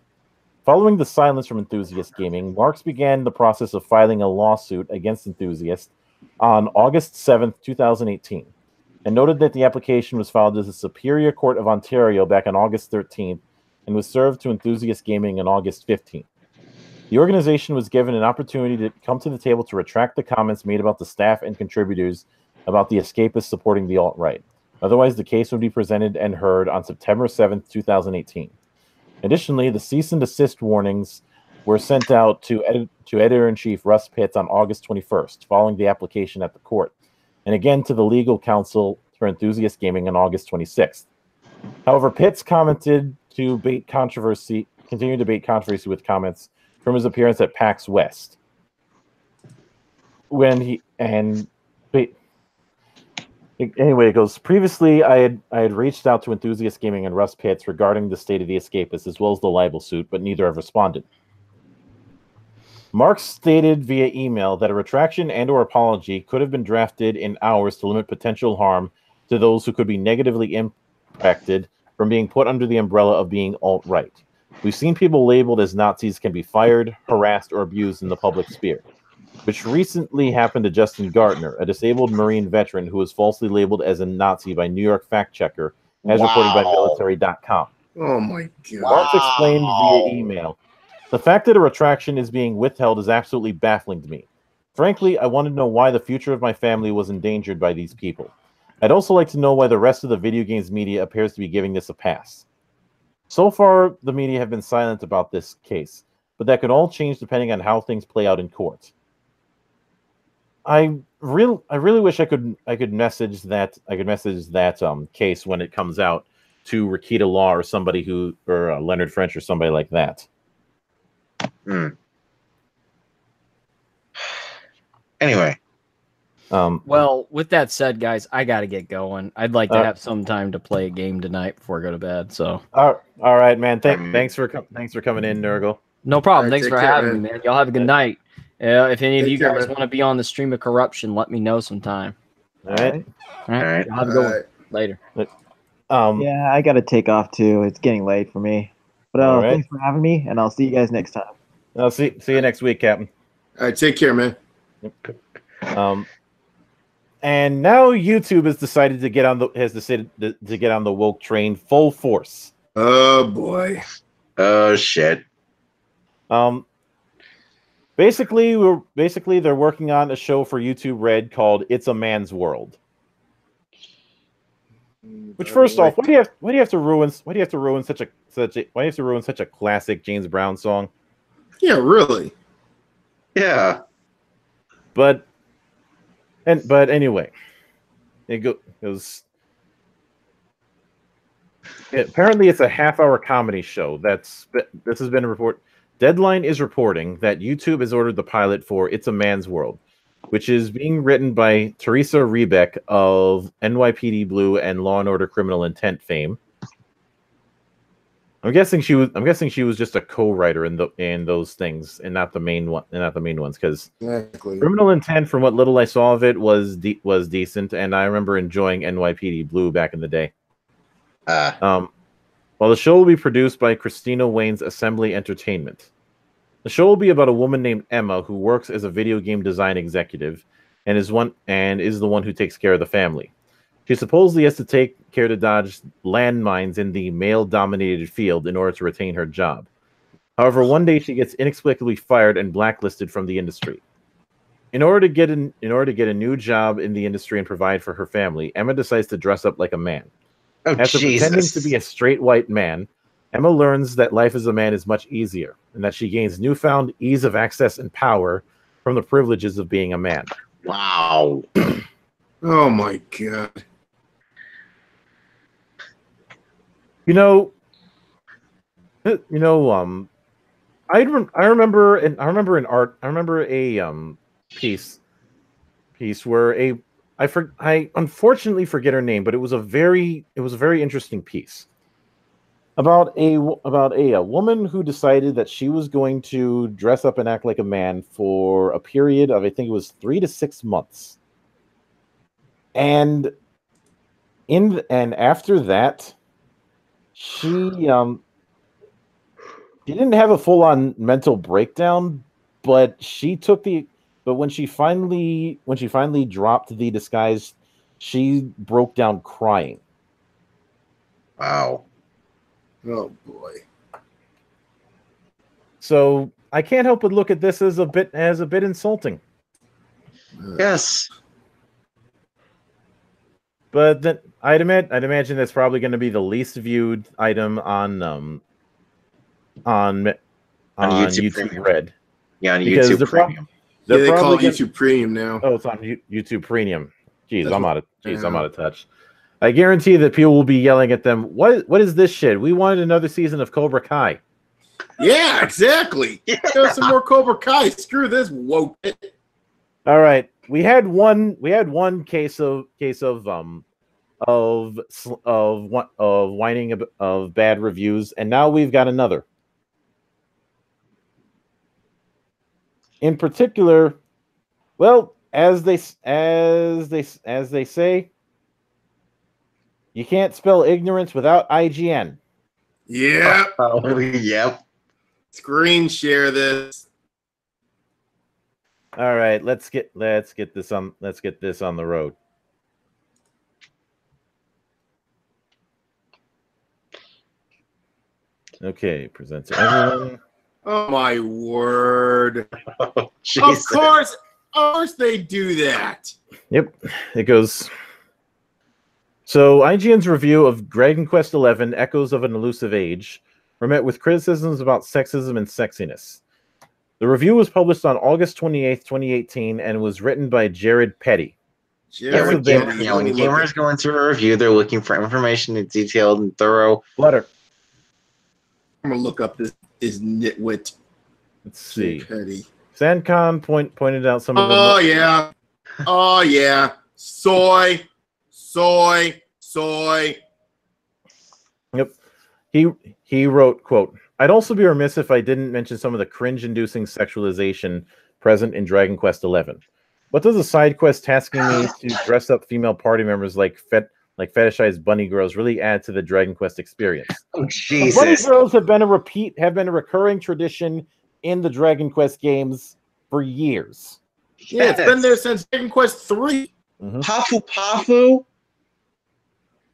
Following the silence from Enthusiast Gaming, Marks began the process of filing a lawsuit against Enthusiast on August 7th, 2018, and noted that the application was filed at the Superior Court of Ontario back on August 13th and was served to Enthusiast Gaming on August 15th. The organization was given an opportunity to come to the table to retract the comments made about the staff and contributors about the Escapists supporting the alt-right. Otherwise, the case would be presented and heard on September 7th, 2018. Additionally, the cease and desist warnings were sent out to Editor-in-Chief Russ Pitts on August 21st, following the application at the court, and again to the legal counsel for Enthusiast Gaming on August 26th. However, Pitts continued to bait controversy with comments from his appearance at PAX West. Anyway, it goes, previously I had reached out to Enthusiast Gaming and Russ Pitts regarding the state of the Escapist as well as the libel suit, but neither have responded. Marks stated via email that a retraction and/or apology could have been drafted in hours to limit potential harm to those who could be negatively impacted from being put under the umbrella of being alt-right. We've seen people labeled as Nazis can be fired, harassed, or abused in the public sphere, which recently happened to Justin Gardner, a disabled Marine veteran who was falsely labeled as a Nazi by New York fact checker, as reported by military.com. Oh my god. Marks explained via email, "The fact that a retraction is being withheld is absolutely baffling to me. Frankly, I want to know why the future of my family was endangered by these people. I'd also like to know why the rest of the video games media appears to be giving this a pass. So far, the media have been silent about this case, but that could all change depending on how things play out in court. I really wish I could message that case when it comes out to Rakita Law or somebody or Leonard French or somebody like that." Anyway, Well, with that said, guys, I gotta get going. I'd like to have some time to play a game tonight before I go to bed. So, all right, man. Thanks for coming in, Nurgle. no problem. All right, Thanks take for care, having me, man. Y'all have a good night. If any of Take you care, guys man. want to be on the stream of corruption, let me know sometime. All right. All right. All right. Y'all have a good All one. right. Later. Yeah, I gotta take off too. It's getting late for me. But All right. thanks for having me, and I'll see you guys next time. I'll see you next week, Captain. All right, take care, man. Um, And now YouTube has decided to get on the woke train full force. Oh boy. Oh shit. Basically they're working on a show for YouTube Red called "It's a Man's World." Which, first off, why do you have to ruin such a classic James Brown song? Yeah, really. Yeah. But anyway, it goes. Apparently, it's a half-hour comedy show. This has been a report. Deadline is reporting that YouTube has ordered the pilot for "It's a Man's World," which is being written by Teresa Rebeck of NYPD Blue and Law and Order: Criminal Intent fame. I'm guessing she was just a co-writer in those things and not the main ones, because Exactly. Criminal Intent, from what little I saw of it, was decent, and I remember enjoying NYPD Blue back in the day. While the show will be produced by Christina Wayne's Assembly Entertainment. The show will be about a woman named Emma who works as a video game design executive and is the one who takes care of the family. She supposedly has to take care to dodge landmines in the male-dominated field in order to retain her job. However, one day she gets inexplicably fired and blacklisted from the industry. In order to get a new job in the industry and provide for her family, Emma decides to dress up like a man. Oh, After pretending to be a straight white man, Emma learns that life as a man is much easier, and that she gains newfound ease of access and power from the privileges of being a man. Wow. Oh my god. I remember a piece where I unfortunately forget her name, but it was a very interesting piece about a woman who decided that she was going to dress up and act like a man for a period of, I think it was 3 to 6 months, and after that, she didn't have a full-on mental breakdown, but when she finally dropped the disguise, she broke down crying. Wow. Oh boy. So I can't help but look at this as a bit insulting. Yes. But then I'd imagine that's probably going to be the least viewed item on YouTube Red. Yeah, on Because YouTube Premium. They call it YouTube Premium now. Oh, it's on YouTube Premium. Jeez, I'm out of touch. I guarantee that people will be yelling at them. What is this shit? We wanted another season of Cobra Kai. Yeah, exactly. Yeah. There's some more Cobra Kai. Screw this woke. All right, we had one case of whining of bad reviews, and now we've got another. In particular, well, as they say, you can't spell ignorance without IGN. Yeah. Oh, yep. Screen share this. All right, let's get this on the road. Okay, present to everyone. Oh my word. Oh, Jesus. Of course they do that. Yep, it goes. So IGN's review of Dragon Quest XI: Echoes of an Elusive Age were met with criticisms about sexism and sexiness. The review was published on August 28th, 2018, and was written by Jared Petty. Yeah, when gamers go into a review, they're looking for information that's detailed and thorough. Flutter. I'm gonna look up this nitwit. Let's see. Petty. Sandcon pointed out some of the. Oh yeah. Soy. Yep. He wrote, quote, "I'd also be remiss if I didn't mention some of the cringe-inducing sexualization present in Dragon Quest XI. What does a side quest tasking me to dress up female party members like fetishized bunny girls really add to the Dragon Quest experience? Oh, Jesus. Bunny girls have been a recurring tradition in the Dragon Quest games for years. Yeah, it's been there since Dragon Quest 3. Pafu Pafu.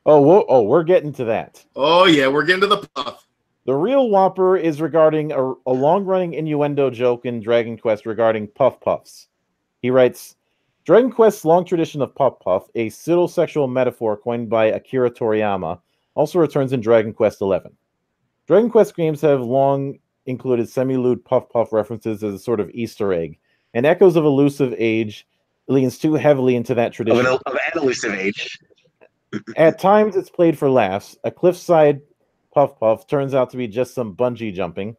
We're getting to that. Oh yeah, we're getting to the puff. The real whopper is regarding a long-running innuendo joke in Dragon Quest regarding puff puffs. He writes, Dragon Quest's long tradition of puff puff, a pseudo-sexual metaphor coined by Akira Toriyama, also returns in Dragon Quest XI. Dragon Quest games have long included semi-lewd puff puff references as a sort of Easter egg, and Echoes of Elusive Age leans too heavily into that tradition. Of an elusive age. At times, it's played for laughs. A cliffside puff puff turns out to be just some bungee jumping,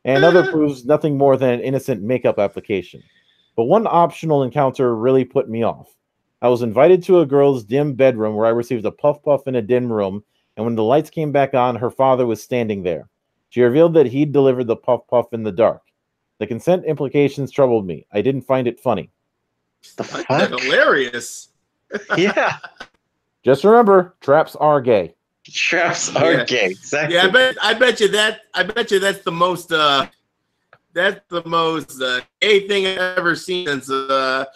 and other proves nothing more than an innocent makeup application. But one optional encounter really put me off. I was invited to a girl's dim bedroom where I received a puff puff in a dim room, and when the lights came back on, her father was standing there. She revealed that he'd delivered the puff puff in the dark. The consent implications troubled me. I didn't find it funny. The fuck? Hilarious. Yeah. Just remember, traps are gay. Traps are gay. Exactly. Yeah, I bet you that's the most gay thing I've ever seen since a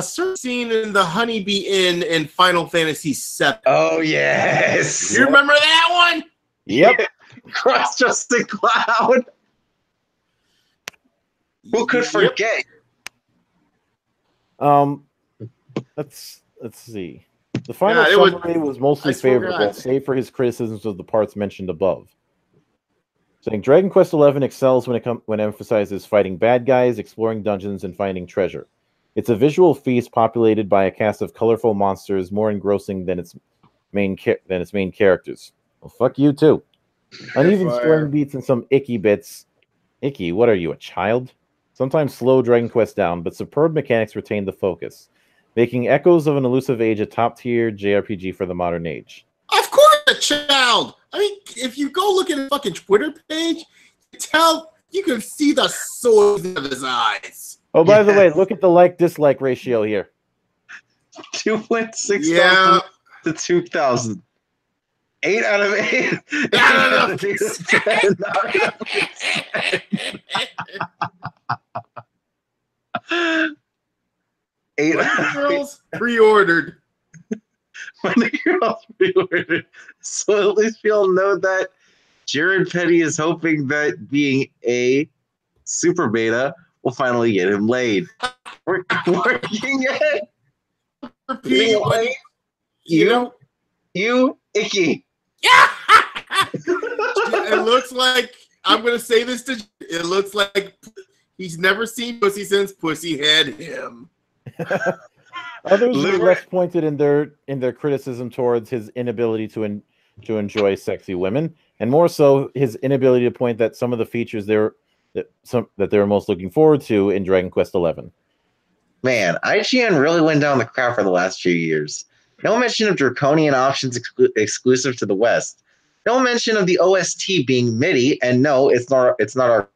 certain scene in the Honeybee Inn in Final Fantasy VII. Oh yes. You remember that one? Yep. Cross-dressing cloud. Who could forget? Let's see. The final summary was mostly favorable, save for his criticisms of the parts mentioned above. Saying Dragon Quest XI excels when it emphasizes fighting bad guys, exploring dungeons, and finding treasure. It's a visual feast populated by a cast of colorful monsters more engrossing than its main characters. Well, fuck you too. Uneven story beats and some icky bits. Icky, what are you, a child? Sometimes slow Dragon Quest down, but superb mechanics retain the focus, making Echoes of an Elusive Age a top-tier JRPG for the modern age. Of course, a child. I mean, if you go look at his fucking Twitter page, you can see the soils of his eyes. Oh, by the way, look at the like-dislike ratio here. 2.6 to 2,000. 8 out of 8. 8 out of 10. Eight girls pre-ordered. When the girls pre-ordered. So at least we'll know that Jared Petty is hoping that being a super beta will finally get him laid. We're working it. Repeat. You icky. It looks like, I'm going to say this it looks like he's never seen pussy since pussy had him. Others were less pointed in their criticism towards his inability to enjoy sexy women, and more so his inability to point that some of the features that they were most looking forward to in Dragon Quest XI. Man, IGN really went down the crap for the last few years. No mention of draconian options exclusive to the West. No mention of the OST being MIDI, and no, it's not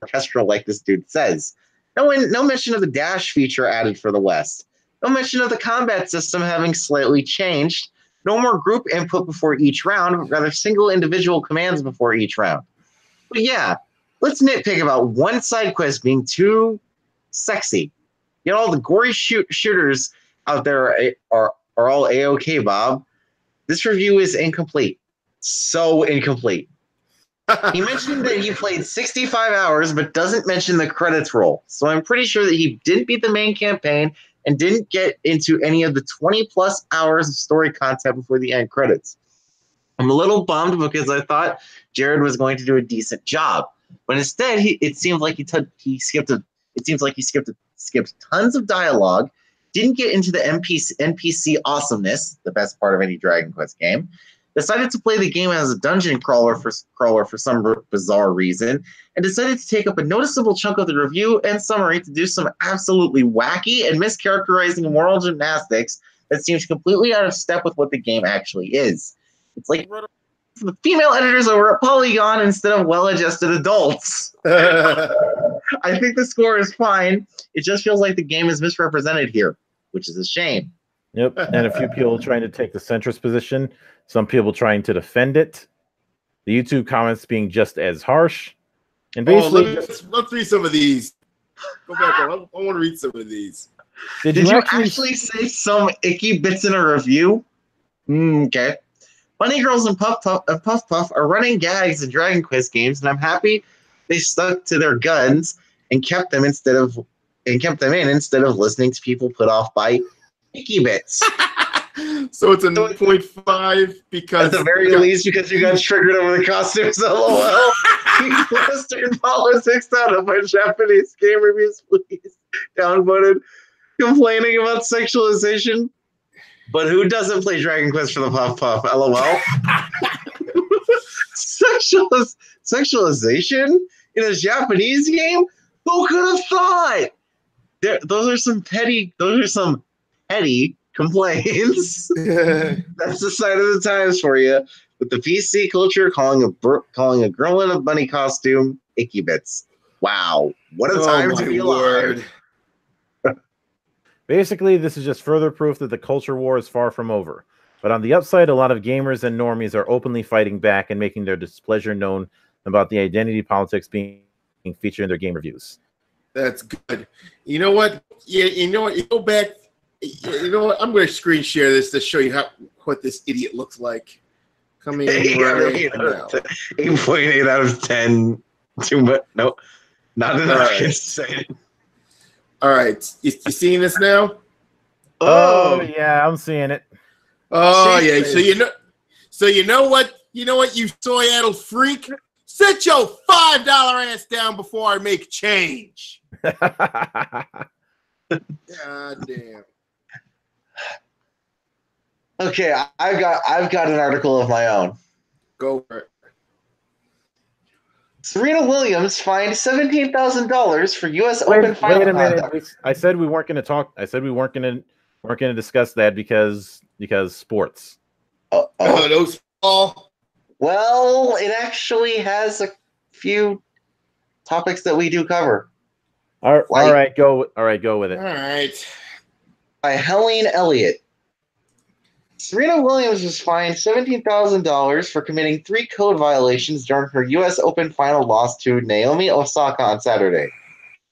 orchestral like this dude says. No mention of the dash feature added for the West. No mention of the combat system having slightly changed. No more group input before each round, but rather single individual commands before each round. But yeah, let's nitpick about one side quest being too sexy. You know, all the gory shooters out there are all A-OK, Bob. This review is incomplete. So incomplete. He mentioned that he played 65 hours, but doesn't mention the credits roll. So I'm pretty sure that he didn't beat the main campaign and didn't get into any of the 20-plus hours of story content before the end credits. I'm a little bummed because I thought Jared was going to do a decent job, but instead it seems like he skipped tons of dialogue, didn't get into the NPC awesomeness, the best part of any Dragon Quest game, decided to play the game as a dungeon crawler for some bizarre reason, and decided to take up a noticeable chunk of the review and summary to do some absolutely wacky and mischaracterizing moral gymnastics that seems completely out of step with what the game actually is. It's like the female editors over at Polygon instead of well-adjusted adults. I think the score is fine. It just feels like the game is misrepresented here, which is a shame. Yep, and a few people trying to take the centrist position, some people trying to defend it, the YouTube comments being just as harsh, and basically... let's read some of these. Go back. I want to read some of these. Did Did you you actually actually say some icky bits in a review? Okay. Bunny Girls and Puff Puff are running gags in Dragon Quest games, and I'm happy they stuck to their guns and kept them in instead of listening to people put off by icky bits. So it's a 9.5 because At the very least, because you got triggered over the costumes, lol. Western politics out of my Japanese game reviews, please. Downvoted. Complaining about sexualization. But who doesn't play Dragon Quest for the Puff Puff? LOL. Sexualization in a Japanese game? Who could have thought? Those are some petty complaints. That's the sign of the times for you. With the PC culture calling a girl in a bunny costume icky bits. Wow, what a time to be alive! Basically, this is just further proof that the culture war is far from over. But on the upside, a lot of gamers and normies are openly fighting back and making their displeasure known about the identity politics being featured in their game reviews. That's good. You know what? Yeah, you know what? You go back. You know what? I'm going to screen share this to show you what this idiot looks like. Coming right now. 8.8 out of 10. Too much. Nope. Not enough. Right. All right. You seeing this now? Oh yeah, I'm seeing it. Oh yeah. So you know what? You know what? You soy-addled freak. Sit your $5 ass down before I make change. God damn. Okay, I've got an article of my own. Go for it. Serena Williams fined $17,000 for U.S. Open final. Wait a minute. I said we weren't going to talk. I said we weren't going to discuss that because sports. Those all. Well, it actually has a few topics that we do cover. All right, go with it. All right. By Helene Elliott. Serena Williams was fined $17,000 for committing 3 code violations during her U.S. Open final loss to Naomi Osaka on Saturday.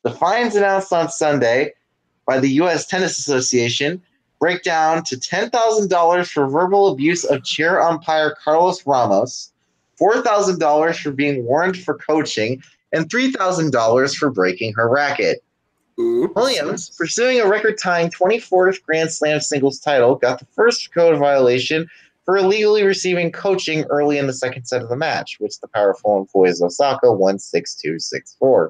The fines announced on Sunday by the U.S. Tennis Association break down to $10,000 for verbal abuse of chair umpire Carlos Ramos, $4,000 for being warned for coaching, and $3,000 for breaking her racket. Oops. Williams, pursuing a record-tying 24th Grand Slam singles title, got the first code violation for illegally receiving coaching early in the second set of the match, which the powerful employs Osaka won 6-2, 6-4.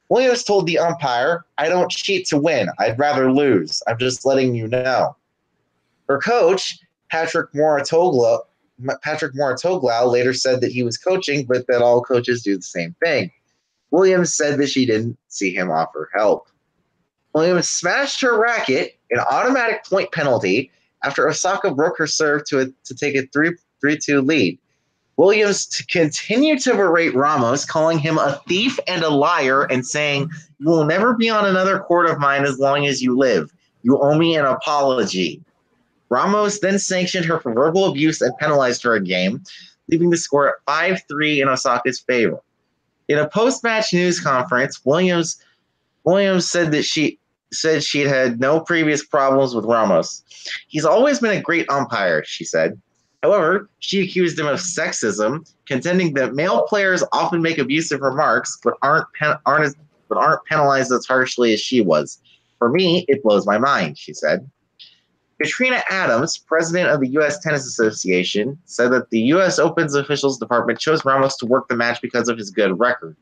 Williams told the umpire, "I don't cheat to win. I'd rather lose. I'm just letting you know." Her coach, Patrick Moratoglu, later said that he was coaching, but that all coaches do the same thing. Williams said that she didn't see him offer help. Williams smashed her racket, an automatic point penalty, after Osaka broke her serve to take a 3-2 lead. Williams continued to berate Ramos, calling him a thief and a liar and saying, "You will never be on another court of mine as long as you live. You owe me an apology." Ramos then sanctioned her for verbal abuse and penalized her a game, leaving the score at 5-3 in Osaka's favor. In a post-match news conference, Williams said that she'd had no previous problems with Ramos. "He's always been a great umpire," she said. However, she accused him of sexism, contending that male players often make abusive remarks but aren't penalized as harshly as she was. "For me, it blows my mind," she said. Katrina Adams, president of the U.S. Tennis Association, said that the U.S. Open's officials department chose Ramos to work the match because of his good record.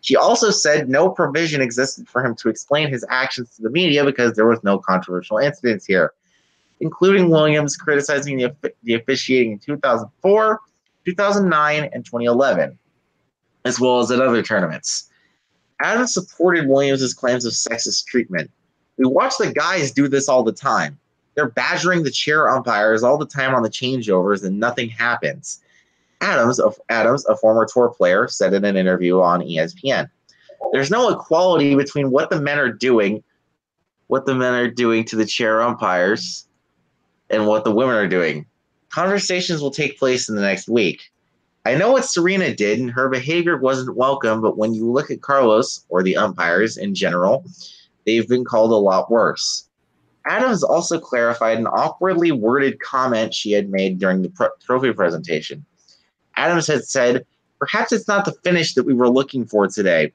She also said no provision existed for him to explain his actions to the media because there was no controversial incidents here, including Williams criticizing the officiating in 2004, 2009, and 2011, as well as at other tournaments. Adams supported Williams' claims of sexist treatment. "We watch the guys do this all the time. They're badgering the chair umpires all the time on the changeovers and nothing happens." Adams, a former tour player, said in an interview on ESPN, "There's no equality between what the men are doing to the chair umpires and what the women are doing. Conversations will take place in the next week. I know what Serena did, and her behavior wasn't welcome, but when you look at Carlos, or the umpires in general, They've been called a lot worse. Adams also clarified an awkwardly worded comment she had made during the trophy presentation. Adams had said, "Perhaps it's not the finish that we were looking for today."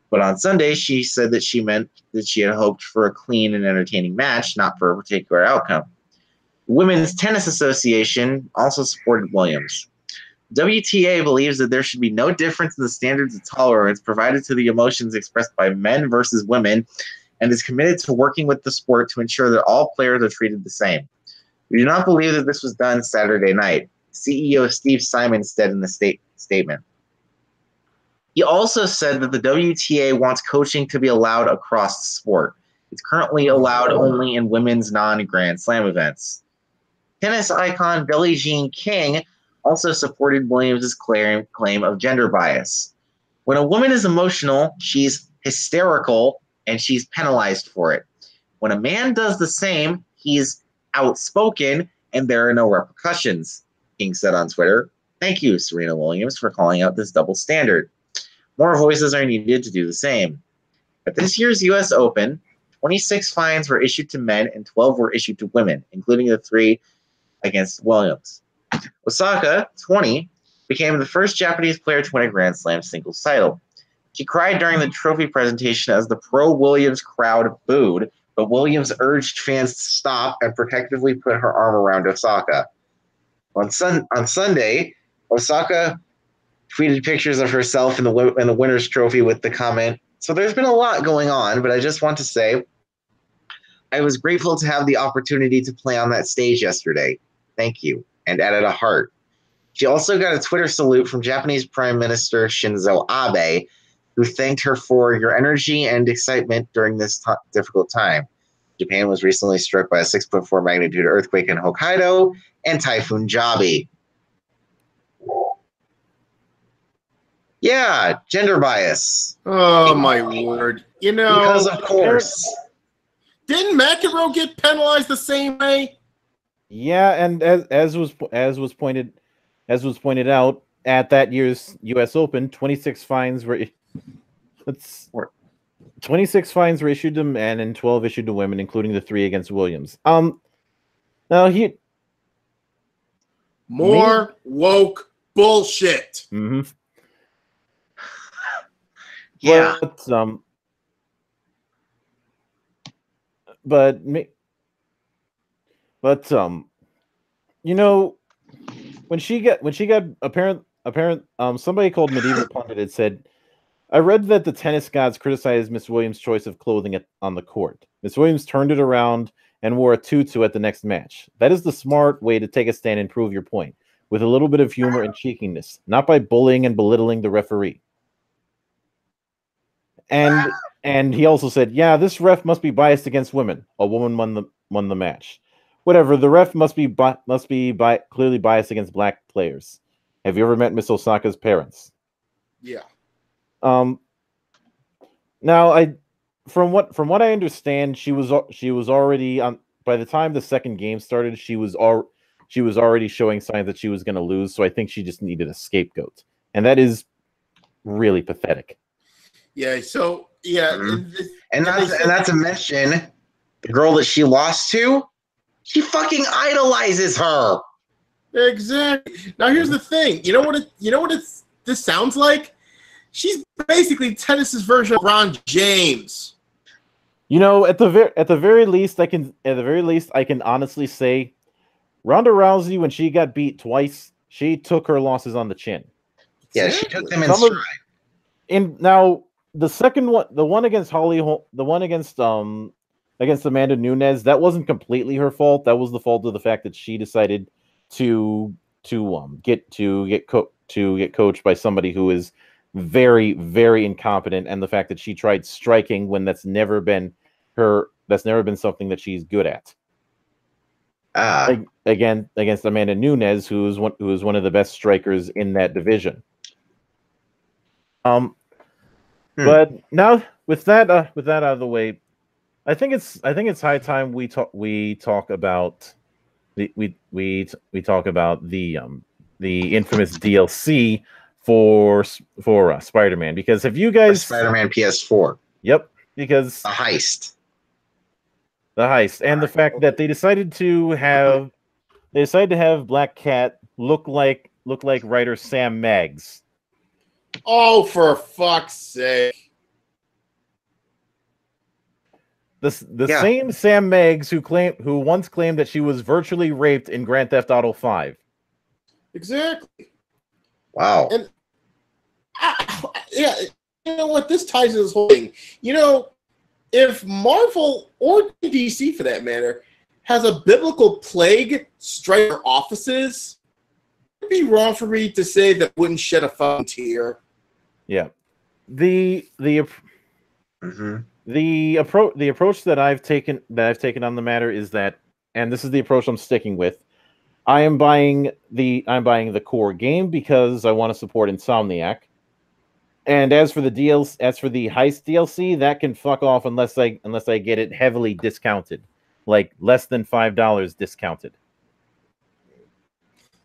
But on Sunday, she said that she meant that she had hoped for a clean and entertaining match, not for a particular outcome. The Women's Tennis Association also supported Williams. WTA believes that there should be no difference in the standards of tolerance provided to the emotions expressed by men versus women, and is committed to working with the sport to ensure that all players are treated the same. We do not believe that this was done Saturday night, CEO Steve Simon said in the statement. He also said that the WTA wants coaching to be allowed across the sport. It's currently allowed only in women's non-Grand Slam events. Tennis icon Billie Jean King also supported Williams' claim of gender bias. When a woman is emotional, she's hysterical and she's penalized for it. When a man does the same, he's outspoken and there are no repercussions, King said on Twitter. Thank you, Serena Williams, for calling out this double standard. More voices are needed to do the same. At this year's U.S. Open, 26 fines were issued to men and 12 were issued to women, including the 3 against Williams. Osaka, 20, became the first Japanese player to win a Grand Slam singles title. She cried during the trophy presentation as the pro-Williams crowd booed, but Williams urged fans to stop and protectively put her arm around Osaka. On Sunday, Osaka tweeted pictures of herself in the winner's trophy with the comment, "So there's been a lot going on, but I just want to say I was grateful to have the opportunity to play on that stage yesterday. Thank you," and added a heart. She also got a Twitter salute from Japanese Prime Minister Shinzo Abe, who thanked her for your energy and excitement during this difficult time. Japan was recently struck by a 6.4 magnitude earthquake in Hokkaido and Typhoon Jabi. Yeah, gender bias. Oh my word! Because of course. Didn't McEnroe get penalized the same way? Yeah, and as was pointed out at that year's U.S. Open, 26 fines were issued to men and 12 issued to women, including the 3 against Williams. Now more woke bullshit. Mm-hmm. Yeah. But you know, when she got apparent somebody called Medieval Pundit had said, "I read that the tennis gods criticized Miss Williams' choice of clothing on the court. Miss Williams turned it around and wore a tutu at the next match. That is the smart way to take a stand and prove your point, with a little bit of humor and cheekiness, not by bullying and belittling the referee." And he also said, "Yeah, this ref must be biased against women. A woman won the match. Whatever. The ref must be clearly biased against black players. Have you ever met Miss Osaka's parents?" Yeah. Now from what I understand, she was already on by the time the second game started. She was already showing signs that she was going to lose. So I think she just needed a scapegoat, and that is really pathetic. Yeah. So yeah, Mm-hmm. And not to mention the girl that she lost to. She fucking idolizes her. Exactly. Now here's the thing. You know what this sounds like? She's basically tennis's version of LeBron James. You know, at the very least, I can honestly say, Ronda Rousey, when she got beat twice, she took her losses on the chin. Yeah, she took them in stride. And now the second one, the one against against Amanda Nunes, that wasn't completely her fault. That was the fault of the fact that she decided to get coached by somebody who is very, very incompetent, and the fact that she tried striking when that's never been something that she's good at. Again, against Amanda Nunes, who is one of the best strikers in that division. But now with that out of the way, I think it's high time we talk about the infamous DLC for Spider-Man, because have you guys Spider-Man PS4? Yep. because A heist. the heist and the fact that they decided to have Black Cat look like writer Sam Maggs. Oh, for fuck's sake! The Yeah. same Sam Maggs who once claimed that she was virtually raped in Grand Theft Auto 5. Exactly. Wow. And yeah, you know what? This ties to this whole thing. You know, if Marvel or DC, for that matter, has a biblical plague strike their offices, it'd be wrong for me to say that wouldn't shed a fucking tear. Yeah, the Mm-hmm. the approach that I've taken on the matter is that, and this is the approach I'm sticking with. I'm buying the core game because I want to support Insomniac. And as for the heist DLC, that can fuck off unless I get it heavily discounted, like less than $5 discounted.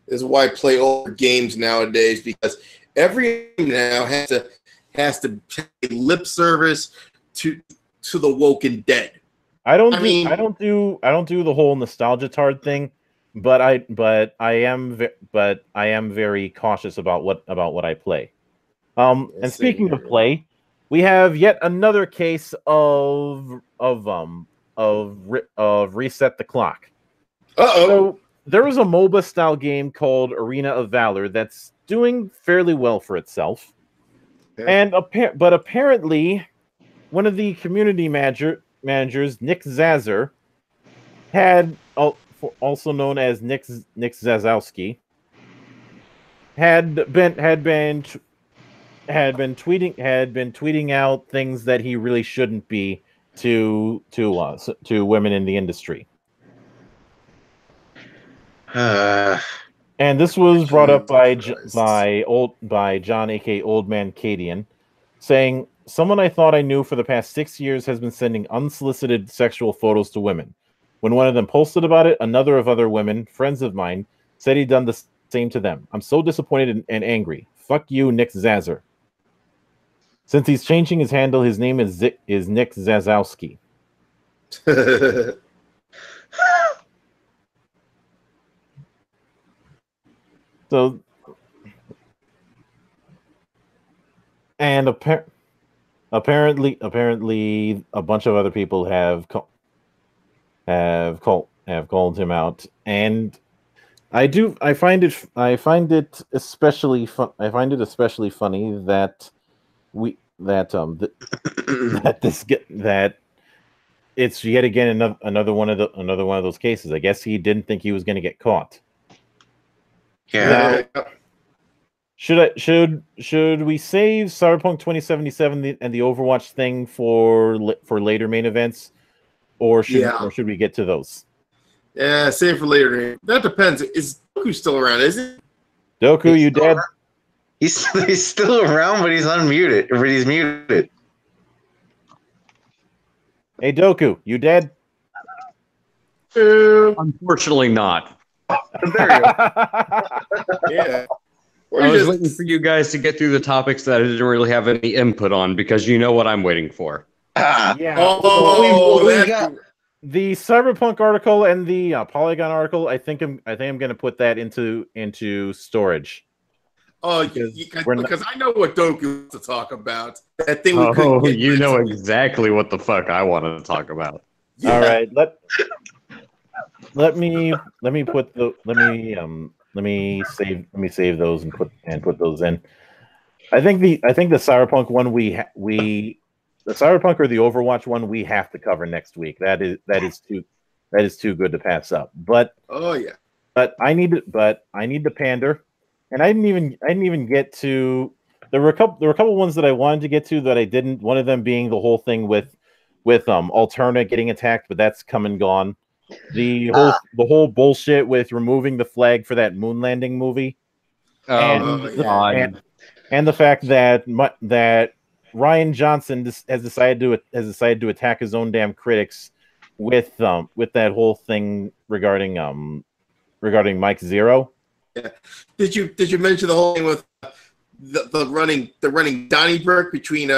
This is why I play older games nowadays, because every game now has to pay lip service to the woken dead. I don't do the whole nostalgia tard thing, but I am very cautious about what I play. And speaking of play, we have yet another case of reset the clock. So there was a MOBA style game called Arena of Valor that's doing fairly well for itself, and but apparently, one of the community managers, Nick Zazer, also known as Nick Zazowski, had been tweeting out things that he really shouldn't be to women in the industry. And this was brought up by John, aka Old Man Cadian, saying, "Someone I thought I knew for the past 6 years has been sending unsolicited sexual photos to women. When one of them posted about it, another of other women, friends of mine, said he'd done the same to them. I'm so disappointed and angry. Fuck you, Nick Zazer. Since he's changing his handle, his name is Nick Zazowski." So, and apparently, a bunch of other people have called him out, and I find it especially funny that that it's yet again another one of those cases. I guess he didn't think he was going to get caught. Yeah. Now, should we save Cyberpunk 2077 and the Overwatch thing for later main events, or should we get to those? Yeah, save for later. That depends. Is Doku still around? Is he? Doku, you dead? He's still around, but he's unmuted. But he's muted. Hey, Doku, you dead? Unfortunately not. There you go. Yeah. I was waiting for you guys to get through the topics that I didn't really have any input on, because you know what I'm waiting for. Yeah. We got The Cyberpunk article and the Polygon article. I think I'm going to put that into storage. Oh, because I know what Doku wants to talk about. That thing. You know exactly what the fuck I wanted to talk about. Yeah. All right, let me save those and put those in. I think the Cyberpunk one the Cyberpunk or the Overwatch one we have to cover next week. That is too good to pass up. But I need to pander, and I didn't even get to. There were a couple ones that I wanted to get to that I didn't. One of them being the whole thing with Alterna getting attacked, but that's come and gone. The whole bullshit with removing the flag for that moon landing movie, and the fact that Ryan Johnson has decided to attack his own damn critics with that whole thing regarding Mike Zero. Yeah. Did you mention the whole thing with the running Donnybrook between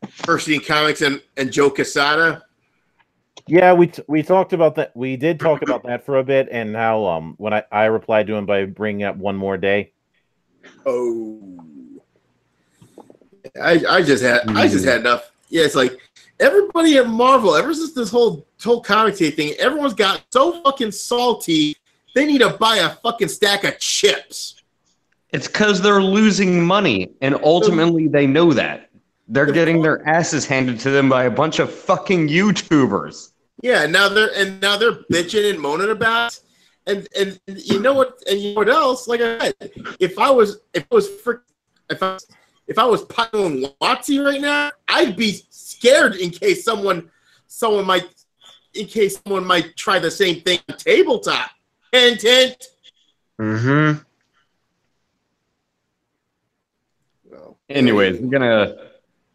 Diversity in Comics and Joe Quesada. Yeah, we talked about that. We did talk about that for a bit, and how when I replied to him by bringing up one more day. Oh, I just had enough. Yeah, it's like everybody at Marvel, ever since this whole comic day thing, everyone's got so fucking salty. They need to buy a fucking stack of chips. It's because they're losing money, and ultimately they know that. They're getting their asses handed to them by a bunch of fucking YouTubers. Yeah, now they're bitching and moaning about it. And you know what else? Like I said, if I was piling Watsy right now, I'd be scared in case someone might try the same thing on tabletop. Hint, hint. Mm-hmm. Well, anyways,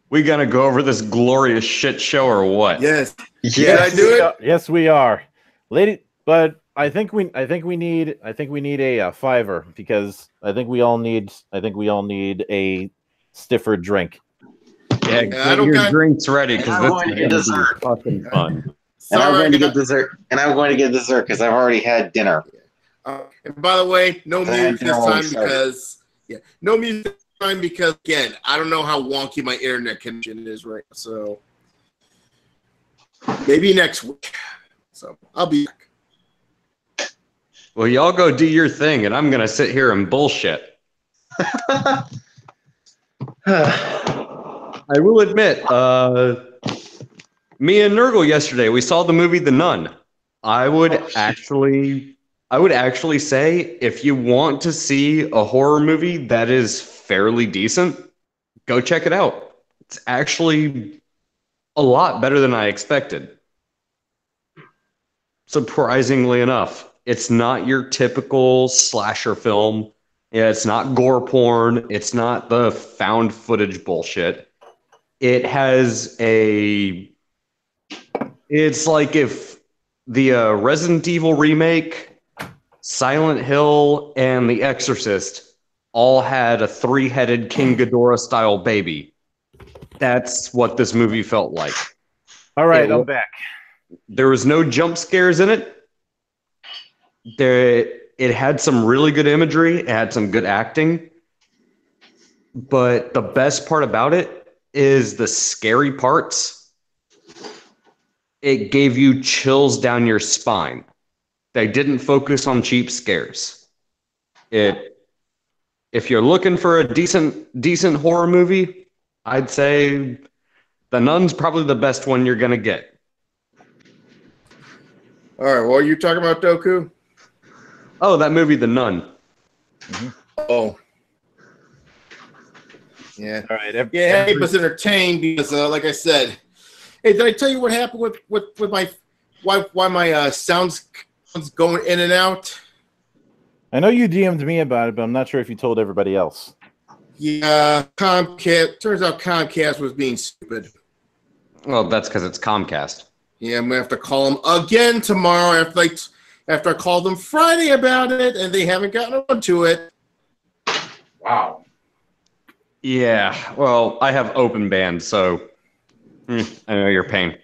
we gonna go over this glorious shit show or what? Yes. Yes. I do it? Yes, we are, lady. But I think we need a fiver, because I think we all need a stiffer drink. Yeah, I don't get your got- drinks ready because I'm this going is to get gonna dessert. be fucking fun. And I'm Sorry, going to get dessert. And I'm going to get dessert because I've already had dinner. and by the way, no I had music this dinner when we time started. no music this time because again, I don't know how wonky my internet connection is right now, so maybe next week. So I'll be back. Well, y'all go do your thing, and I'm gonna sit here and bullshit. I will admit, me and Nurgle yesterday, we saw the movie The Nun. I would actually say if you want to see a horror movie that is fairly decent, go check it out. It's actually a lot better than I expected. Surprisingly enough, it's not your typical slasher film. Yeah, it's not gore porn. It's not the found footage bullshit. It has it's like if the Resident Evil remake, Silent Hill, and The Exorcist all had a 3-headed King Ghidorah style baby. That's what this movie felt like. All right, I'm back. There was no jump scares in it. It had some really good imagery. It had some good acting. But the best part about it is the scary parts. It gave you chills down your spine. They didn't focus on cheap scares. If you're looking for a decent horror movie, I'd say The Nun's probably the best one you're gonna get. All right, what are you talking about, Doku? Oh, that movie, The Nun. Oh. Yeah. All right. Yeah, keep us entertained because, like I said, hey, did I tell you what happened with my why my sounds going in and out? I know you DM'd me about it, but I'm not sure if you told everybody else. Yeah, Comcast. Turns out Comcast was being stupid. Well, that's because it's Comcast. Yeah, I'm gonna have to call them again tomorrow after I called them Friday about it, and they haven't gotten around to it. Wow. Yeah, well, I have open band, so I know your pain.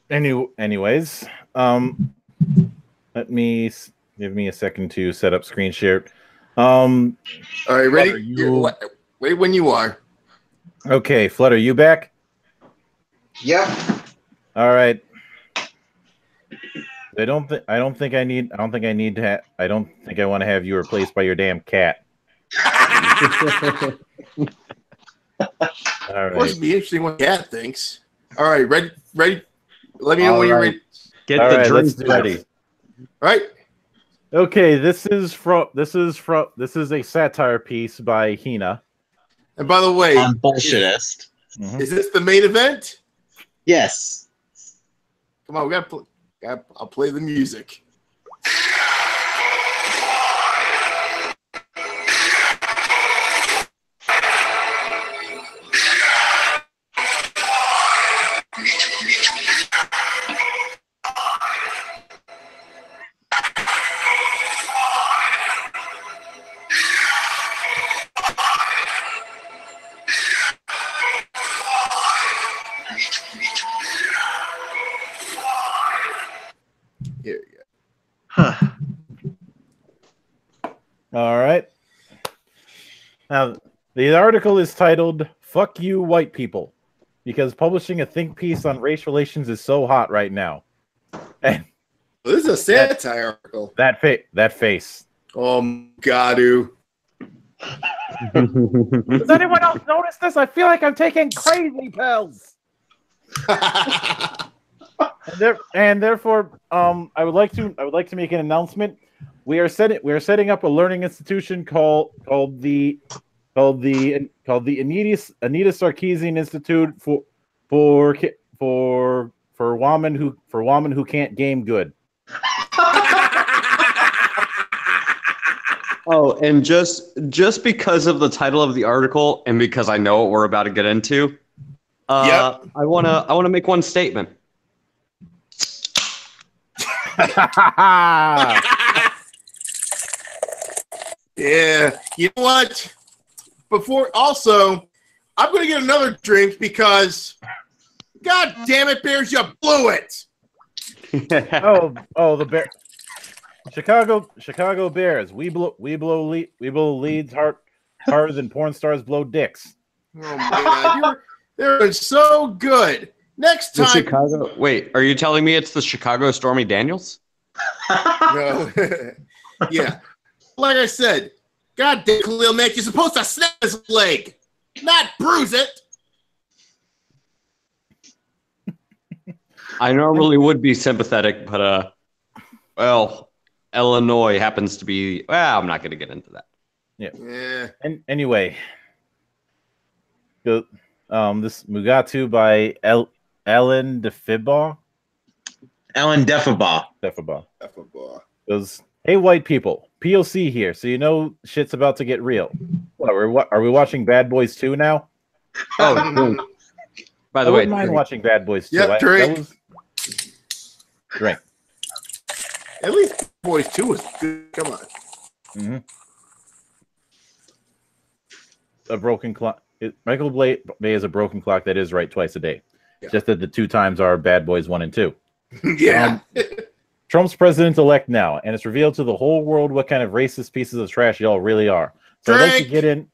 Anyways, let me give me a second to set up screen share. All right, ready? Flutter, Wait when you are. Okay, Flutter, you back? Yep. All right. I don't think I want to have you replaced by your damn cat. All Of course, right. it'd be interesting what Cat thinks. All right, ready? Let me know when you're ready. Get All the right, let's drinks do ready. this. All right. Okay, this is a satire piece by Hina. And by the way, On Bullshitist. is this the main event? Yes. Come on, we gotta play. I'll play the music. All right. Now, the article is titled "Fuck You, White People," because publishing a think piece on race relations is so hot right now. And this is a satire article. That face. Oh, Gadu. Does anyone else notice this? I feel like I'm taking crazy pills. and therefore, I would like to make an announcement. We are setting up a learning institution called the Anita Sarkeesian Institute for women who can't game good. Oh, and just because of the title of the article and because I know what we're about to get into, I wanna make one statement. Yeah, you know what? I'm going to get another drink because, God damn it, Bears, you blew it. The Bear, Chicago Bears. We blow leads harder than porn stars blow dicks. Oh my God, they're so good. Next time, Chicago. Wait, are you telling me it's the Chicago Stormy Daniels? No. Yeah. Like I said, God damn, Khalil Mack, you're supposed to snap his leg, not bruise it. I normally would be sympathetic, but Illinois happens to be. Well, I'm not going to get into that. Yeah. And anyway, this Mugatu by Ellen DeFibaugh. Ellen Defabaugh. Goes, hey, white people, POC here, so you know shit's about to get real. What, are we watching Bad Boys 2 now? Oh, by the I way, wouldn't mind watching Bad Boys 2. Yep, drink. Drink. At least Boys 2 was good. Come on. Mm-hmm. A broken clock. Michael Bay is a broken clock that is right twice a day. Yeah. Just that the 2 times are Bad Boys 1 and 2. Yeah. Trump's president-elect now, and it's revealed to the whole world what kind of racist pieces of trash y'all really are. So I'd like to get in.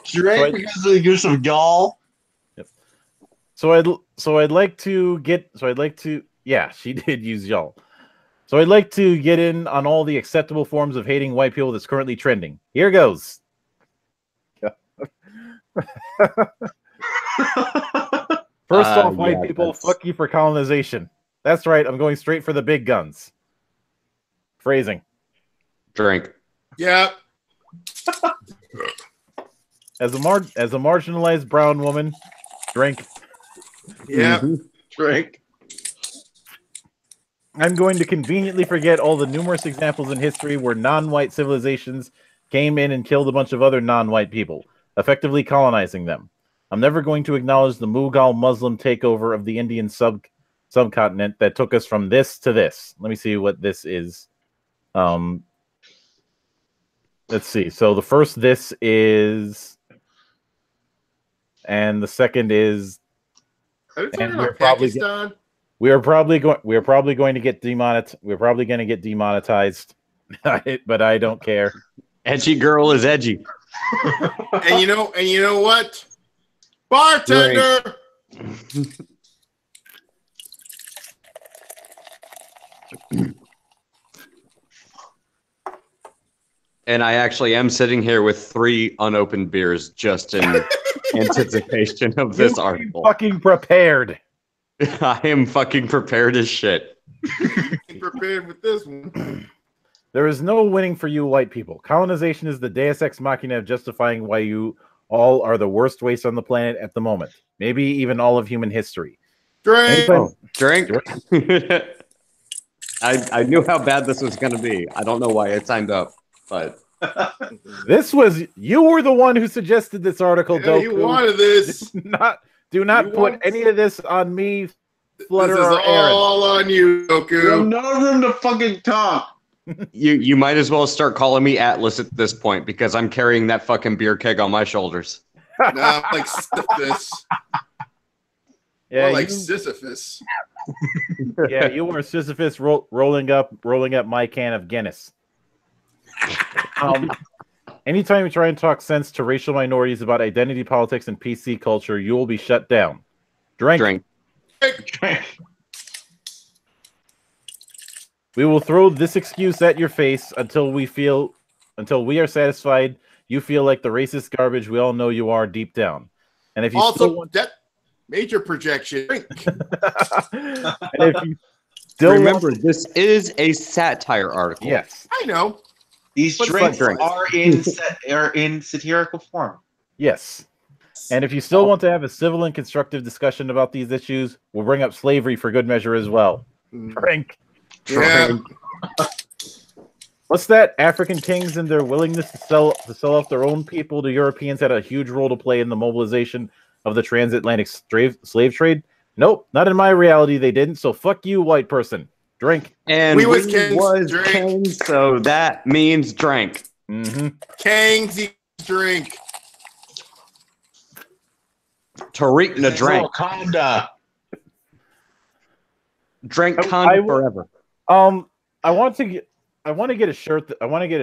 Drink because you're some y'all. Yep. So I'd like to. Yeah, she did use y'all. So I'd like to get in on all the acceptable forms of hating white people that's currently trending. Here goes. First off, white people, fuck you for colonization. That's right, I'm going straight for the big guns. Phrasing. Drink. Yeah. As a marginalized brown woman, drink. Yeah. Drink. I'm going to conveniently forget all the numerous examples in history where non-white civilizations came in and killed a bunch of other non-white people, effectively colonizing them. I'm never going to acknowledge the Mughal Muslim takeover of the Indian subcontinent that took us from this to this. Let me see what this is. Let's see. So the first this is, and the second is, and we're Pakistan. We are probably going to get demonetized. We're probably going to get demonetized, but I don't care. Edgy girl is edgy. And you know what? Bartender. And I actually am sitting here with 3 unopened beers just in anticipation of this article. Fucking prepared. I am fucking prepared as shit. Prepared with this one. There is no winning for you white people. Colonization is the deus ex machina of justifying why you all are the worst waste on the planet at the moment. Maybe even all of human history. Drink. Drink. I knew how bad this was going to be. I don't know why I signed up, but you were the one who suggested this article. Yeah, you wanted this. Do not put any of this on me, Flutter, this is or Aaron. all on you, Goku. You have no room to fucking talk. You might as well start calling me Atlas at this point because I'm carrying that fucking beer keg on my shoulders. Nah, like Sisyphus. Yeah, like Sisyphus. Yeah, you were Sisyphus rolling up my can of Guinness. Anytime you try and talk sense to racial minorities about identity politics and PC culture, you will be shut down. Drink. We will throw this excuse at your face until we are satisfied you feel like the racist garbage we all know you are deep down. And if you that major projection. Drink. And if you still remember, this is a satire article. Yes, I know. These drinks are in satirical form. Yes. And if you still want to have a civil and constructive discussion about these issues, we'll bring up slavery for good measure as well. Drink. Yeah. What's that? African kings and their willingness to sell off their own people to Europeans had a huge role to play in the mobilization of the transatlantic slave trade? Nope, not in my reality they didn't, so fuck you, white person. Drink. And we was kings, so that means drink. Kings drink. Tariq na drink. Wakanda. Drink Conda forever. I want to get a shirt. I want to get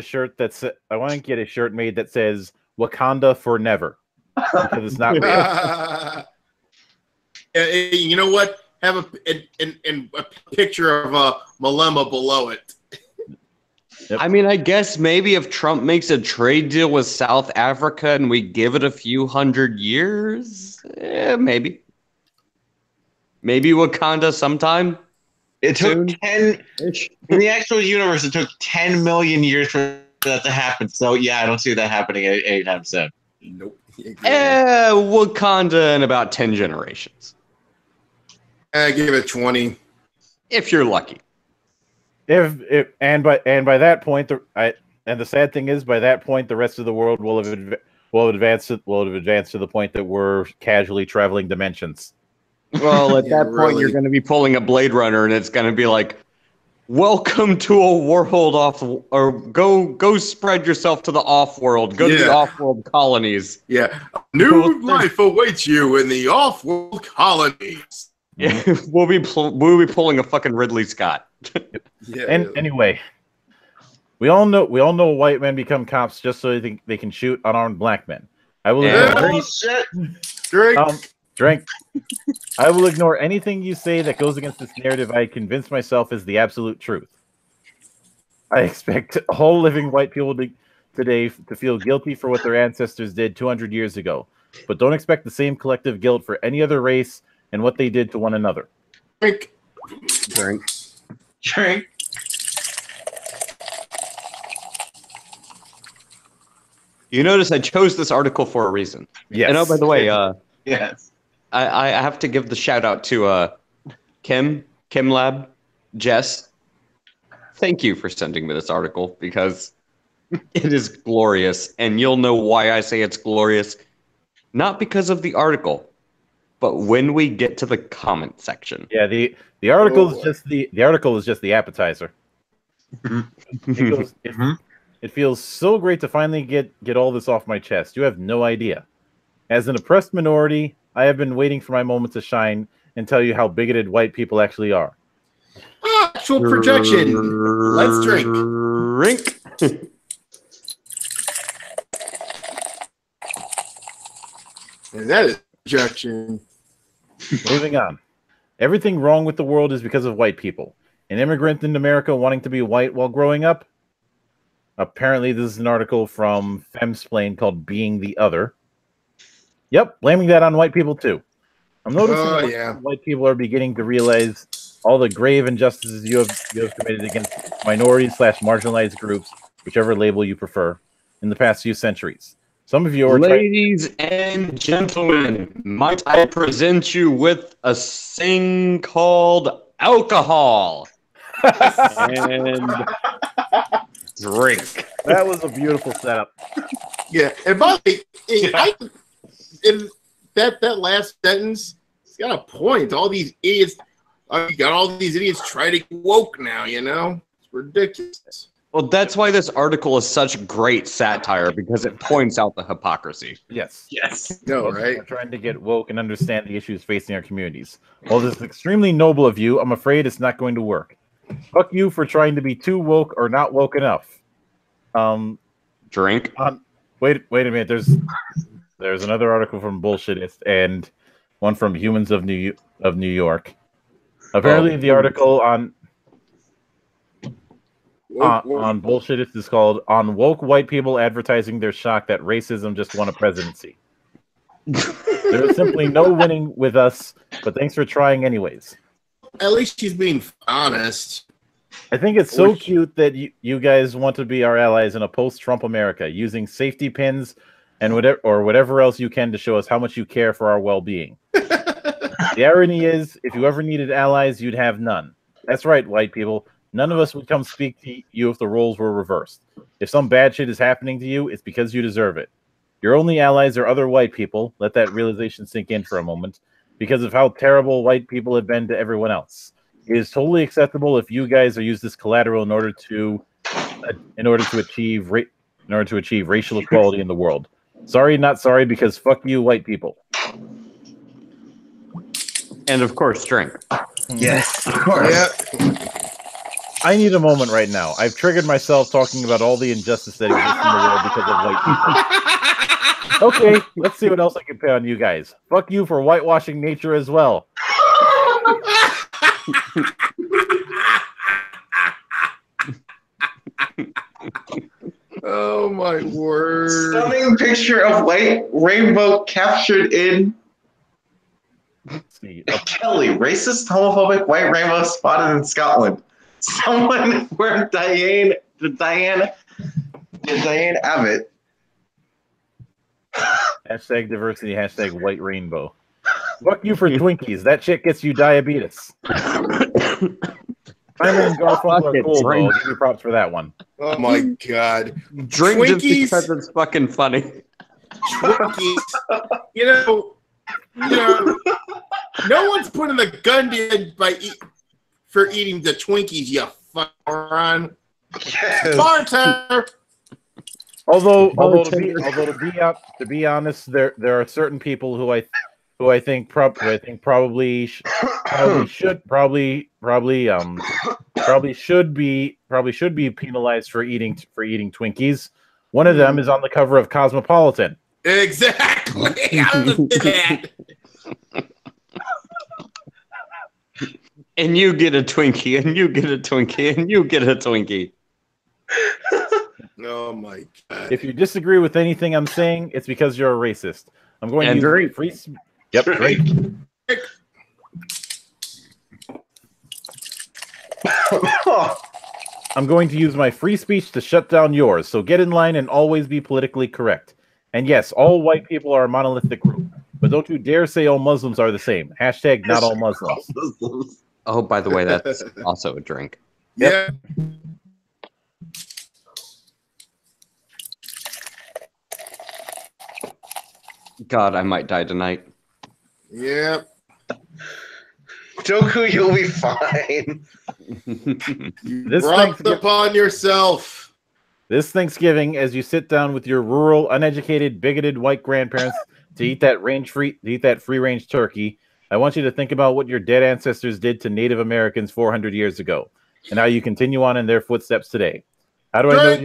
a shirt made that says Wakanda for never. Because it's not real. You know what? Have a picture of Malema below it. Yep. I mean, I guess maybe if Trump makes a trade deal with South Africa and we give it a few hundred years, maybe Wakanda sometime. It took 10 in the actual universe. It took 10 million years for that to happen. So yeah, I don't see that happening anytime soon. Nope. Wakanda in about 10 generations. I give it 20. If you're lucky. By that point, the sad thing is, by that point, the rest of the world will have advanced to the point that we're casually traveling dimensions. Well, at that point, you're going to be pulling a Blade Runner, and it's going to be like, "Welcome to a world or go spread yourself to the off-world. Go to the off-world colonies." Yeah, new life awaits you in the off-world colonies. Yeah, we'll be pulling a fucking Ridley Scott. Anyway, we all know white men become cops just so they can shoot unarmed black men. I will drink. I will ignore anything you say that goes against this narrative I convince myself is the absolute truth. I expect all living white people today to feel guilty for what their ancestors did 200 years ago, but don't expect the same collective guilt for any other race and what they did to one another. Drink. You notice I chose this article for a reason. Yes. And by the way, yes, I have to give the shout out to Kim Lab, Jess. Thank you for sending me this article because it is glorious, and you'll know why I say it's glorious. Not because of the article, but when we get to the comment section. Yeah, the article is just the appetizer. It feels so great to finally get all this off my chest. You have no idea. As an oppressed minority, I have been waiting for my moment to shine and tell you how bigoted white people actually are. Actual projection. Let's drink. And that is projection. Moving on. Everything wrong with the world is because of white people. An immigrant in America wanting to be white while growing up? Apparently, this is an article from Femsplain called Being the Other. Yep, blaming that on white people too. I'm noticing white people are beginning to realize all the grave injustices you have committed against minorities/marginalized groups, whichever label you prefer, in the past few centuries. Some of you are ladies and gentlemen, might I present you with a thing called alcohol and drink. That was a beautiful setup. Yeah, and by the way, that last sentence, it's got a point. All these idiots, you got all these idiots trying to get woke now. You know, it's ridiculous. Well, that's why this article is such great satire, because it points out the hypocrisy. Yes. No, Most right? people are trying to get woke and understand the issues facing our communities. While this is extremely noble of you, I'm afraid it's not going to work. Fuck you for trying to be too woke or not woke enough. Drink. Wait a minute. There's another article from Bullshitist and one from Humans of New York. Apparently, the article on Bullshitist is called "On Woke White People Advertising Their Shock That Racism Just Won a Presidency." There is simply no winning with us, but thanks for trying anyways. At least she's being honest. I think it's so cute that you guys want to be our allies in a post-Trump America, using safety pins and whatever else you can to show us how much you care for our well-being. The irony is, if you ever needed allies, you'd have none. That's right, white people. None of us would come speak to you if the roles were reversed. If some bad shit is happening to you, it's because you deserve it. Your only allies are other white people. Let that realization sink in for a moment. Because of how terrible white people have been to everyone else. It is totally acceptable if you guys are used as collateral in order to achieve racial equality in the world. Sorry, not sorry, because fuck you, white people. And of course, drink. Yes, of course. Yeah. I need a moment right now. I've triggered myself talking about all the injustice that exists in the world because of white people. Okay, let's see what else I can pay on you guys. Fuck you for whitewashing nature as well. Oh my word. Stunning picture of white rainbow captured in Kelly. Racist, homophobic white rainbow spotted in Scotland. Someone where Diane Abbott. Hashtag diversity, hashtag white rainbow. Fuck you for Twinkies. That shit gets you diabetes. Simon and Garfunkel are cool, though. I'll give you props for that one. Oh my god. Drink Twinkies, just because it's fucking funny. Twinkies. You know, no one's putting the gun to you for eating the Twinkies, you fucking moron. Yes. Bartender. Although to be honest, there are certain people who I think probably should be penalized for eating Twinkies. One of them is on the cover of Cosmopolitan. Exactly. I was that. And you get a Twinkie, and you get a Twinkie, and you get a Twinkie. Oh my god. If you disagree with anything I'm saying, it's because you're a racist. I'm going to use free. Yep, great. I'm going to use my free speech to shut down yours, so get in line and always be politically correct. And yes, all white people are a monolithic group, but don't you dare say all Muslims are the same. Hashtag not all Muslims. Oh, by the way, that's also a drink. Yeah. God, I might die tonight. Yep. Joku, you'll be fine. You brought it upon yourself. This Thanksgiving, as you sit down with your rural, uneducated, bigoted white grandparents to eat that free-range turkey, I want you to think about what your dead ancestors did to Native Americans 400 years ago, and how you continue on in their footsteps today. How do I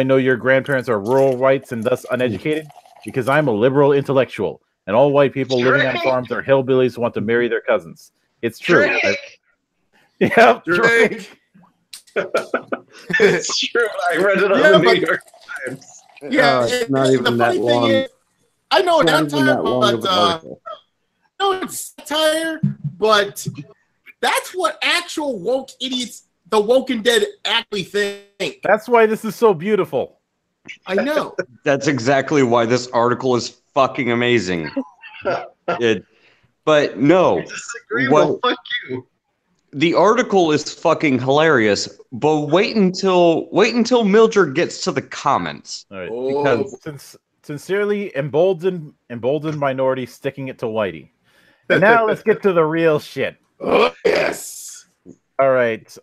know your grandparents are rural whites and thus uneducated? Because I'm a liberal intellectual, and all white people living on farms are hillbillies who want to marry their cousins. It's true. Yeah, Drake. It's true. I read it on the New York Times. Yeah, it's not even that long. I know it's not even that long of an article. No, it's satire, but that's what actual woke idiots, the woke and dead, actually think. That's why this is so beautiful. I know. That's exactly why this article is fucking amazing. But no. I disagree. Well, fuck you. The article is fucking hilarious, but wait until Mildred gets to the comments. All right. Because sincerely emboldened minority sticking it to Whitey. And now let's get to the real shit. Oh, yes. All right.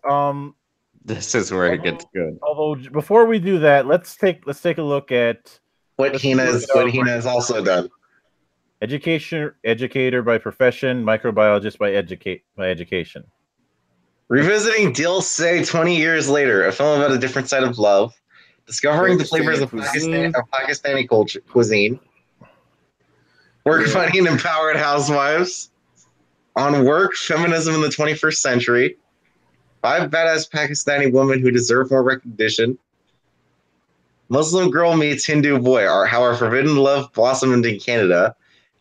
This is where it gets good. Although before we do that, let's take a look at What Hina has also done. educator by profession, microbiologist by education. Revisiting Dilse 20 years later, a film about a different side of love, discovering the flavors of Pakistani cuisine, finding empowered housewives, on work, feminism in the 21st century, 5 badass Pakistani women who deserve more recognition, Muslim girl meets Hindu boy, how our forbidden love blossomed in Canada,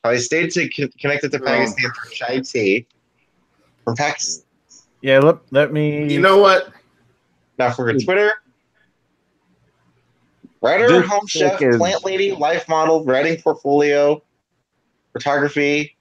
how I stayed connected to Pakistan through chai tea, from Pakistan. Yeah, let me. You know what? Now for Twitter, writer, home chef, plant lady, life model, writing portfolio, photography.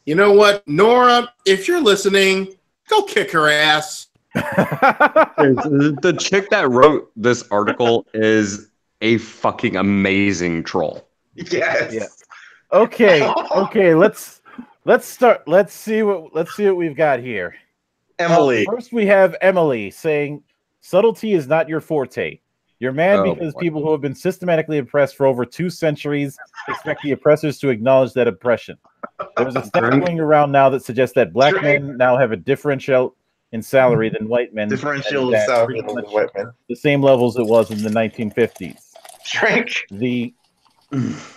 You know what, Nora? If you're listening, go kick her ass. The chick that wrote this article is a fucking amazing troll. Yes. Yeah. Okay. Let's start. Let's see what we've got here. Emily. First, we have Emily saying, "Subtlety is not your forte. You're mad because people who have been systematically oppressed for over 2 centuries expect the oppressors to acknowledge that oppression. There's a stat going around now that suggests that black men now have a differential in salary than white men. Differential in salary than white men. The same levels it was in the 1950s. Drink.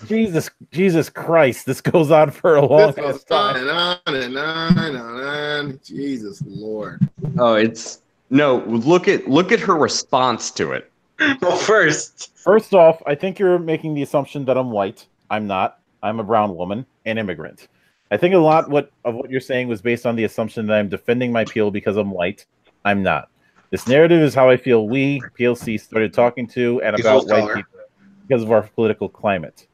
Jesus Christ, this goes on for a long time. On and on. Jesus Lord. Oh, look at her response to it. Well, first off, I think you're making the assumption that I'm white. I'm not. I'm a brown woman, an immigrant. I think a lot of what you're saying was based on the assumption that I'm defending my peel because I'm white. I'm not. This narrative is how I feel we, PLC, started talking to and about white people because of our political climate.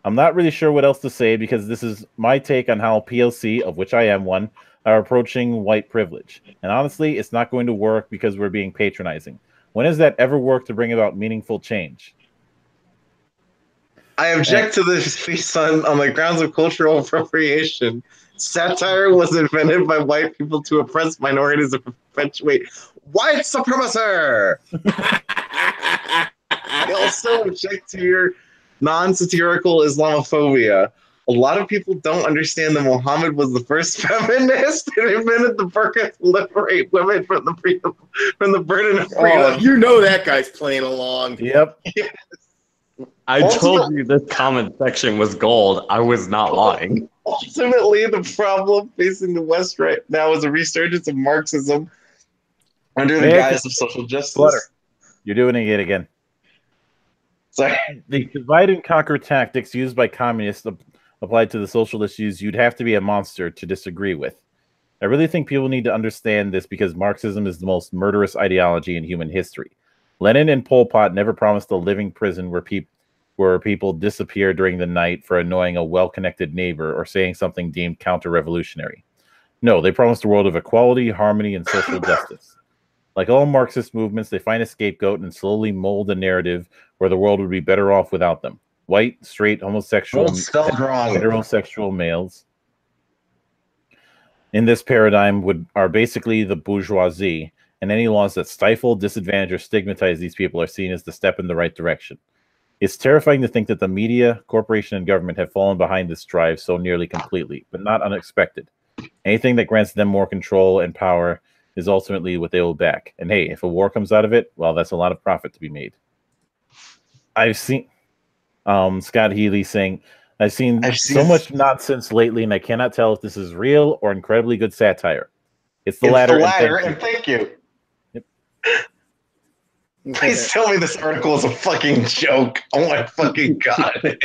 I'm not really sure what else to say because this is my take on how PLC, of which I am one, are approaching white privilege. And honestly, it's not going to work because we're being patronizing. When has that ever worked to bring about meaningful change? I object to this piece on the grounds of cultural appropriation. Satire was invented by white people to oppress minorities and perpetuate white supremacy. I also object to your non-satirical Islamophobia. A lot of people don't understand that Muhammad was the first feminist and invented the burqa to liberate women from the burden of freedom. Oh, you know that guy's playing along. Yep. Yes. I told you this comment section was gold. I was not lying. Ultimately, the problem facing the West right now is a resurgence of Marxism under the guise of social justice. Flutter. You're doing it again. Sorry. The divide and conquer tactics used by communists applied to the social issues you'd have to be a monster to disagree with. I really think people need to understand this because Marxism is the most murderous ideology in human history. Lenin and Pol Pot never promised a living prison where people disappear during the night for annoying a well-connected neighbor or saying something deemed counter-revolutionary. No, they promised a world of equality, harmony, and social justice. Like all Marxist movements, they find a scapegoat and slowly mold a narrative where the world would be better off without them. White, straight, homosexual, heterosexual males in this paradigm are basically the bourgeoisie, and any laws that stifle, disadvantage, or stigmatize these people are seen as the step in the right direction. It's terrifying to think that the media, corporation, and government have fallen behind this drive so nearly completely, but not unexpected. Anything that grants them more control and power is ultimately what they will back. And hey, if a war comes out of it, well, that's a lot of profit to be made. I've seen Scott Healy saying, I've seen so much nonsense lately, and I cannot tell if this is real or incredibly good satire. It's the latter. And thank you. Yep. Please tell me this article is a fucking joke. Oh my fucking god.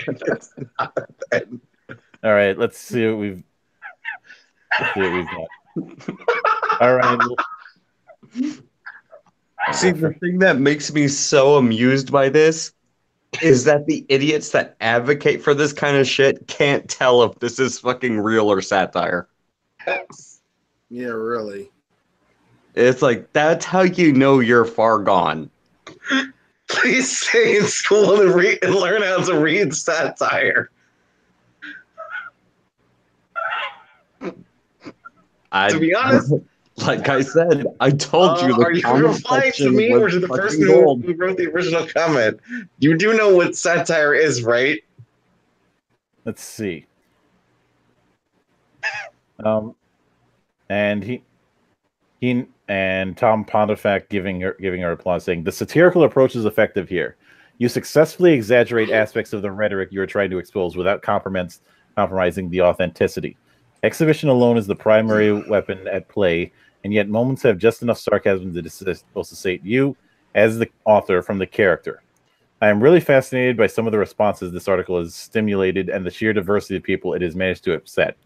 All right, let's see what we've got. All right. See, the thing that makes me so amused by this is that the idiots that advocate for this kind of shit can't tell if this is fucking real or satire. Yeah, really. It's like, that's how you know you're far gone. Please stay in school and read and learn how to read satire. To be honest, like I said, I told you the are you comment replying to section me was or to the person fucking who gold. wrote the original comment? You do know what satire is, right? Let's see. And he and Tom Pontifac giving her applause, saying the satirical approach is effective here. You successfully exaggerate aspects of the rhetoric you are trying to expose without compromising the authenticity. Exhibition alone is the primary weapon at play, and yet moments have just enough sarcasm to dissociate you, as the author, from the character. I am really fascinated by some of the responses this article has stimulated and the sheer diversity of people it has managed to upset.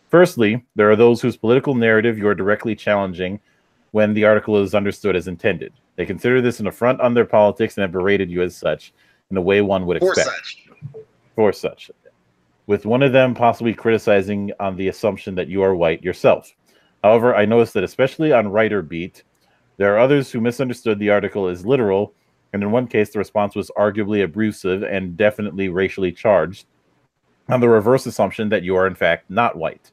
Firstly, there are those whose political narrative you are directly challenging when the article is understood as intended. They consider this an affront on their politics and have berated you as such, in the way one would expect. For such. With one of them possibly criticizing on the assumption that you are white yourself. However, I noticed that especially on Writer Beat, there are others who misunderstood the article as literal, and in one case the response was arguably abusive and definitely racially charged, on the reverse assumption that you are in fact not white.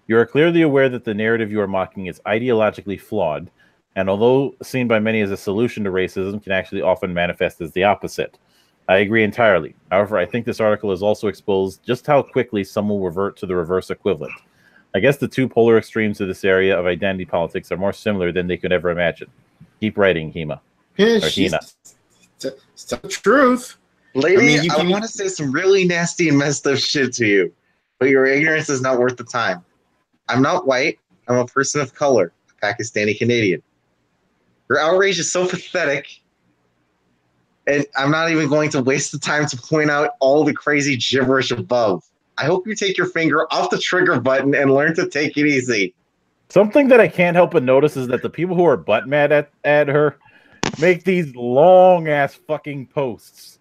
You are clearly aware that the narrative you are mocking is ideologically flawed, and although seen by many as a solution to racism, can actually often manifest as the opposite. I agree entirely. However, I think this article has also exposed just how quickly some will revert to the reverse equivalent. I guess the two polar extremes of this area of identity politics are more similar than they could ever imagine. Keep writing, Hema. Yeah, Or Hina. It's the truth. Lady, I want to say some really nasty and messed up shit to you, but your ignorance is not worth the time. I'm not white. I'm a person of color, a Pakistani Canadian. Your outrage is so pathetic, and I'm not even going to waste the time to point out all the crazy gibberish above. I hope you take your finger off the trigger button and learn to take it easy. Something that I can't help but notice is that the people who are butt mad at her make these long ass fucking posts.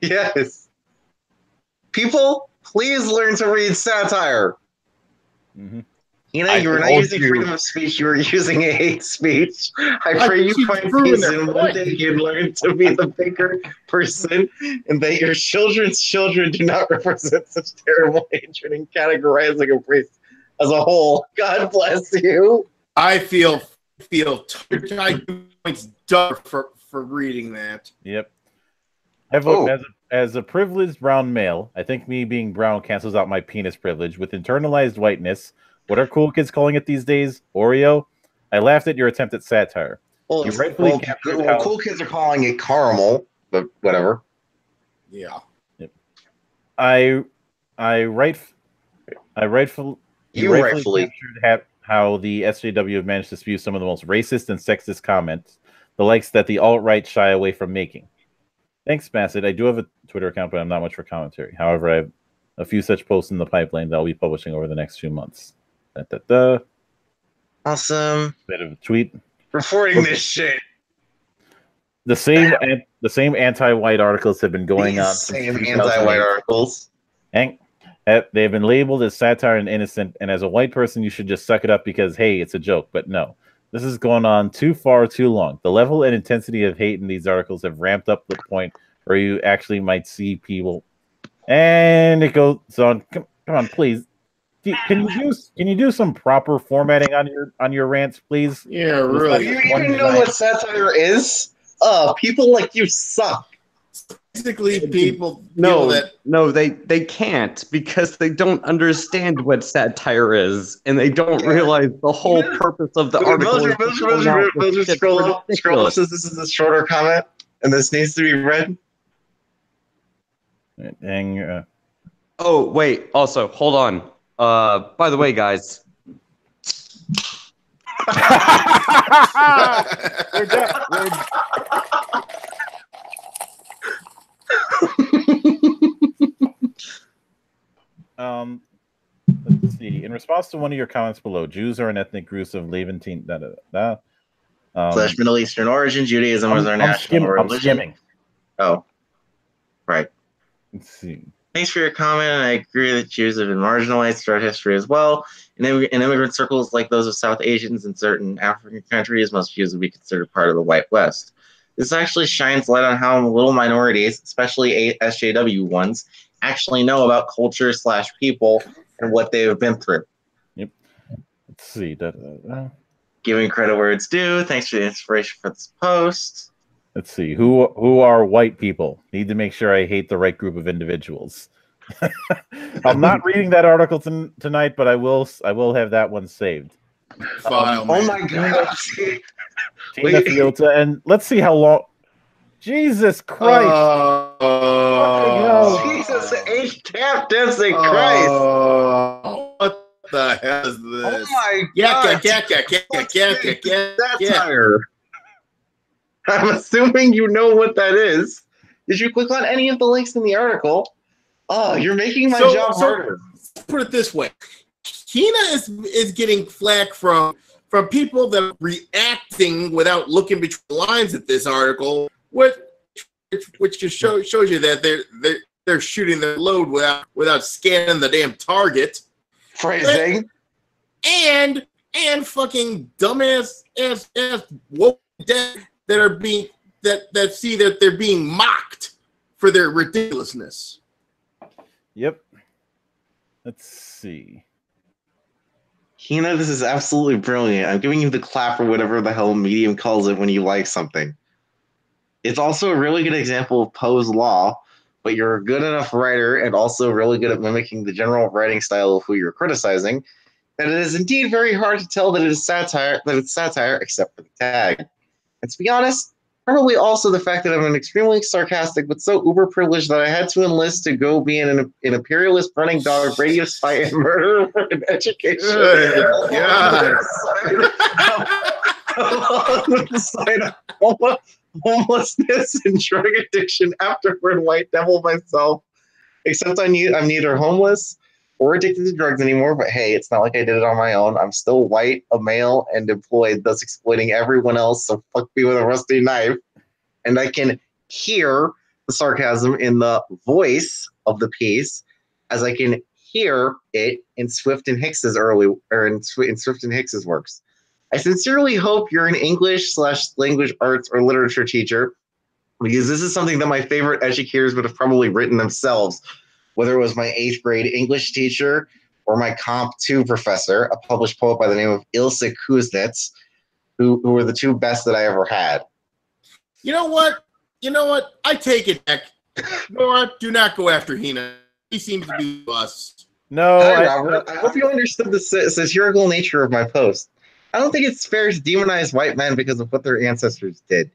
Yes. People, please learn to read satire. Mm-hmm. You know, you were not using freedom of speech, you were using a hate speech. I pray you find peace and one day you learn to be the bigger person and that your children's children do not represent such terrible hatred and categorizing a race as a whole. God bless you. I feel points done for reading that. Yep. As a privileged brown male, I think me being brown cancels out my penis privilege. With internalized whiteness, what are cool kids calling it these days? Oreo? I laughed at your attempt at satire. Well, cool kids are calling it caramel, but whatever. Yeah. Yep. You rightfully captured how the SJW have managed to spew some of the most racist and sexist comments, the likes that the alt-right shy away from making. Thanks, Bassett. I do have a Twitter account, but I'm not much for commentary. However, I have a few such posts in the pipeline that I'll be publishing over the next few months. Awesome. Bit of a tweet. Reporting this shit. The same anti-white articles have been going on. Same anti-white articles. And they've been labeled as satire and innocent, and as a white person, you should just suck it up because, hey, it's a joke. But no, this has gone on too far, too long. The level and intensity of hate in these articles have ramped up to the point where you actually might see people. And it goes on. Come on, please. Can you do some proper formatting on your rants, please? Yeah, really. Do you even know what satire is? People like you suck. Basically, people they can't because they don't understand what satire is, and they don't realize the whole purpose of the article. Scroll up says this is a shorter comment, and this needs to be read. Oh wait! Also, hold on. By the way, guys. We're done. Let's see. In response to one of your comments below, Jews are an ethnic group of Levantine. Slash Middle Eastern origin. Judaism was our national religion. I'm skimming. Oh, right. Let's see. Thanks for your comment. I agree that Jews have been marginalized throughout history as well. In immigrant circles like those of South Asians and certain African countries, most Jews would be considered part of the White West. This actually shines light on how little minorities, especially SJW ones, actually know about culture / people and what they have been through. Yep. Let's see. Giving credit where it's due. Thanks for the inspiration for this post. Let's see. Who are white people? Need to make sure I hate the right group of individuals. I'm not reading that article tonight, but I will have that one saved. File, oh my god. Tina Fiota, and let's see how long. Jesus Christ! Jesus H-Tap dancing Christ! What the hell is this? Oh my god! Satire. I'm assuming you know what that is. Did you click on any of the links in the article? Oh, you're making my job harder. Put it this way: Tina is getting flack from people that are reacting without looking between the lines at this article, which just shows you that they're shooting their load without scanning the damn target. Phrasing. And fucking dumbass ass woke dead that are being that see that they're being mocked for their ridiculousness. Yep. Let's see. Hina, this is absolutely brilliant. I'm giving you the clap or whatever the hell Medium calls it when you like something. It's also a really good example of Poe's law, but you're a good enough writer and also really good at mimicking the general writing style of who you're criticizing, that it is indeed very hard to tell that it's satire, except for the tag. And to be honest, probably also the fact that I'm an extremely sarcastic but so uber privileged that I had to enlist to go be an imperialist running dog, radio spy, and murderer for an education. Good God. Along with the sign of homelessness and drug addiction, afterward white devil myself. Except I'm neither homeless or addicted to drugs anymore, but hey, it's not like I did it on my own. I'm still white, a male, and employed, thus exploiting everyone else, so fuck me with a rusty knife. And I can hear the sarcasm in the voice of the piece as I can hear it in Swift and Hicks's Swift and Hicks's works. I sincerely hope you're an English/language arts or literature teacher, because this is something that my favorite educators would have probably written themselves, whether it was my 8th grade English teacher or my Comp 2 professor, a published poet by the name of Ilse Kuznets, who were the two best that I ever had. You know what? I take it back. Nora, do not go after Hina. He seems to be bust. No, Hi, Robert. I hope you understood the satirical nature of my post. I don't think it's fair to demonize white men because of what their ancestors did.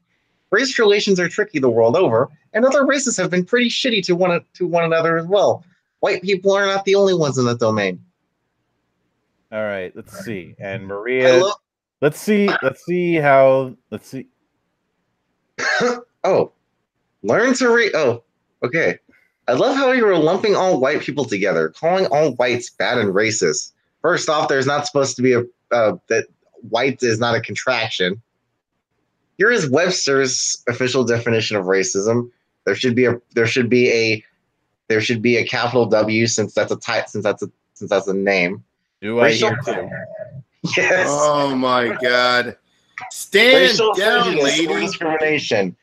Race relations are tricky the world over, and other races have been pretty shitty to one another as well. White people are not the only ones in that domain. All right, let's see. And Maria, let's see. Oh, learn to read. Oh, okay. I love how you were lumping all white people together, calling all whites bad and racist. First off, there's not supposed to be that white is not a contraction. Here is Webster's official definition of racism. There should be a capital W since that's a name. Do I hear too? Yes. Oh my God! Stand down, lady. Discrimination.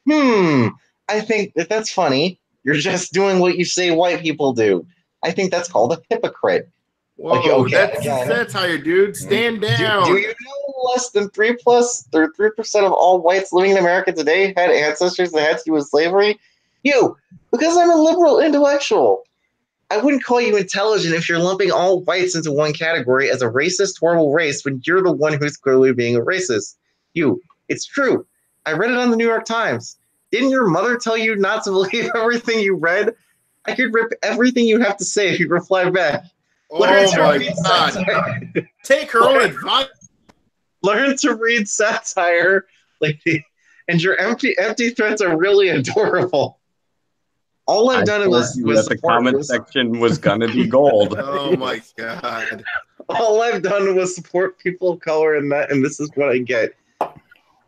I think that's funny. You're just doing what you say white people do. I think that's called a hypocrite. Whoa, that's satire, dude. Stand down. Do you know less than 3% of all whites living in America today had ancestors that had to do with slavery? Because I'm a liberal intellectual. I wouldn't call you intelligent if you're lumping all whites into one category as a racist, horrible race when you're the one who's clearly being a racist. It's true. I read it on the New York Times. Didn't your mother tell you not to believe everything you read? I could rip everything you have to say if you reply back. Oh my God. Take her own advice. Learn to read satire, lady. And your empty threats are really adorable. All I've done was the comment section was gonna be gold. Oh my God. All I've done was support people of color and this is what I get.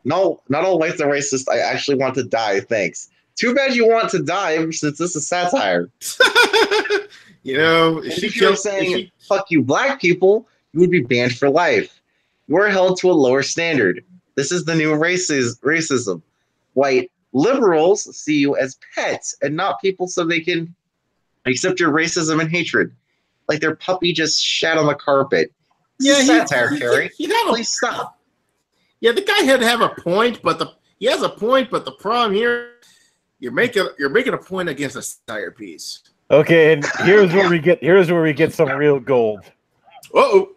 No, not all whites are racist. I actually want to die, thanks. Too bad you want to die since this is satire. If you're saying fuck you black people, you would be banned for life. You are held to a lower standard. This is the new racism. White liberals see you as pets and not people so they can accept your racism and hatred. Like their puppy just shat on the carpet. Yeah, satire, Carrie. he had Please stop. Yeah, the guy had to have a point, but he has a point. But the problem here, you're making a point against a satire piece. Okay, and here's where we get some real gold. Uh-oh.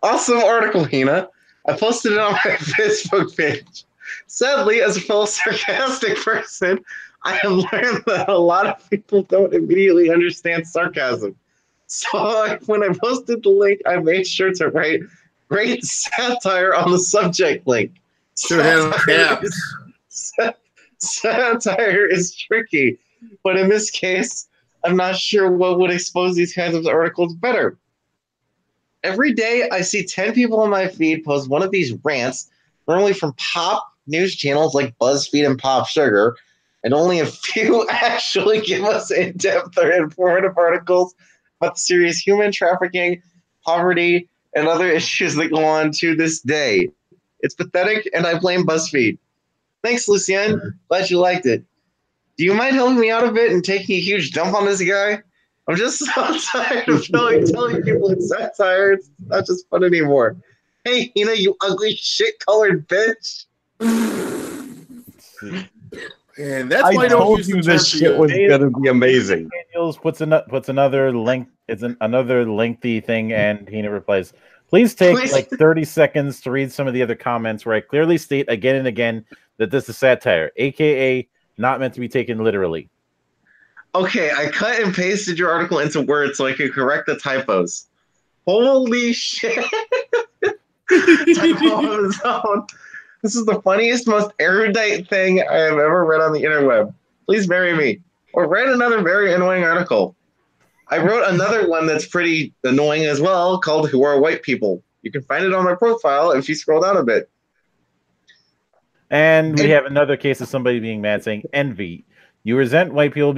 Awesome article, Hina. I posted it on my Facebook page. Sadly, as a fellow sarcastic person, I have learned that a lot of people don't immediately understand sarcasm. So when I posted the link, I made sure to write great satire on the subject link. Satire is tricky, but in this case, I'm not sure what would expose these kinds of articles better. Every day, I see 10 people on my feed post one of these rants, normally from pop news channels like BuzzFeed and Pop Sugar, and only a few actually give us in-depth or informative articles about the serious human trafficking, poverty, and other issues that go on to this day. It's pathetic, and I blame BuzzFeed. Thanks, Lucien. Glad you liked it. Do you mind helping me out a bit and taking a huge dump on this guy? I'm just so tired of telling people it's satire. It's not just fun anymore. Hey, you ugly shit-colored bitch. And that's why I told you this shit was gonna be amazing. Daniels puts another link. It's another lengthy thing, and Hina replies, "Please take like 30 seconds to read some of the other comments where I clearly state again and again that this is satire, aka not meant to be taken literally." Okay, I cut and pasted your article into Word so I could correct the typos. Holy shit! Typo on his own. This is the funniest, most erudite thing I have ever read on the interweb. Please marry me. Or write another very annoying article. I wrote another one that's pretty annoying as well, called Who Are White People? You can find it on my profile if you scroll down a bit. And we have another case of somebody being mad saying, envy. You resent white people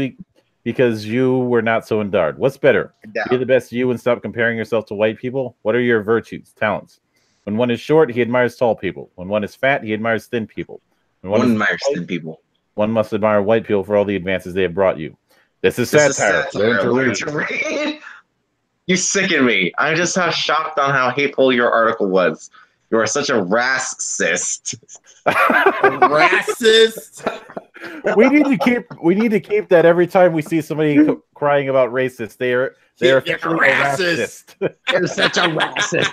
because you were not so endowed. What's better? Be the best you and stop comparing yourself to white people? What are your virtues, talents? When one is short, he admires tall people. When one is fat, he admires thin people. When one admires thin people. One must admire white people for all the advances they have brought you. This is satire. Learn to read. You sicken me. I'm just how shocked on how hateful your article was. You are such a racist. Racist. We need to keep that every time we see somebody crying about racist. They're officially a racist. You're such a racist.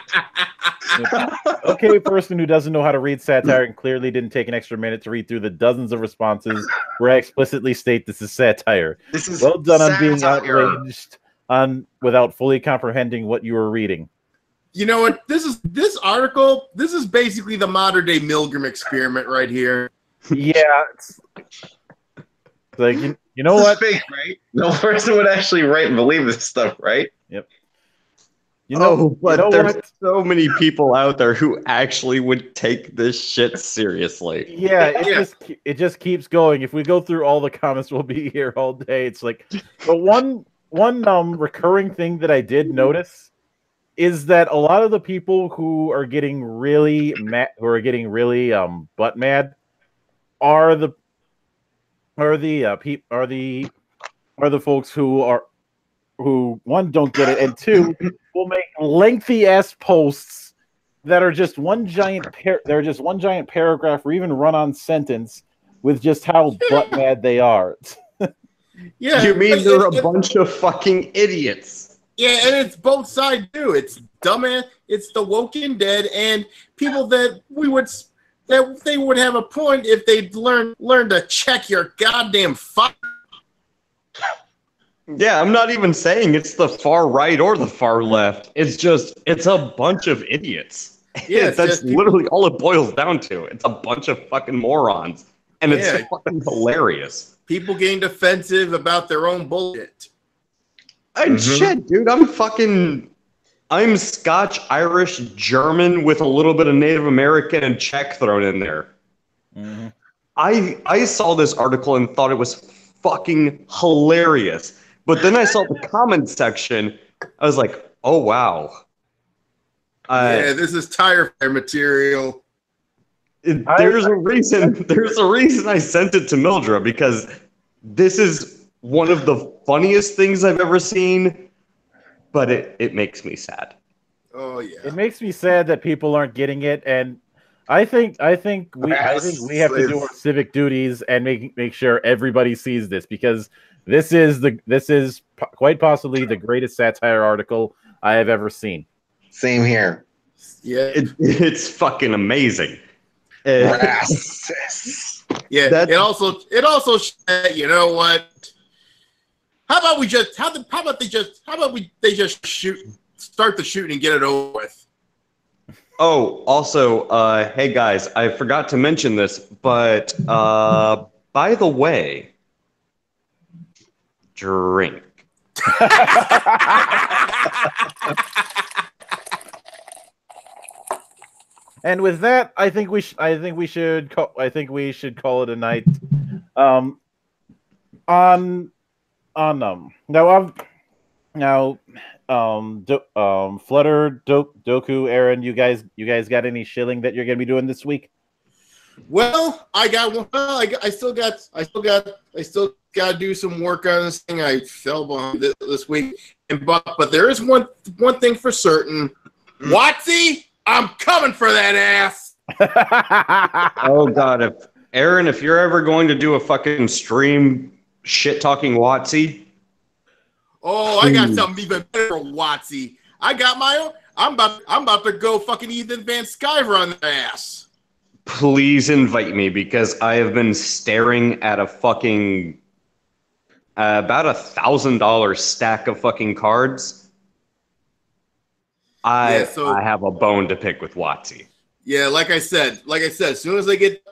Okay, person who doesn't know how to read satire and clearly didn't take an extra minute to read through the dozens of responses where I explicitly state this is satire. This is well done on being outraged without fully comprehending what you were reading. You know what? This article. This is basically the modern day Milgram experiment right here. Yeah, it's like you know what? Fake, right? No person would actually write and believe this stuff, right? Yep. But there's so many people out there who actually would take this shit seriously. Yeah, it just keeps going. If we go through all the comments, we'll be here all day. It's like, but one recurring thing that I did notice is that a lot of the people who are getting really mad, butt mad, are the folks who one don't get it, and two will make lengthy ass posts that are just one giant paragraph or even run-on sentence with just how butt mad they are. Yeah, you mean they're a bunch of fucking idiots? Yeah, and it's both sides too. It's dumbass. It's the woken dead and people that they would have a point if they'd learn to check your goddamn fuck. Yeah, I'm not even saying it's the far right or the far left. It's a bunch of idiots. Yeah, that's literally all it boils down to. It's a bunch of fucking morons. And it's fucking hilarious. People getting defensive about their own bullshit. Shit, dude, I'm Scotch, Irish, German with a little bit of Native American and Czech thrown in there. Mm-hmm. I saw this article and thought it was fucking hilarious. But then I saw the comment section. I was like, oh, wow. This is tire fire material. There's a reason I sent it to Mildred, because this is one of the funniest things I've ever seen. but it makes me sad. Oh yeah. It makes me sad that people aren't getting it, and I think we have to do our civic duties and make sure everybody sees this, because this is quite possibly the greatest satire article I have ever seen. Same here. Yeah. It's fucking amazing. Racist. Yeah. It also you know what? How about they just start the shooting and get it over with? Oh, also, hey guys, I forgot to mention this, but by the way, drink. And with that, I think we should call it a night. Flutter, Doku, Aaron, you guys got any shilling that you're gonna be doing this week? Well, I got one. I still got to do some work on this thing. I fell behind this week, but there is one thing for certain. Watsy, I'm coming for that ass. Oh God, if you're ever going to do a fucking stream shit talking Watsy. Oh, I got something even better for Watsy. I got my own. I'm about to go fucking Ethan Van Sciver on that ass. Please invite me, because I have been staring at a fucking about $1,000 stack of fucking cards. I have a bone to pick with Watsy. Yeah, like I said, as soon as I get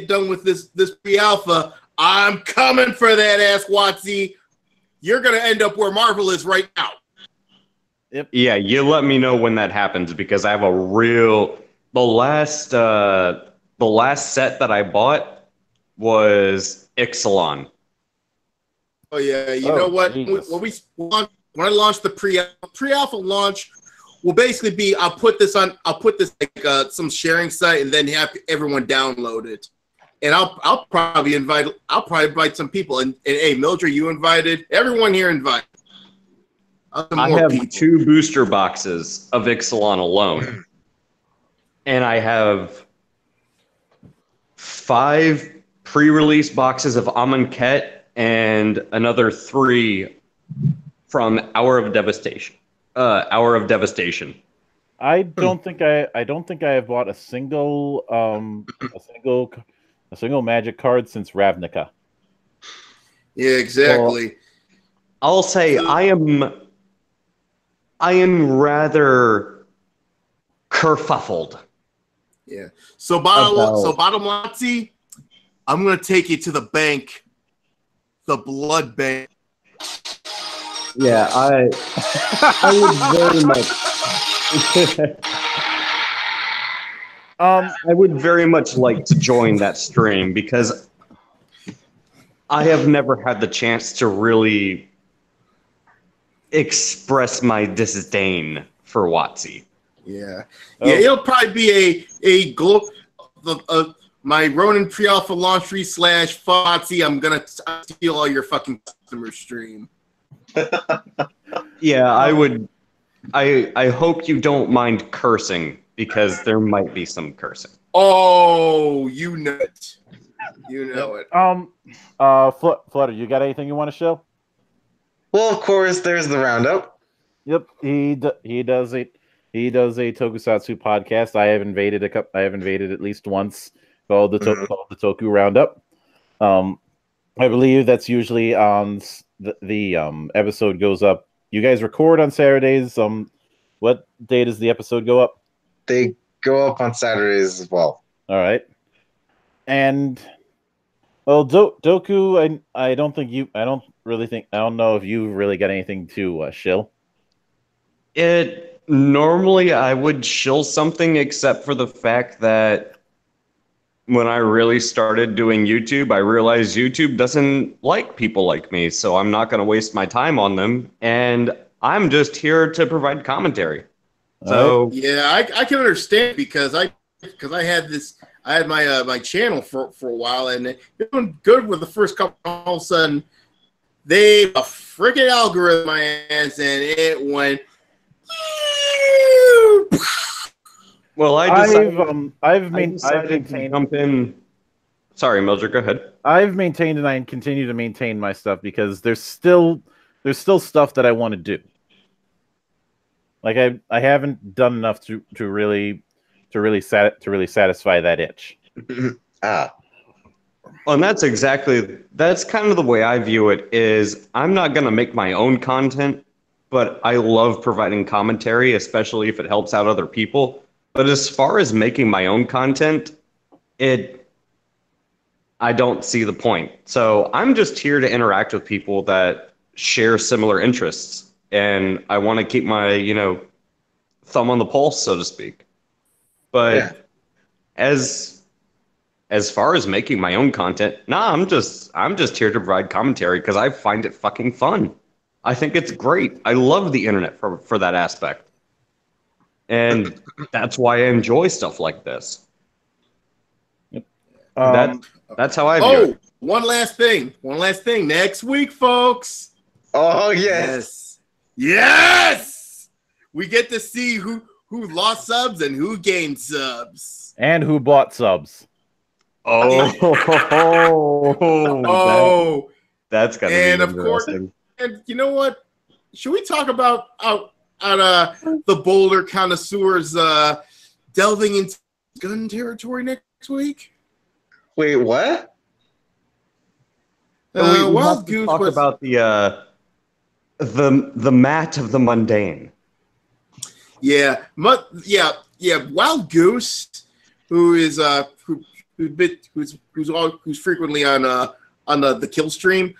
done with this pre-alpha, I'm coming for that ass, Watsy. You're gonna end up where Marvel is right now. Yep. Yeah, you let me know when that happens, because I have the last set that I bought was Ixalan. Oh yeah, you know what? When I launched the pre-alpha launch, will basically be I'll put this like some sharing site and then have everyone download it. And I'll probably invite some people. And hey, Mildred, you invited. Everyone here invited. I have 2 booster boxes of Ixalan alone. And I have 5 pre-release boxes of Amonkhet and another 3 from Hour of Devastation. I don't think I have bought a single Magic card since Ravnica. Yeah, exactly. Well, I'll say I am rather kerfuffled. Yeah. So bottom line, see, I'm gonna take you to the bank, the blood bank. Yeah, I would very much. I would very much like to join that stream, because I have never had the chance to really express my disdain for Watsy. Yeah, it'll probably be my Ronin pre-alpha launchery / Watsy. I'm gonna steal all your fucking customer stream. Yeah, I would. I hope you don't mind cursing, because there might be some cursing. Oh, you know it. You know it. Flutter, you got anything you want to show? Well, of course, there's the roundup. Yep, he does a tokusatsu podcast. I have invaded at least once, called the Toku Roundup. I believe that's usually on the episode goes up. You guys record on Saturdays. What day does the episode go up? They go up on Saturdays as well. All right. And well, Doku, I don't know if you really got anything to shill. Normally I would shill something, except for the fact that when I really started doing YouTube, I realized YouTube doesn't like people like me, so I'm not going to waste my time on them, and I'm just here to provide commentary. So yeah, I can understand, because I had my channel for a while, and it was doing good with the first couple. All of a sudden, they a freaking algorithm my ass, and it went. Well, I've I've maintained to jump in. Sorry, Mildred, go ahead. I've maintained and I continue to maintain my stuff because there's still stuff that I want to do. Like I haven't done enough to really satisfy that itch. Ah, Well, and that's kind of the way I view it. Is I'm not gonna make my own content, but I love providing commentary, especially if it helps out other people. But as far as making my own content, I don't see the point. So I'm just here to interact with people that share similar interests. And I want to keep my, thumb on the pulse, so to speak. But yeah. as far as making my own content, I'm just here to provide commentary because I find it fucking fun. I think it's great. I love the internet for that aspect. And that's why I enjoy stuff like this. That's how I view it. One last thing. Next week, folks. Oh yes. Yes. We get to see who lost subs and who gained subs. And who bought subs. Oh. That's gonna be interesting. Of course, and you know what? Should we talk about the Boulder connoisseurs delving into gun territory next week? Wait, what? We have to talk about the mat of the mundane. Yeah, Wild Goose, who's frequently on the kill stream.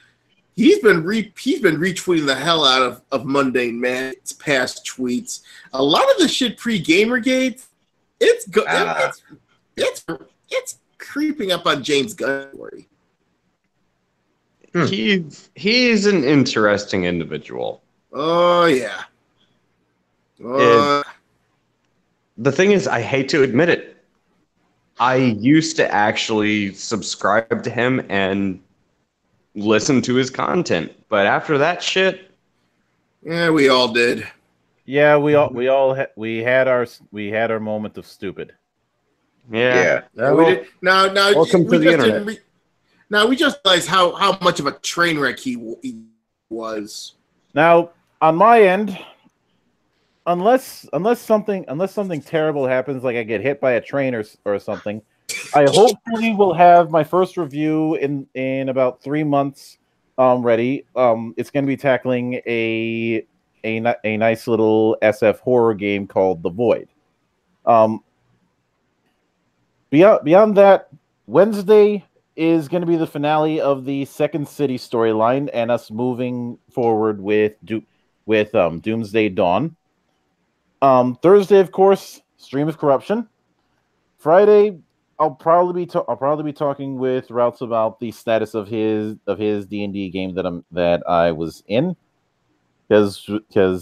He's been retweeting the hell out of Mundane Man's past tweets. A lot of the shit pre-Gamergate, it's creeping up on James Gunn. He's an interesting individual. Oh yeah. The thing is, I hate to admit it, I used to actually subscribe to him and listen to his content, but after that shit, yeah, we all did. Yeah, we had our moment of stupid. Yeah. We did. Now, welcome to the internet. Now we just realized how much of a train wreck he was. Now, on my end, unless something terrible happens, like I get hit by a train or something, I hopefully will have my first review in about 3 months ready. It's going to be tackling a nice little SF horror game called The Void. Beyond that, Wednesday is going to be the finale of the Second City storyline and us moving forward with Doomsday Dawn. Thursday, of course, Stream of Corruption. Friday, I'll probably be talking with Routes about the status of his D&D game that I was in, because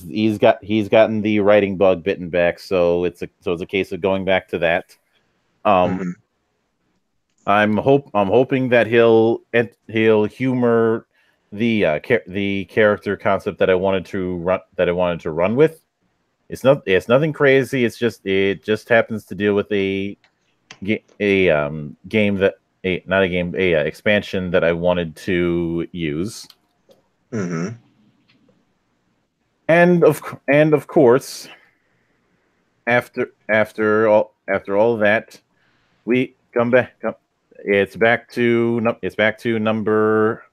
he's gotten the writing bug bitten back, so it's a case of going back to that. I'm hoping that he'll humor the character concept that I wanted to run with. It's nothing crazy. It just happens to deal with a expansion that I wanted to use. Mm-hmm. And of course, after all that, we come back. It's back to number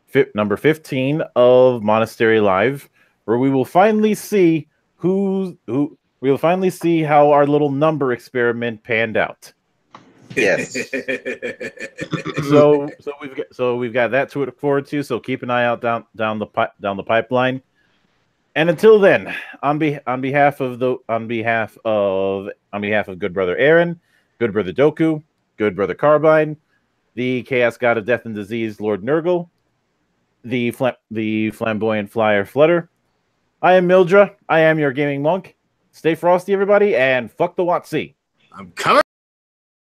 15 of Monastery Live, where we will finally see how our little number experiment panned out. Yes. so we've got that to look forward to. So keep an eye out down the pipeline. And until then, on behalf of Good Brother Aaron, Good Brother Doku, Good Brother Carbine, the Chaos God of Death and Disease, Lord Nurgle, the Flamboyant Flyer Flutter, I am Mildra. I am your gaming monk. Stay frosty, everybody, and fuck the WotC. I'm coming.